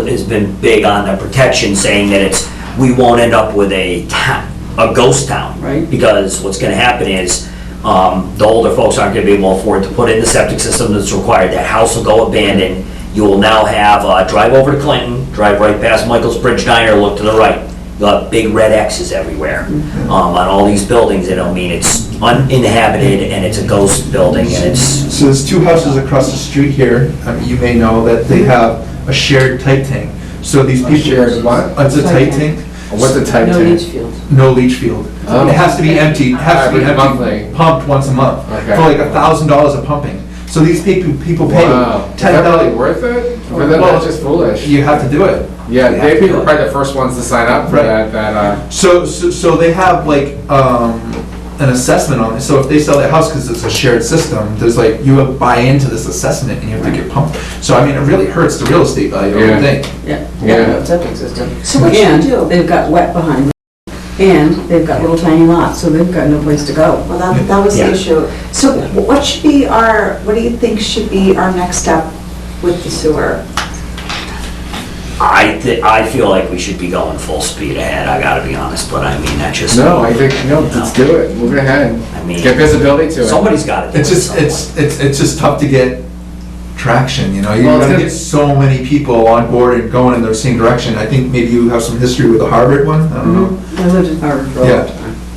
has been big on the protection, saying that we won't end up with a ghost town. Right. Because what's gonna happen is, the older folks aren't gonna be able to afford to put in the septic system that's required. That house will go abandoned. You will now have, drive over to Clinton, drive right past Michael's Bridge Diner, look to the right. You'll have big red X's everywhere, on all these buildings. It'll mean it's uninhabited and it's a ghost building and it's, So there's 2 houses across the street here, you may know that they have a shared tight tank. So these people. shared what? It's a tight tank, What's the type No tank? leach field. no leach field. Oh. It has to be empty, Every monthly. pumped once a month, Okay. for like $1,000 of pumping. So these people pay Wow. Is that really $10. worth it? Or that- Well, that's just foolish? You have to do it. Yeah, You have they to people do are it. probably the first ones to sign up for Right. that, So they have like, an assessment on it, so if they sell their house, because it's a shared system, there's like, you buy into this assessment and you have to get pumped. So I mean, it really hurts the real estate value, I Yeah. would think. Yeah, Yeah. no septic system. So what should you And do? they've got wet behind them, and they've got little tiny lots, so they've got no place to go. Well, that was the Yeah. issue. So what should be what do you think should be our next step with the sewer? I feel like we should be going full speed ahead, I gotta be honest, but I mean, that's just. no, I think, no, let's do it, move it ahead. I mean, Get visibility to it. somebody's gotta do it. It's just, somewhere. it's just tough to get traction, you know, you're Well, it's gonna gonna- get so many people on board and going in the same direction. I think maybe you have some history with the Harvard one, I don't know. I lived in Harvard for a Yeah. long time.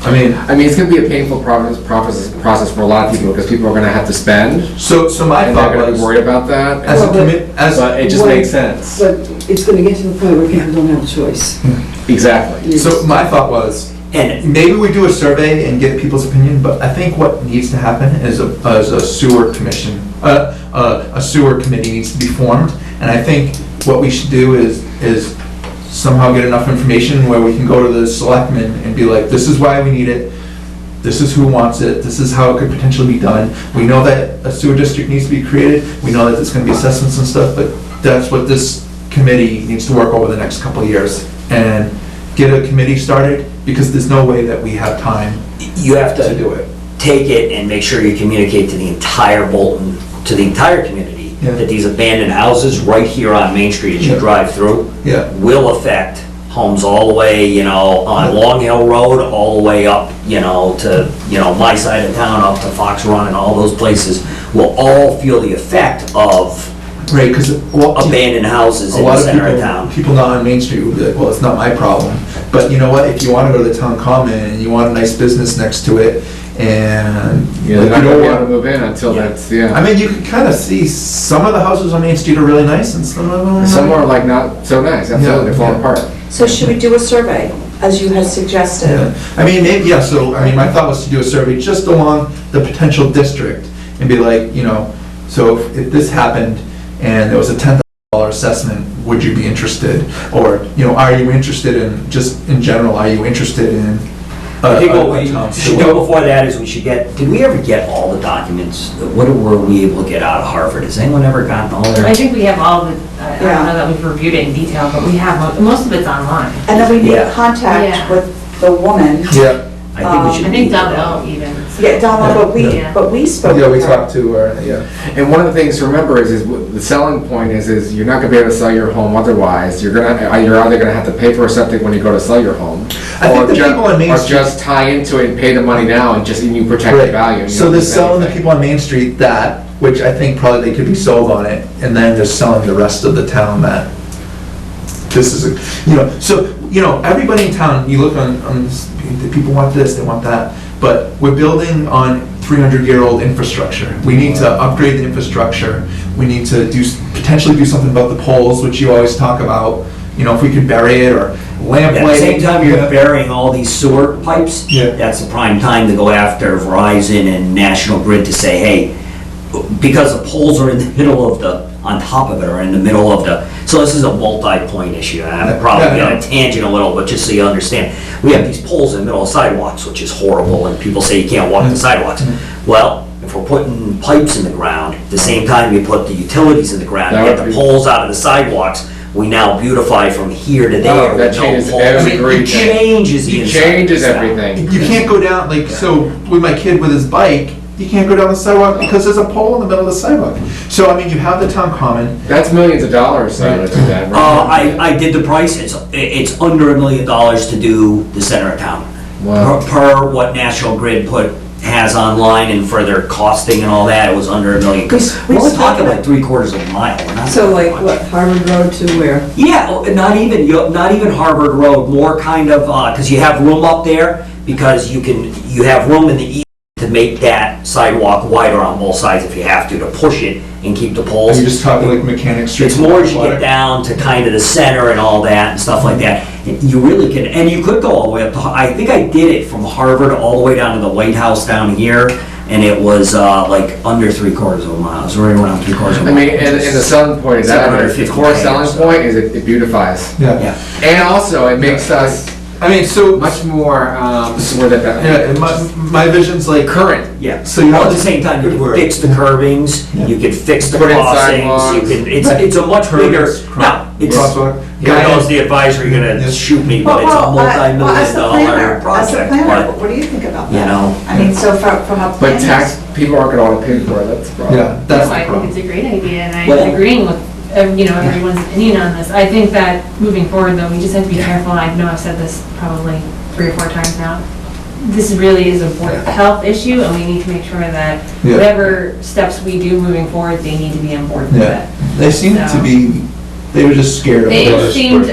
I mean, It's gonna be a painful process for a lot of people, because people are gonna have to spend, so my and they're thought gonna be was, worried about that. as a Well, but- commit, But it just What- makes sense. But it's gonna get to the point where people don't have a choice. Exactly. so my thought was, And, maybe we do a survey and get people's opinion, but I think what needs to happen is a sewer commission, a sewer committee needs to be formed. And I think what we should do is somehow get enough information where we can go to the selectmen and be like, this is why we need it, this is who wants it, this is how it could potentially be done. We know that a sewer district needs to be created, we know that there's gonna be assessments and stuff, but that's what this committee needs to work over the next couple of years. And get a committee started, because there's no way that we have time you have to to do it. take it and make sure you communicate to the entire Bolton, to the entire community, Yeah. that these abandoned houses right here on Main Street as you Yeah. drive through, Yeah, will affect homes all the way, on Long Hill Road, all the way up, to, my side of town, up to Fox Run and all those places, will all feel the effect of right, because abandoned houses a in the lot of center of town. people not on Main Street would be like, well, it's not my problem. But you know what, if you want to go to the town common and you want a nice business next to it, and Yeah, they're like, not you gonna don't be able to want, move in until Yeah. that's, yeah. I mean, you can kind of see some of the houses on Main Street are really nice and some of them are Some not. are like not so nice, absolutely, they're falling Yeah. apart. So should we do a survey? as you had suggested. Yeah. I mean, maybe, yeah, so, I mean, my thought was to do a survey just along the potential district and be like, so if this happened and there was a $10,000 assessment, would you be interested? Or, are you interested in, just in general, are you interested in I think what a we town should sewer? do before that is we should did we ever get all the documents? What were we able to get out of Harvard? Has anyone ever gotten all I their? think we have all the, I don't know that we've reviewed it in detail, but we have, most of it's online. And then we Yeah. made contact Yeah. with the woman. Yeah, I think we should. I think meet with Doug them. Lowe even. Yeah, Donald, Yeah. but we spoke yeah, we with her. talked to, yeah. And one of the things to remember is the selling point is you're not gonna be able to sell your home otherwise. You're either gonna have to pay for a septic when you go to sell your home. I think or the people on Main or Street- just tie into it and pay the money now and you protect the Right. value. and you So don't they're lose selling the anything. people on Main Street that, which I think probably they could be sold on it, and then they're selling the rest of the town that this is so, everybody in town, you look on this, the people want this, they want that, but we're building on 300-year-old infrastructure. We need to upgrade the infrastructure. We need to potentially do something about the poles, which you always talk about, if we could bury it or lamp At the lighting. same time you're burying all these sewer pipes, Yeah. that's the prime time to go after Verizon and National Grid to say, hey, because the poles are in the middle of on top of it, or in the middle of so this is a multi-point issue, and I'm probably Yeah, on a tangent a little, but just so you understand, we have these poles in the middle of sidewalks, which is horrible, and people say you can't walk the sidewalks. Well, if we're putting pipes in the ground, at the same time you put the utilities in the ground, That you get would the be- poles out of the sidewalks, we now beautify from here to there. Oh, that with no changes poles. everything. It changes the It inside changes of the everything. You can't go down, so with my kid with his bike, you can't go down the sidewalk because there's a pole in the middle of the sidewalk. So, I mean, you have the town common. That's millions of dollars to do that. right? I did the price, it's under $1 million to do the center of town. Wow. Per what National Grid has online and for their costing and all that, it was under $1 million. Because We we're only spoke talking about- like 3/4 of a mile. We're not So talking like much. what, Harvard Road to where? Yeah, not even Harvard Road, more kind of, because you have room up there, because you have room in the east to make that sidewalk wider on both sides if you have to push it and keep the Are poles. you just talking like Mechanic Street? It's more as you get down to kind of the center and all that and stuff like that. You really can, and you could go all the way up to, I think I did it from Harvard all the way down to the White House down here, and it was like under 3/4 of a mile. It was right around 3/4 of a I mile. mean, and the selling point is that, the 750 core selling or so. point is it beautifies. Yeah. Yeah. And also, it makes us I mean, so, much more, where yeah, my vision's like, current. Yeah. So you Well, have at the same time, you Good can word. fix the curvings, Yeah. you can fix the Put in crossings, sidewalks. you can, it's a much bigger, no, it's, crosswalk. God knows the advisory gonna Yeah. shoot me, but it's a Well, multi-million as the dollar planner, as the project, planner, but, what do you think about you that? know. I mean, so from a But planning. people aren't gonna wanna pay for it, that's the problem. Yeah, that's No, the I think problem. it's a great idea, and Well- I'm agreeing with, everyone's opinion on this. I think that moving forward, though, we just have to be careful. I know I've said this probably 3 or 4 times now. This really is a board of health issue, and we need to make sure that Yeah. whatever steps we do moving forward, they need to be on board with Yeah, it. they seem to be, they were just scared of They it. seemed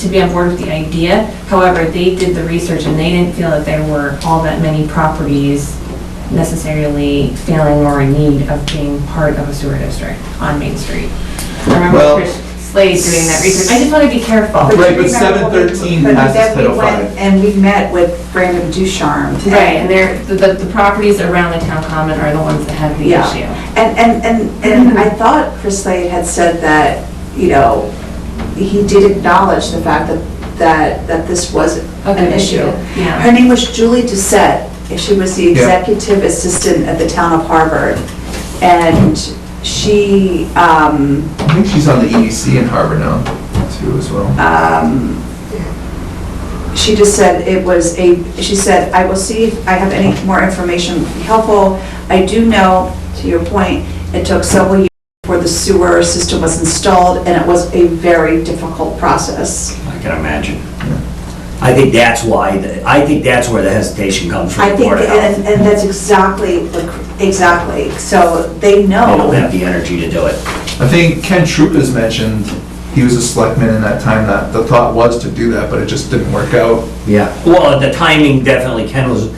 to be on board with the idea. However, they did the research and they didn't feel that there were all that many properties necessarily failing or in need of being part of a sewer district on Main Street. I remember Well- Chris Slade doing that research. I just want to be careful. Right, but 713 But has then we Title went 5. and we met with Brandon Ducharme. Right, and the properties around the town common are the ones that have the Yeah. issue. And I thought Chris Slade had said that, he did acknowledge the fact that this was an issue. Yeah. Her name was Julie Doucette, and she was the executive assistant at the town of Harvard. And she, I think she's on the EDC in Harvard now, too, as well. she just said she said, I will see if I have any more information helpful. I do know, to your point, it took several years before the sewer system was installed, and it was a very difficult process. I can imagine. I think that's why, I think that's where the hesitation comes from. I the think, Board of Health. and that's exactly, so they They know. don't have the energy to do it. I think Ken Troop has mentioned, he was a selectman in that time, that the thought was to do that, but it just didn't work out. Yeah. Well, the timing definitely, Ken was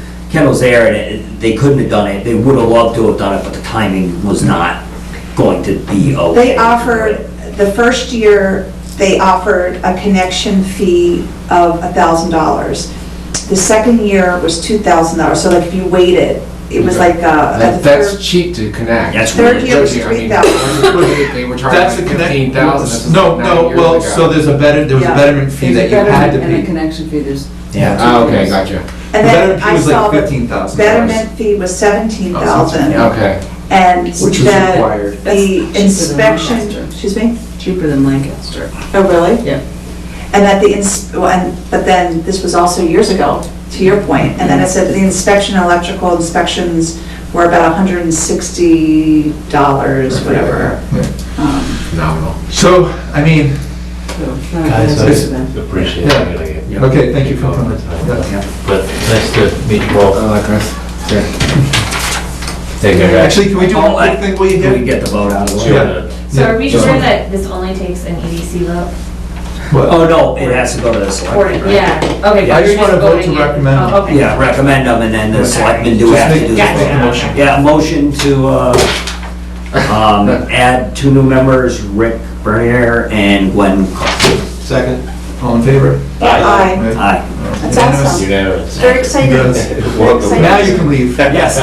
there, and they couldn't have done it. They would have loved to have done it, but the timing was not going to be okay. They offered, the first year, they offered a connection fee of $1,000. The second year was $2,000, so like if you waited, it was like, at the That's third, cheap to connect. That's third year was I mean, $3,000. They were That's charging a like connect. 15,000. No, well, so there was a Yeah. betterment fee that you had to And a pay. connection fee, there's. Yeah. Oh, okay, gotcha. And The then betterment fee I was saw like the $15,000. betterment fee was $17,000. Okay. And Which was the, required. the inspection, excuse me? Cheaper than Lancaster. Oh, really? Yeah. And that but then, this was also years ago, to your point, and then it said the inspection, electrical inspections were about $160, whatever. Phenomenal. So, I mean, So it's not Guys, expensive then. I appreciate Yeah. it. okay, thank you for coming. Yeah. But nice to meet you both. Oh, like this. Sure. Take care, guys. Actually, can we do Oh, one quick thing while you're Can we here? get the vote out of the way? Yeah. So are we Just sure one. that this only takes an EDC vote? What? Oh, no, it has to go to the selectmen, right? Yeah, okay. I just you're want to vote voting to it. recommend. Oh, okay. Yeah, recommend them, and then the Okay. selectmen do Just have to make- do the just make a vote. motion. Yeah, motion to, add 2 new members, Rick Bernier and Gwen Cook. Second. All in favor? Aye. Aye. That's Unanimous? awesome. Unanimous. Very exciting. Yes. Very exciting. Now you can leave. Yes.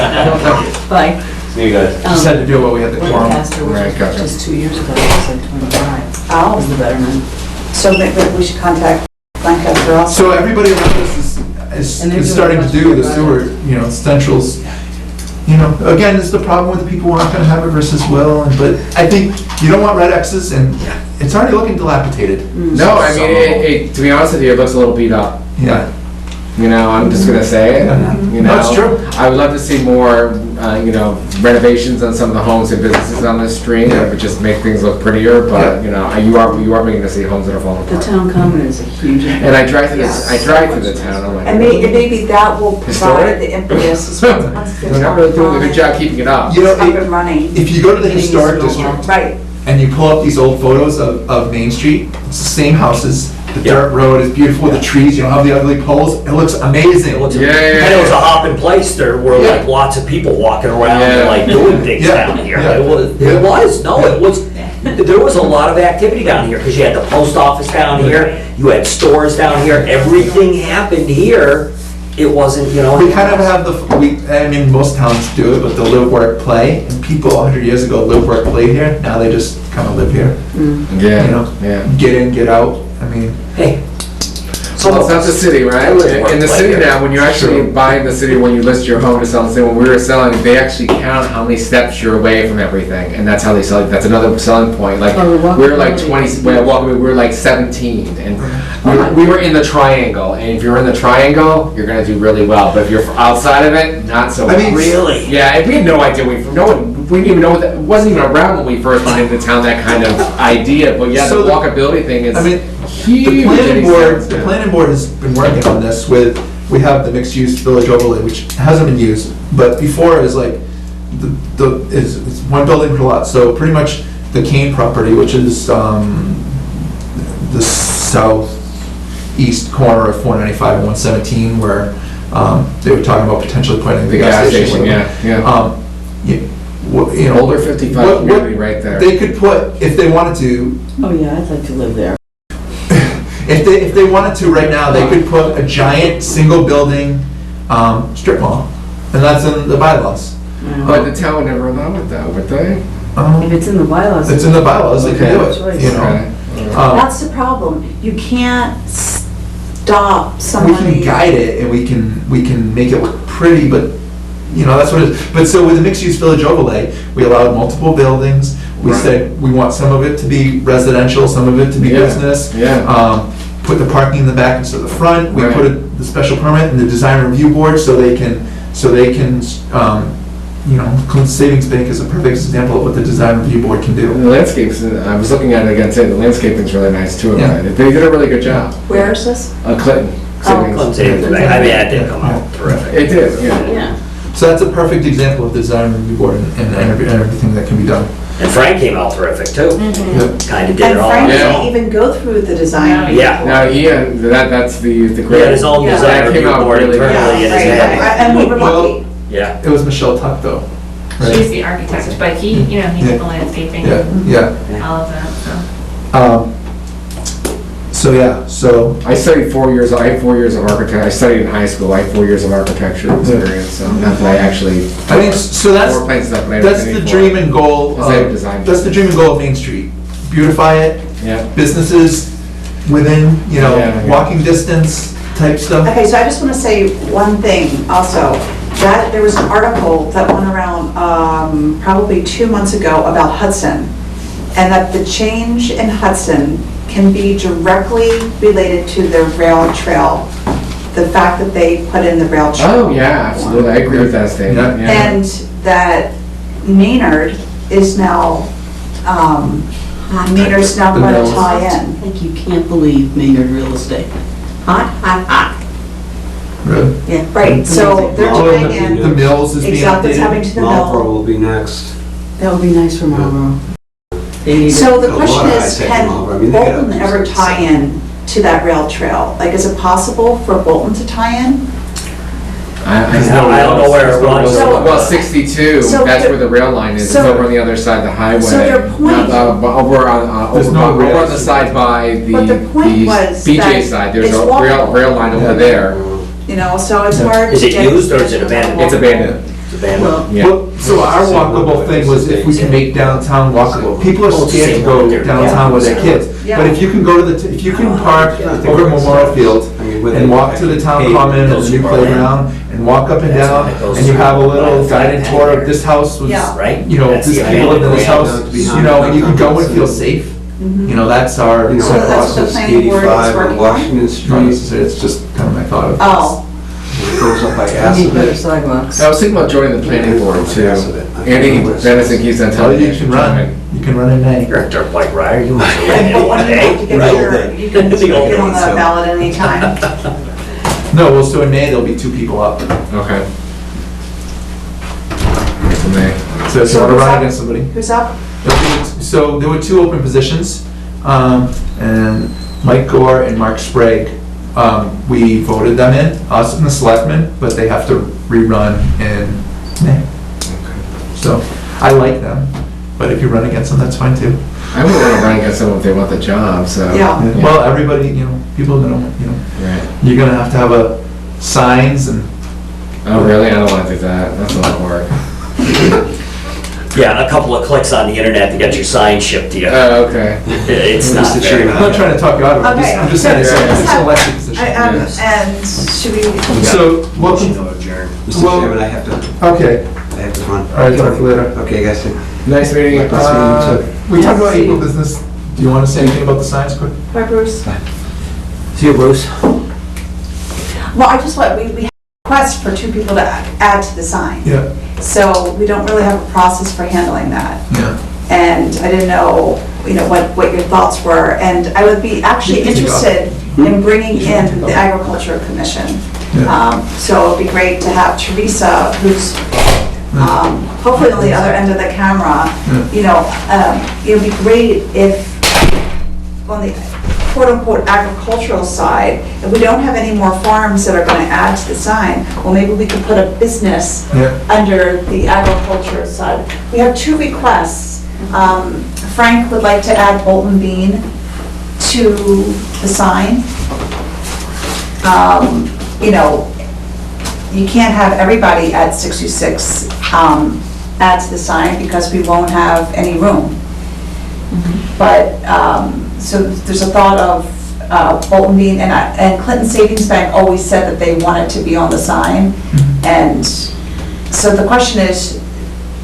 Bye. See you guys. Just had to do it while we had the quorum. Lancaster, which Right, was gotcha. just 2 years ago, it was like 25. Oh, Was the betterment. so maybe we should contact Lancaster also. So everybody around us And they're is doing starting to much do the better. sewer, essentials. Again, it's the problem with the people who aren't gonna have it versus will, but I think you don't want red X's, and it's already looking dilapidated. No, I mean, to be honest with you, it looks a little beat up. Yeah. I'm just gonna say it. No, it's true. I would love to see more, renovations on some of the homes and businesses on this street. It would just make things look prettier, but, you are beginning to see homes that are falling The apart. town common is a huge. And I drive through the town, I'm like. And maybe that will Historic? provide the impetus once They're not really doing a good job keeping it up. Up and running. If you go to the It needs historic to go district Right. and you pull up these old photos of Main Street, it's the same houses, the Yeah. dirt road is beautiful, the trees, you don't have the ugly poles, it looks amazing. It was a- Yeah, yeah, And it was a yeah. hopping place, there were like Yeah. lots of people walking around and Yeah. like doing things Yeah. down here. Yeah. It Yeah. was, there was a lot of activity down here, because you had the post office down here, you had stores down here, everything happened here. It wasn't, We kind of have most towns do it, but the live, work, play, and people 100 years ago live, work, played here, now they just kind of live here. Yeah, yeah. Get in, get out, Hey. Well, it's not the city, right? It's In the work city like now, when you actually True. buy in the city, when you list your home to sell, say when we were selling, they actually count how many steps you're away from everything, and that's how they sell it. That's another selling point. Like, Oh, the we were like walkability. 20, we were like 17, and we were in the triangle, and if you're in the triangle, you're gonna do really well, but if you're outside of it, not so I well. mean, Really? Yeah, and we had no idea, we didn't even know, it wasn't even around when we first went into town, that kind of idea, but yeah, So the the- walkability thing is I mean, huge. The in planning these board, towns the now. planning board has been working on this we have the mixed-use village overlay, which hasn't been used, but before it was like, it's one building per lot, so pretty much the Kane property, which is, the southeast corner of 495 and 117, where, they were talking about potentially putting The gas station, yeah, yeah. Older Older 55 community right there. They could put, if they wanted to, Oh, yeah, I'd like to live there. if they wanted to right now, they could put a giant single building strip mall, and that's in the bylaws. But the town would never allow it though, would they? If it's in the bylaws. It's in the bylaws, they can do Okay. it, you know. Okay. That's the problem. You can't stop We somebody. can guide it and we can make it look pretty, but, that's what it is. But so with the mixed-use village overlay, we allowed multiple buildings. We Right. said, we want some of it to be residential, some of it to be Yeah. business. Yeah. Put the parking in the back instead of the front. We Right. put the special permit in the design review board so they can, Clinton Savings Bank is a perfect example of what the design review board can The do. landscapes, I was looking at it again today, the landscaping's really nice too. Yeah. They did a really good job. Where is this? Clinton. Savings. Clinton Savings Bank, I mean, that did come out terrific. It did, yeah. Yeah. So that's a perfect example of the design review board and everything that can be done. And Frank came out terrific too. Yeah. Kind of did And it all. Frank Yeah. didn't even go through the design. Yeah. Now, that's the He great. had his own Yeah. design That came review out board really good. internally in his Right. head. And we were Well, lucky. Yeah. It was Michelle Tuck though. right? She's the architect, but he did the landscaping Yeah, and yeah. all of that, so. So, yeah, so, I studied 4 years, I have 4 years of architecture, I studied in high school, I have 4 years of architecture experience, so not that I actually, I mean, so that's, more places up, but I that's haven't the been dream for. and goal, Because I have design. that's the dream and goal of Main Street. Beautify it, Yeah. businesses within, Yeah, yeah. walking distance type stuff. Okay, so I just want to say one thing also, that there was an article that went around probably 2 months ago about Hudson, and that the change in Hudson can be directly related to the rail trail, the fact that they put in the rail trail. Oh, yeah, absolutely, I agree with that statement, yeah. And that Maynard is now, Maynard's now The going to mills. tie in. Like you can't believe Maynard real estate. Hot, hot, hot. Really? Yeah. Right, so they're Well, tying the- in, The mills is being exactly, it's happening updated. to the Marlboro mill. will be next. That would be nice for Marlboro. They need it. So the A question lot of is, high-tech can Marlboro. I mean, they got Bolton up to ever tie in to that rail trail? Like, is it possible for Bolton to tie in? I don't know where it runs. Well, 62, So that's the- where the rail line is, it's so- over on the other side of the highway. So their point- Over on, There's no over on rails. the side by But the point the was BJ that side, there's it's a walkable. rail line over Yeah. there. You know, so it's Yeah. hard Is to it get used or is it expansion abandoned? of It's abandoned. It's abandoned. Well, Yeah. Well, so our walkable thing was if we can make downtown walkable. People are scared to go downtown with their kids. Yeah. But if you can go to if you can park over Memorial Field and walk to the town common and the new playground and walk up and down, and you have a little guided tour of this house was, Yeah. Right? this people lived in this house, and you can go and feel safe. That's our, You know, So that's across what the planning board is 85 working on on? Washington not Street, necessarily, it's just kind of my thought of. Oh, it goes up by we need better Assabet. sidewalks. I was thinking about joining the planning board too. Andy Dennison keeps on Tell telling me you I you should can run, join. you can run in May. You're a dirt bike rider, you might as well and any Bolton, day. you can Right. you can The old get on days, the so. ballot anytime. No, well, so in May, there'll be 2 people up. Okay. It's May. So if you So want to who's run up? against somebody. Who's up? So there were 2 open positions, and Mike Gore and Mark Sprague, we voted them in, us and the selectmen, but they have to rerun in May. So I like them, but if you run against them, that's fine too. I wouldn't want to run against someone if they want the job, so. Yeah. Well, everybody, people are gonna, Right. you're gonna have to have signs and, Oh, really? I don't want to do that. That's a lot of work. Yeah, a couple of clicks on the internet to get your sign shipped to you. Oh, okay. It's not Mr. very. Chairman. I'm not trying to talk you out of it, Okay. I'm just saying it's Yeah. it's an elected position. Yes. And should we, So, Motion welcome, to adjourn. Mr. Well- Chairman, I have to okay, run. all right, talk later. Okay, guys. Nice meeting you. We talked about April business, do you want to say anything about the signs quick? bye Bruce? See you, Bruce. Well, I just want, we have requests for 2 people to add to the sign. Yeah, So we don't really have a process for handling that. yeah. And I didn't know, what your thoughts were. And I would be actually You can speak up. interested in bringing in the Agriculture Commission. Yeah. So it'd be great to have Teresa, who's hopefully on the other end of the camera. It'd be great if, on the quote-unquote agricultural side, if we don't have any more farms that are going to add to the sign, well, maybe we could put a business Yeah. under the agriculture side. We have 2 requests. Frank would like to add Bolton Bean to the sign. You can't have everybody at 66 add to the sign because we won't have any room. But, so there's a thought of Bolton Bean, and Clinton Savings Bank always said that they wanted to be on the sign. And so the question is,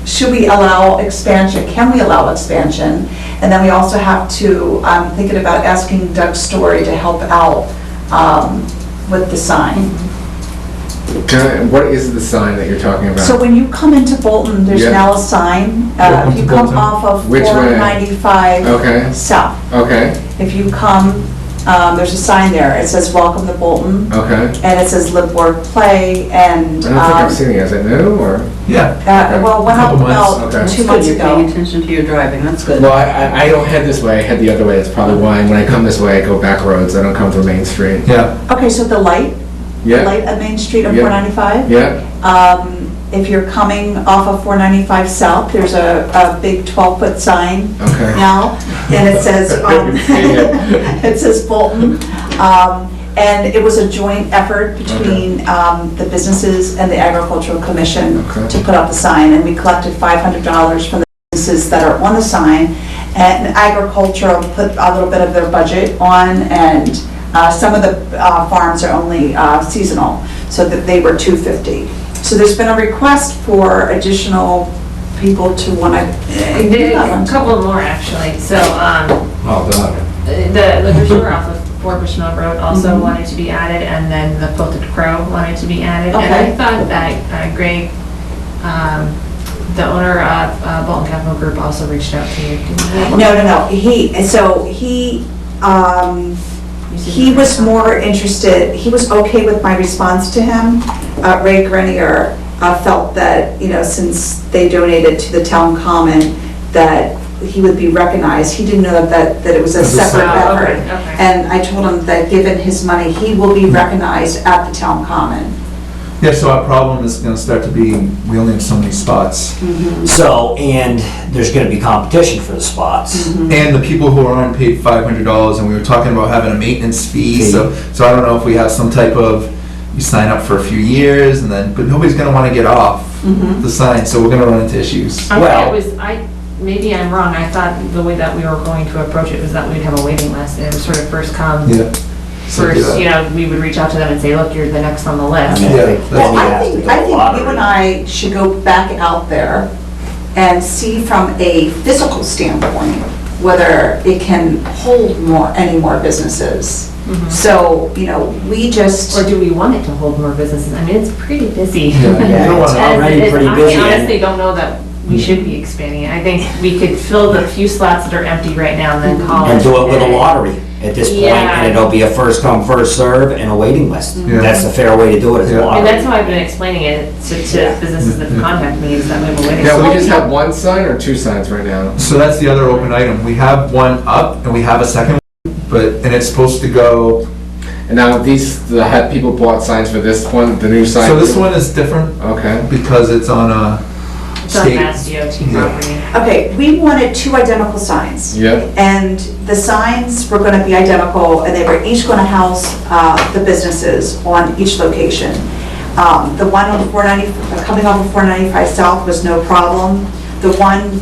should we allow expansion? Can we allow expansion? And then we also have to, I'm thinking about asking Doug Story to help out with the sign. What is the sign that you're talking about? So when you come into Bolton, there's Yeah. now a sign. Welcome If you to come Bolton. off of Which way? 495 Okay. South, Okay, if you come, there's a sign there. It says, "Welcome to Bolton," okay. and it says, "Live, Work, Play," and, I don't think I've seen it. Is it new or? Yeah. well, it went up Couple months, about okay. 2 Good, months you're paying ago. attention to your driving, that's good. Well, I don't head this way. I head the other way. That's probably why. When I come this way, I go back roads. I don't come through Main Street. Yeah, Okay, so the light Yeah, at Main Street on Yeah. 495? yeah. if you're coming off of 495 South, there's a big 12-foot sign Okay. now, and it says, it says Bolton. And it was a joint effort between the businesses and the Agricultural Commission Okay. to put up the sign, and we collected $500 from the businesses that are on the sign, and agricultural put a little bit of their budget on, and some of the farms are only seasonal, so that they were $250. So there's been a request for additional people to want to. We did a couple more, actually. So, Oh, God. the liquor store off of Fort Bushnell Road also wanted to be added, and then the Quilted Crow wanted to be added. And Okay. I thought that Greg, the owner of Bolton Capital Group, also reached out to you. No. He was more interested, he was okay with my response to him. Ray Grenier felt that, since they donated to the town common, that he would be recognized. He didn't know that it was a separate effort. Okay. And I told him that given his money, he will be recognized at the town common. Yeah, so our problem is gonna start to be, we only have so many spots. So, and there's gonna be competition for the spots. And the people who are on paid $500, and we were talking about having a maintenance fee, so I don't know if we have some type of, you sign up for a few years, and then, but nobody's gonna wanna get off the sign, so we're gonna run into issues. Well- Maybe I'm wrong. I thought the way that we were going to approach it was that we'd have a waiting list, and it was sort of first come, Yeah. So, first, yeah. we would reach out to them and say, look, you're the next on the I list. mean, I think Yeah, then you I have to think go you lottery. and I should go back out there and see from a physical standpoint whether it can hold any more businesses. So, we just. Or do we want it to hold more businesses? I mean, it's pretty busy. Yeah, you don't want it's to- already pretty busy, I and- honestly don't know that we should be expanding it. I think we could fill the few slots that are empty right now and then call it. And do it with a lottery at this point, Yeah. and it'll be a first come, first serve and a waiting list. Yeah. That's a fair way to do it, is a Yeah. And that's lottery. how I've been explaining it to businesses that contact me, is that we have a waiting Now, list. we just have one sign or two signs right now? So that's the other open item. We have one up, and we have a second one, and it's supposed to go, And now have people bought signs for this one, the new sign? so this one is different Okay. because it's on a It's on state. Mass DOT Yeah. property. Okay, we wanted 2 identical signs. Yeah. And the signs were going to be identical, and they were each going to house the businesses on each location. The one on 490, coming off of 495 South was no problem. The one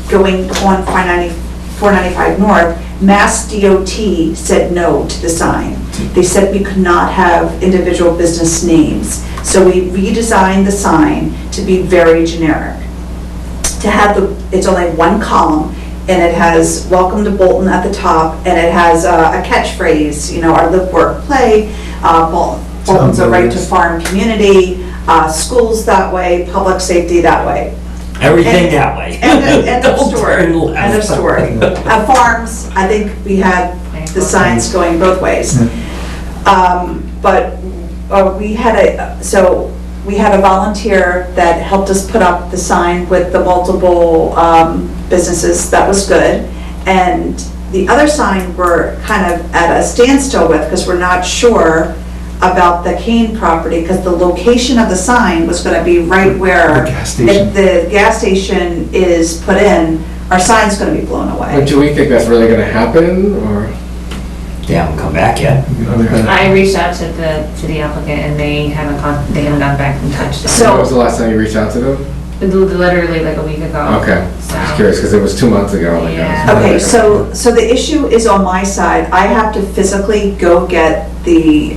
going on 495 North, Mass DOT said no to the sign. They said we could not have individual business names. So we redesigned the sign to be very generic. To have it's only one column, and it has "Welcome to Bolton" at the top, and it has a catchphrase, our live, work, play, Bolton's a right to farm community, schools that way, public safety that way. Everything that way. End of Don't story. turn left. End of story. Farms, I think we had the signs going both ways. But we had a volunteer that helped us put up the sign with the multiple businesses. That was good. And the other sign we're kind of at a standstill with because we're not sure about the Kane property, because the location of the sign was going to be right where The gas station. if the gas station is put in, our sign's going to be blown But away. do we think that's really gonna happen, or? They haven't come back yet. I reached out to the applicant, and they haven't gone back in touch. So- When was the last time you reached out to them? Literally like a week ago. Okay, So- just curious, because it was 2 months ago. like, Yeah. Okay, so the issue is on my side. I have to physically go get the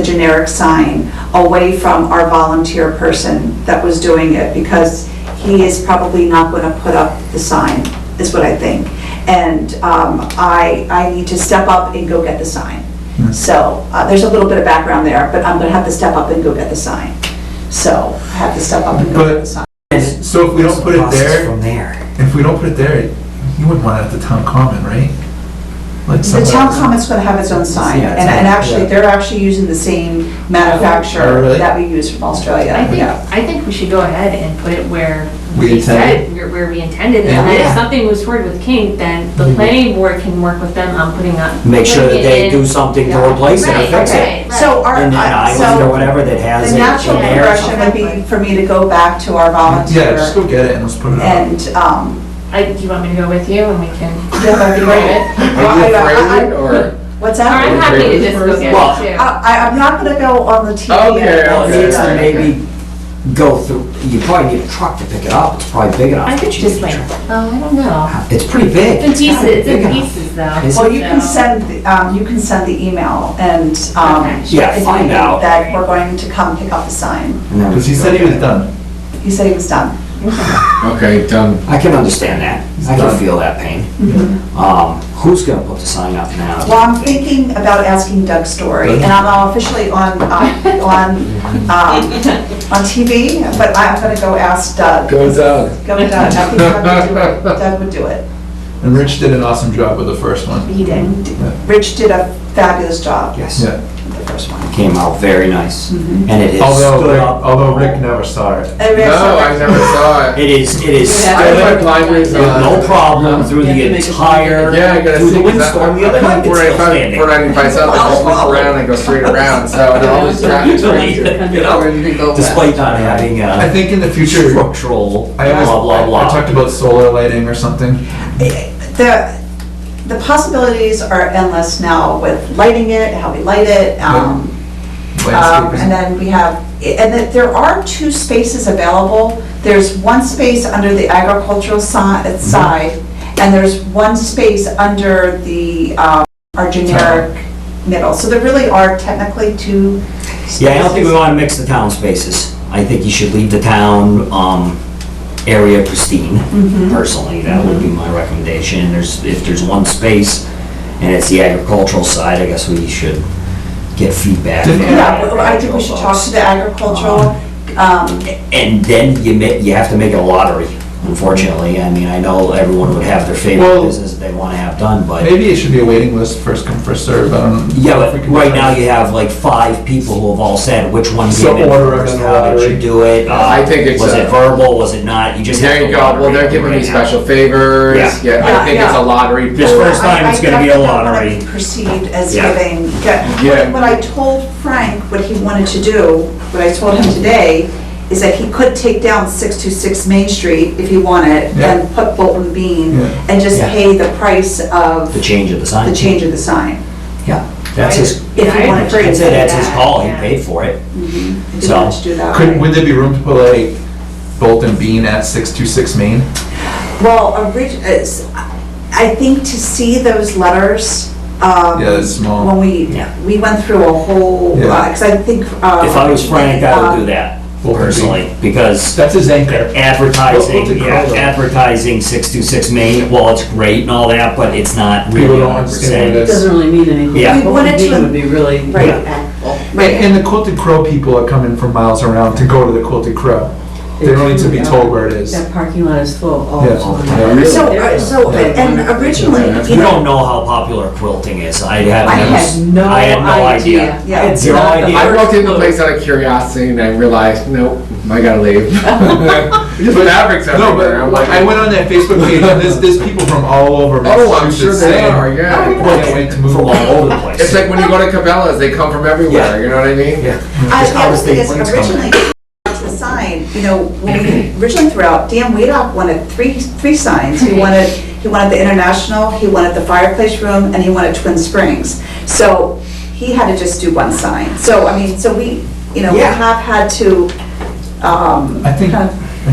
generic sign away from our volunteer person that was doing it, because he is probably not going to put up the sign, is what I think. And I need to step up and go get the sign. So there's a little bit of background there, but I'm going to have to step up and go get the sign. So I have to step up and go get the sign. So if we don't put it Process there, From there. you wouldn't want it at the town common, right? Like The somewhere town else? comment's gonna have its own sign, Yeah, and actually, yeah. they're actually using the same Oh, manufacturer really? that we use from Australia. Yeah. I think we should go ahead and put it where We we said, intended? where we intended, and then if Yeah. something was toward with kink, then the Mhm. planning board can work with them on putting up. Make sure that putting it they in- do something to Yeah. replace it or Right, fix it. right, right. So our, And then island or whatever that has the it natural in there. progression would be for me to go back to our volunteer. Yeah, just go get it and let's put it up. And, Do you want me to go with you and we can? yeah, that'd be great. Are you afraid, or? What's Or I'm that? happy to just go get Well, it too. I'm not gonna go on the TV. Okay, Well, and it needs see to that. maybe go through, you probably need a truck to pick it up, it's probably big enough. I that could you need just a like, truck. I don't know. It's pretty big. It's in gotta be pieces, it's big in enough. pieces though. Is it? Well, you can So- send the email and, Okay. Yeah, find indicate out. that we're going to come pick up the sign. And then we Because he can said go he was get it. done. He said he was done. Okay, done. I can understand that, I can done. feel that pain. Who's gonna put the sign up now? Well, I'm thinking about asking Doug Story, and I'm now officially on TV, but I'm gonna go ask Doug. Go Doug. Go Doug, I think Doug would do it. Doug would do it. And Rich did an awesome job with the first one. He did. Rich did a fabulous job Yes, Yeah. with the first one. came out very nice, Mhm. and it has stood up. Although Rick never saw it. And Rick- No, I never saw it. It is I have my stood blinders with on. no problem through the entire, Yeah, I gotta through see. the 'cause windstorm the other night, it's still standing. 495 south, I just loop around and go straight around, so and all these traffic. You know, despite not having I a think in the future, structural I blah, blah, blah. talked about solar lighting or something. The possibilities are endless now with lighting it, how we light it. And Landscaping. then we have, and there are 2 spaces available. There's one space under the agricultural side, and there's one space under the, our generic middle. So there really are technically 2 spaces. Yeah, I don't think we want to mix the town spaces. I think you should leave the town area pristine, personally. That would be my recommendation. If there's one space and it's the agricultural side, I guess we should get feedback. from the Yeah, well, I think we should talk to the agricultural, And then you have to make it a lottery, unfortunately. I mean, I know everyone would have their favorite Well, business that they want to have done, but. Maybe it should be a waiting list, first come, first serve. I don't know. Yeah, if we but can- right now you have like 5 people who have all said which one So came in order first, them in how did lottery. you do it? I think it's, Was it verbal, was it not? You just have There to you go, well, lottery they're it giving me right now. special favors, Yeah. yeah, I think it's Yeah. a lottery. This pool. first time it's gonna be a I don't lottery. want to be perceived as Yeah. giving, Yeah. what I told Frank, what he wanted to do, what I told him today, is that he could take down 626 Main Street if he wanted, Yeah. and put Bolton Bean, Yeah. and just Yeah. pay the price of The change of the sign. the change of the sign. Yeah, that's his, If he wanted to. I'd say that's his call, he Yeah. paid for it. If he So, wanted to do that. Could, would there be room to put like Bolton Bean at 626 Main? Well, I think to see those letters, Yeah, it's small. when Yeah. we went through a whole, Yeah. because I think. If I was Frank, I would do that, What would be- personally, because That's his anchor. advertising, What's it yeah, called, though? advertising 626 Main, well, it's great and all that, but it's not People really don't understand what it It is. doesn't really mean anything. Yeah. We wanted to- It would be really Right. impactful. Right. And the Quilted Crow people are coming from miles around to go to the Quilted Crow. They don't need to be told where it is. That parking lot is full all Yeah. the time. Yeah. And originally, You don't know how popular quilting is. I had no I had no idea. idea. Yeah. I had zero It's not the idea. I walked in the place out of curiosity and I realized, nope, I gotta leave. Just fabrics No, everywhere, I'm but like. I went on that Facebook page and there's people from all over Oh, I'm sure Massachusetts they saying, are, yeah. I can't wait to move. From all over the place. It's like when you go to Cabela's, they come from everywhere, you know what I mean? Yeah. I, Just the out other of thing state is, when it's coming. originally, to the sign, you know, when we originally threw out, Dan Weedock wanted three signs. He wanted the International, he wanted the Fireplace Room, and he wanted Twin Springs. So he had to just do one sign. So, I mean, so we, you know, we Yeah. have had to, I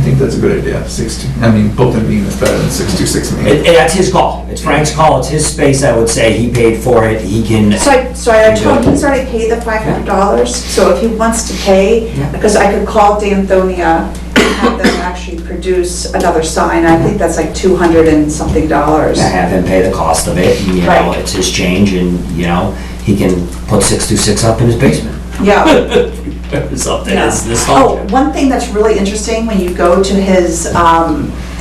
think that's a good idea, 60, I mean, Bolton Bean is better than 626 Main. That's his call. It's Frank's call. It's his space, I would say. He paid for it. He can. so I told him he's already paid the $500, so if he wants to pay, Yeah. because I could call D'Anthonia and have them actually produce another sign. I think that's like $200 and something dollars. To have him pay the cost of it, and, you know, Right. it's his change, and, you know, he can put 626 up in his basement. Yeah. Or something. Yeah. It's Oh, nostalgia. one thing that's really interesting, when you go to his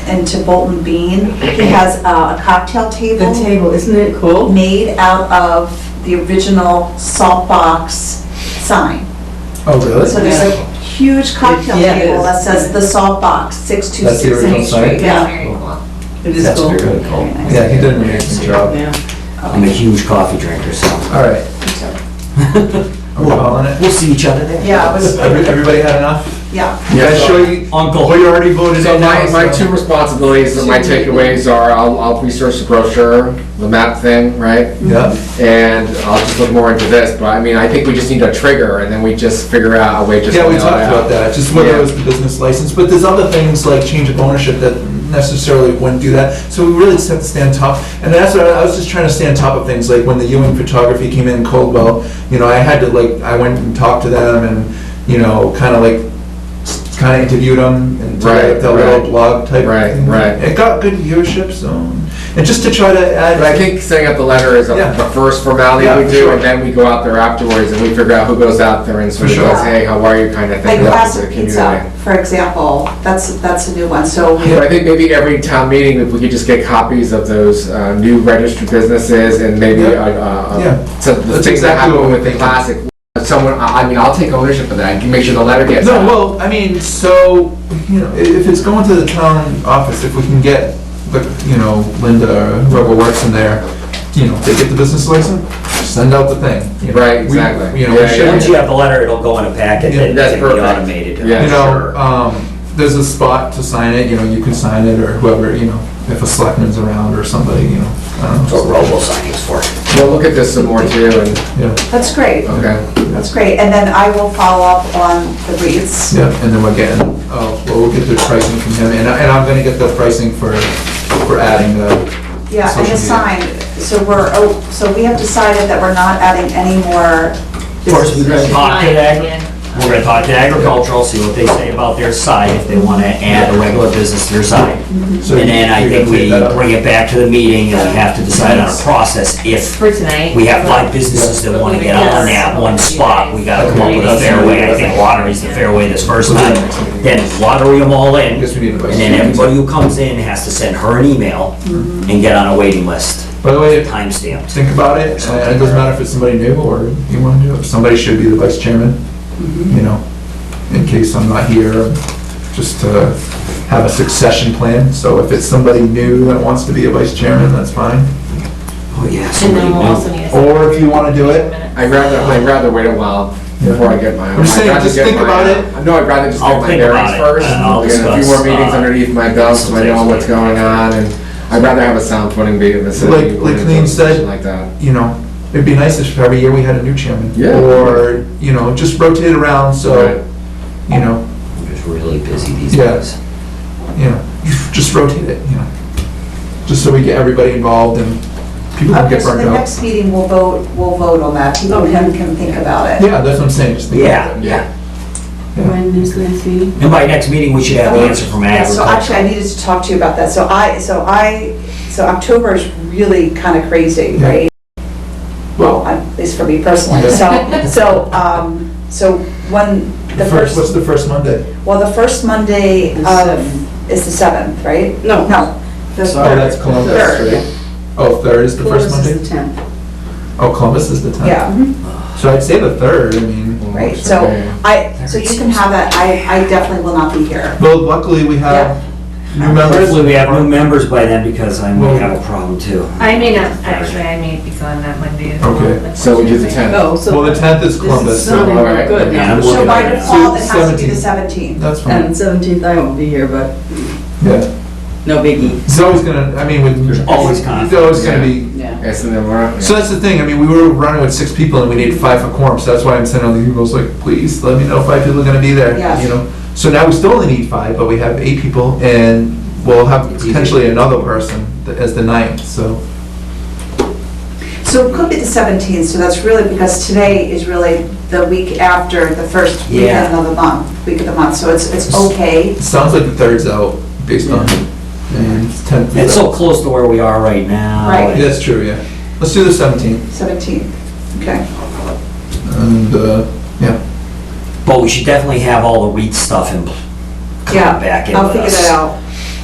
into Bolton Bean. He has a cocktail The table table, isn't it cool? made out of the original salt box sign. Oh, really? So there's a huge cocktail Yeah, it table is. that says the Salt Box, That's the 626 original Main sign? Street. Yeah. Very cool. It is That's cool. very cool. Very nice. Yeah, he did an amazing job. Yeah. I'm a huge coffee drinker, so All right. Are we calling it? we'll see each other there. Yeah, it was, Everybody had enough? yeah. You guys sure you, Uncle. well, you already voted So in now, my two responsibilities, or my takeaways are, I'll research the brochure, the map thing, right? Yeah, And I'll just look more into this, but I mean, I think we just need a trigger, and then we just figure out a way just to yeah, we nail it talked out. about that, just whether it Yeah. was the business license, but there's other things like change of ownership that necessarily wouldn't do that, so we really just have to stay on top, and that's what I was just trying to stay on top of things, like when the Ewing Photography came in Coldwell, you know, I had to like, I went and talked to them and, you know, kind of interviewed them and did Right, the little right. blog type Right, thing. right. It got good viewership, so, and just to try to add. But I think setting up the letter is Yeah. the first formality Yeah, we for do, sure. and then we go out there afterwards and we figure out who goes out there and sort of For sure. goes, hey, how are you, kind of Like thing. up to the Classic Pizza, community. for example, that's a new one, so we But I think maybe every town meeting, if we could just get copies of those new registered businesses and maybe Yeah. some of the That's things that exactly what happen we're with the thinking. classic. Someone, I mean, I'll take ownership of that and make sure the letter gets No, out. well, I mean, so, you know, if it's going to the town office, if we can get, the, you know, Linda or whoever works in there, you know, they get the business license, send out the thing. you know. Right, We- exactly. You know, we Yeah, should, Once you have the letter, it'll go in a packet Yeah, that that's can be perfect. automated. Yeah. you Sure. know, there's a spot to sign it, you know, you can sign it, or whoever, you know, if a selectman's around or somebody, you know, I don't That's what know. robo signing's for. We'll look at this some more too, and, Yeah, that's great, okay. that's great. And then I will follow up on the wreaths. yeah, and then we're getting, well, we'll get the pricing from him, and I'm gonna get the pricing for adding the, Yeah, and Social the media. sign, so we have decided that we're not adding any more. Of course, we're gonna talk to Yeah. we're gonna talk to agricultural, see what they say about their side, if they wanna add a regular business to their side. so. And then I you're think gonna take we that up? bring it back to the meeting and we have to decide on a process. If For tonight. we have 5 businesses that wanna get on that one spot, we gotta come up with a fair way. I think lottery's the fair way this first time. Then lottery them all I in, guess we need a vice and then chair. everybody who comes in has to send her an email and get on a waiting list, By the way, time stamped. think about it, and it doesn't matter if it's somebody new or you want to do it, somebody should be the vice chairman, you know, in case I'm not here, just to have a succession plan, so if it's somebody new that wants to be a vice chairman, that's fine. Oh, yeah, And somebody then we'll new. also need a. Or if you wanna do it, I'd rather wait a while before I get my. I'm just saying, I'd rather just get think my, about it. No, I'd rather just I'll get my think bearings about it, first, and I'll get a few discuss, more meetings underneath my belt, so I know what's going on, and I'd rather have a sound footing be the city. Like Colleen said, Like that. you know, it'd be nice if every year we had a new chairman. Yeah. Or, you know, just rotate around, so, Right. you know, I'm just really busy these Yeah. days. you know, just rotate it, you know, just so we get everybody involved and people don't Okay, get so burnt the out. next meeting, we'll vote on that, people can think about it. Yeah, that's what I'm saying, just think Yeah, about it. yeah. When is the next meeting? And by next meeting, we should have the answer from Yeah, so actually, I agriculture. needed to talk to you about that. So October is really kind of crazy, Yeah. right? Well, at least for me personally. So when the What's first, the first Monday? well, the first Monday The of, 7th. is the 7th, right? No. No. the Oh, third. that's Columbus, Third. right? Oh, third is the first Columbus Monday? is the 10th. Oh, Columbus is the 10th? Yeah, So I'd say the third, I mean, right. Works So for me. so you can have that. I definitely will not be here. well, luckily we have new members. Hopefully, we have new members by then, because I might have a problem too. I may not, actually, I may be gone that Monday as well. Okay. So we do the 10th. Oh, so. Well, the 10th is This Columbus, is so, sounding all right. good Yeah, now. I'm So working by on it now. default, it has to be the 17th. that's And fine. 17th, I won't be here, but Yeah. no biggie. It's always gonna, I mean, with. There's always It's always gonna be, Yeah. Yes, and then we're. so that's the thing, I mean, we were running with 6 people and we needed 5 for quorum, so that's why I'm sending all the emails like, please, let me know if 5 people are gonna be there, Yes. you know? So now we still only need 5, but we have 8 people and we'll have It's easy. potentially another person as the 9th, so. So it could be the 17th, so that's really, because today is really the week after the first Yeah. weekend of the month, week of the month, so it's okay. It sounds like the 3rd's out, based on, and 10th It's is so out. close to where we are right now. Right. Yeah, that's true, yeah. Let's do the 17th, 17th, okay. and, yeah. But we should definitely have all the wheat stuff in, Yeah, coming back in I'll with figure us. that out.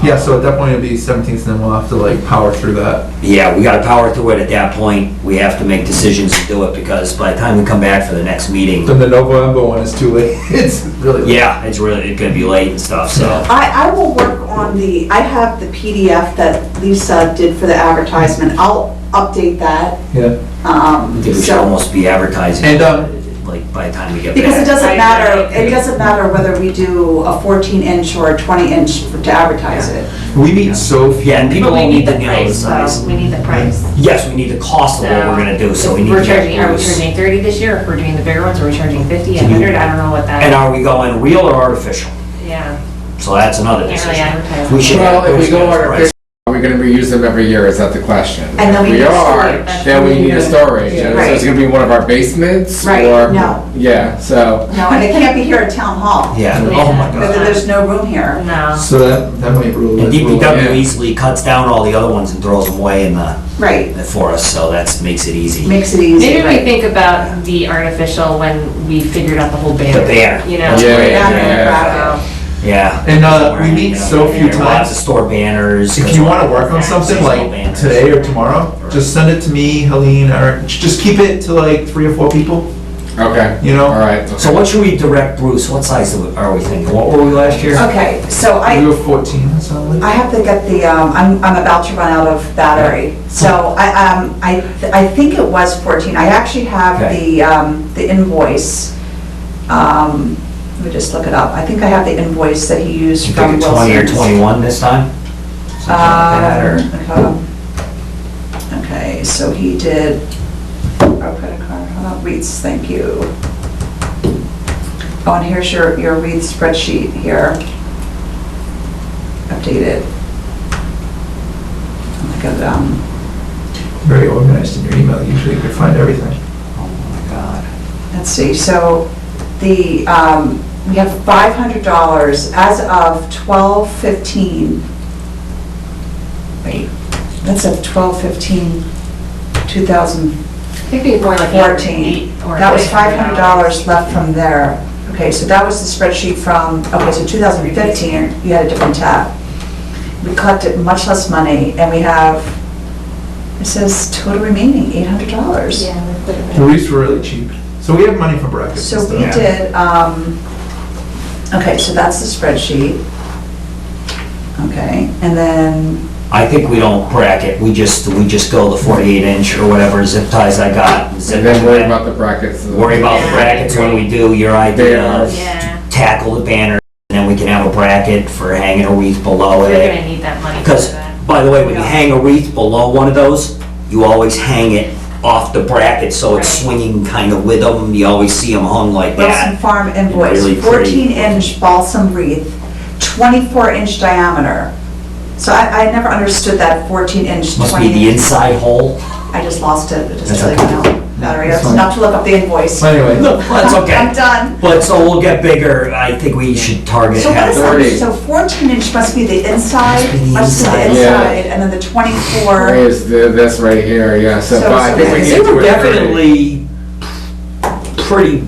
Yeah, so at that point it'll be 17th, and then we'll have to like power through that. Yeah, we gotta power through it at that point. We have to make decisions and do it, because by the time we come back for the next meeting, Then the November one is too late. It's really late. yeah, it's gonna be late and stuff, so. I will work on I have the PDF that Lisa did for the advertisement. I'll update that. Yeah. I think we should So, almost be advertising, And, like, by the time we get because it back. doesn't I matter, agree. it doesn't matter whether we do a 14-inch or a 20-inch to advertise it. We meet so few. Yeah, and people But we don't need need the to know the price, size. though. We need the price. Yes, we need the cost of what we're gonna do, so we need to We're get charging, are we Bruce. charging 30 this year? If we're doing the bigger ones, are we charging 50, Can you- 100? I don't know what that And is. are we going real or artificial? Yeah. So that's another Can't really decision. advertise. We should Well, have if we Bruce go get us a artificial, price. are we gonna reuse them every year, is that the question? And then we If need are, storage. then we need a storage, Yeah. and so it's gonna be one of our basements, Right, or? no. Yeah, so, No, and it can't be here at Town Hall. Yeah, Yeah. oh my There- god. There's no room here. No. So that might rule. And rule- DPW Yeah. easily cuts down all the other ones and throws them away in Right, for us, so that makes it easy. makes it easy, Maybe we right? think about the artificial when we figured out the whole banner. The banner. You know? That's Yeah, great. yeah, yeah. Yeah. And, Somewhere, we meet you know, so few we'll have times. to store banners. If you want to work on something like today or tomorrow, just send it to me, Helene, Eric. Just keep it to like 3 or 4 people, okay. you know? All right. So what should we direct Bruce, what size are we thinking? What were we last year? Okay, so We were 14, that sound I like? have to get I'm about to run out of battery. So I think it was 14. I actually have Okay. the invoice. Let me just look it up. I think I have the invoice that he used You from think 20 or Wilson's. 21 this time? Something like that, or? Okay, so he did, credit card, hold on, Wreaths, thank you. Oh, and here's your Wreath spreadsheet here. Updated. Look at, Very organized in your email, usually you can find everything. Oh my god. let's see, so we have $500 as of 12/15. Wait, that's at 12/15/2014. I think we more like 8 or That was $500. $500 left from there. Okay, so that was the spreadsheet from, okay, so 2015, you had a different tab. We collected much less money, and we have, it says total remaining, $800. Yeah, we put it The in. wreaths were really cheap. So we have money for brackets and So stuff. we did, okay, so that's the spreadsheet. Okay, and then, I think we don't bracket, we just go the 48 inch or whatever zip ties I got. Zip And then worry it. about the brackets. Worry about the brackets when we do your idea of Yeah. tackle the banner, and then we can have a bracket for hanging a wreath below We're it. gonna need that money for Because, that. by the way, when you hang a wreath below one of those, you always hang it off the bracket, so it's Right. swinging kind of with them. You always see them hung like Wilson that. Farm invoice, Really pretty. 14-inch balsam wreath, 24-inch diameter. So I never understood that 14-inch, Must be the 20-inch. inside hole. I just lost it, it just That's really okay. went out. Battery, That's it's fine. enough to look up the invoice. Well, anyway, No, that's I'm okay. done. But, so we'll get bigger. I think we should target. So what is having- that, so 14-inch must be the inside, Must be the must be the inside. Yeah. inside, and then the 24, Is this right here, yeah, so, So- but I think we so need They to do were it 30. definitely pretty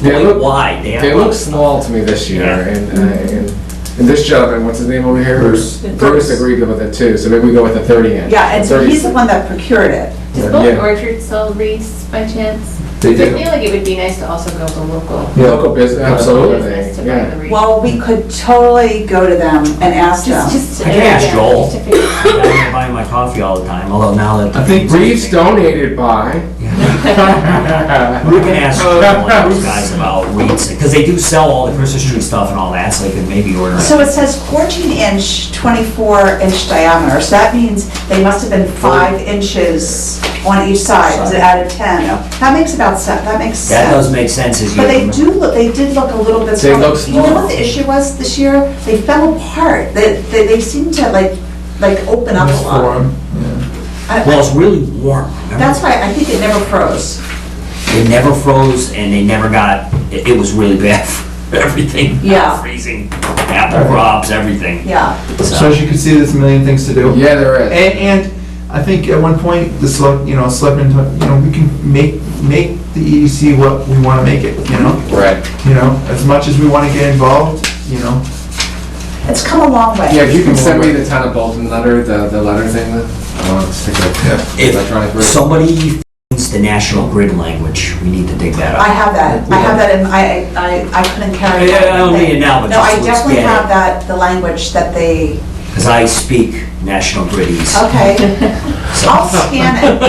They look- wide. They look small to me this year, Yeah. and this gentleman, what's his name over here? Bruce. Bruce agreed with it too, so maybe we go with the 30 inch. yeah, and so 30 he's the one that procured it. Does Yeah. Bullet Orchard sell wreaths by chance? they I do. feel like it would be nice to also go to local Yeah. Local business, Absolutely. business to absolutely, buy yeah. the wreaths. Well, we could totally go to them and ask them. Just I can ask yeah, Joel. just to figure it out. I'm buying my coffee all the time, although now that. I think Reeves donated by. We can ask one of those guys about wreaths, because they do sell all the Christmas tree stuff and all that, so they could maybe order it. So it says 14-inch, 24-inch diameter, so that means they must have been 5 inches on each side, because it added 10. That makes about sense, that makes sense. That does make sense as you. But they did look a little bit. They look You know small. what the issue was this year? They fell apart. They seemed to like open up a lot. Form, yeah. Well, it's really warm, remember? That's why I think it never froze. They never froze and they never got, it was really bad for everything. Yeah. Freezing, apple crops, everything. Yeah. So as you can see, there's a million things to do. Yeah, there is. And I think at one point, the selectmen, we can make the EDC what we want to make it, Right. as much as we want to get involved, It's come a long way. Yeah, if you can send me the town of Bolton letter, the letter thing, I'll stick it electronic If version. somebody finds the national grid language, we need to dig that I up. have that. I have that in, I couldn't carry it. I don't need it now, but No, just I let's definitely get have it. that, the language that they, Because I speak national griddies. okay. I'll scan it.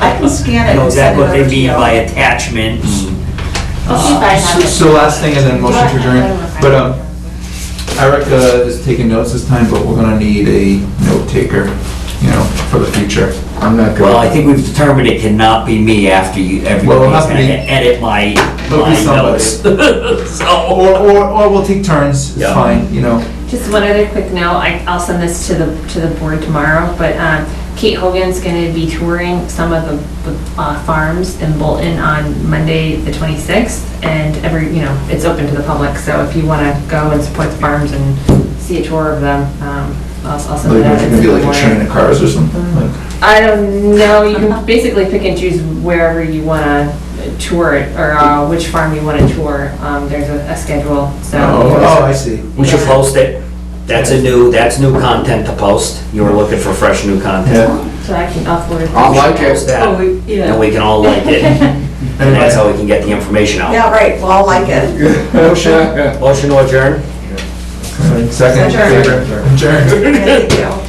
I can scan it. I know and send exactly it what they over to mean you. by attachment and, I'll see if I have it. So last thing, and then motion to adjourn. But Eric is taking notes this time, but we're gonna need a note taker, you know, for the future. I'm not good. well, I think we've determined it cannot be me after you, Well, it'll everybody's have to gonna be- edit my It'll be notes. So, Or we'll take turns, it's Yeah. fine, you know. Just one other quick note, I'll send this to the board tomorrow, but Kate Hogan's gonna be touring some of the farms in Bolton on Monday, the 26th, and it's open to the public, so if you wanna go and support the farms and see a tour of them, I'll send Like, that out. it's gonna be like a train of cars or something, like. I don't know, you can basically pick and choose wherever you wanna tour it, or which farm you wanna tour, there's a schedule, so. Oh, I see. we should post it. That's new content to post. You were looking for fresh new content. Yeah. So I'll forward it. I'll like it. Post that, Oh, and we can all like it, and that's how we can get the information out. Yeah, right, well, I'll like it. Motion, Motion to adjourn? second, Adjourn. favorite, adjourned. Thank you.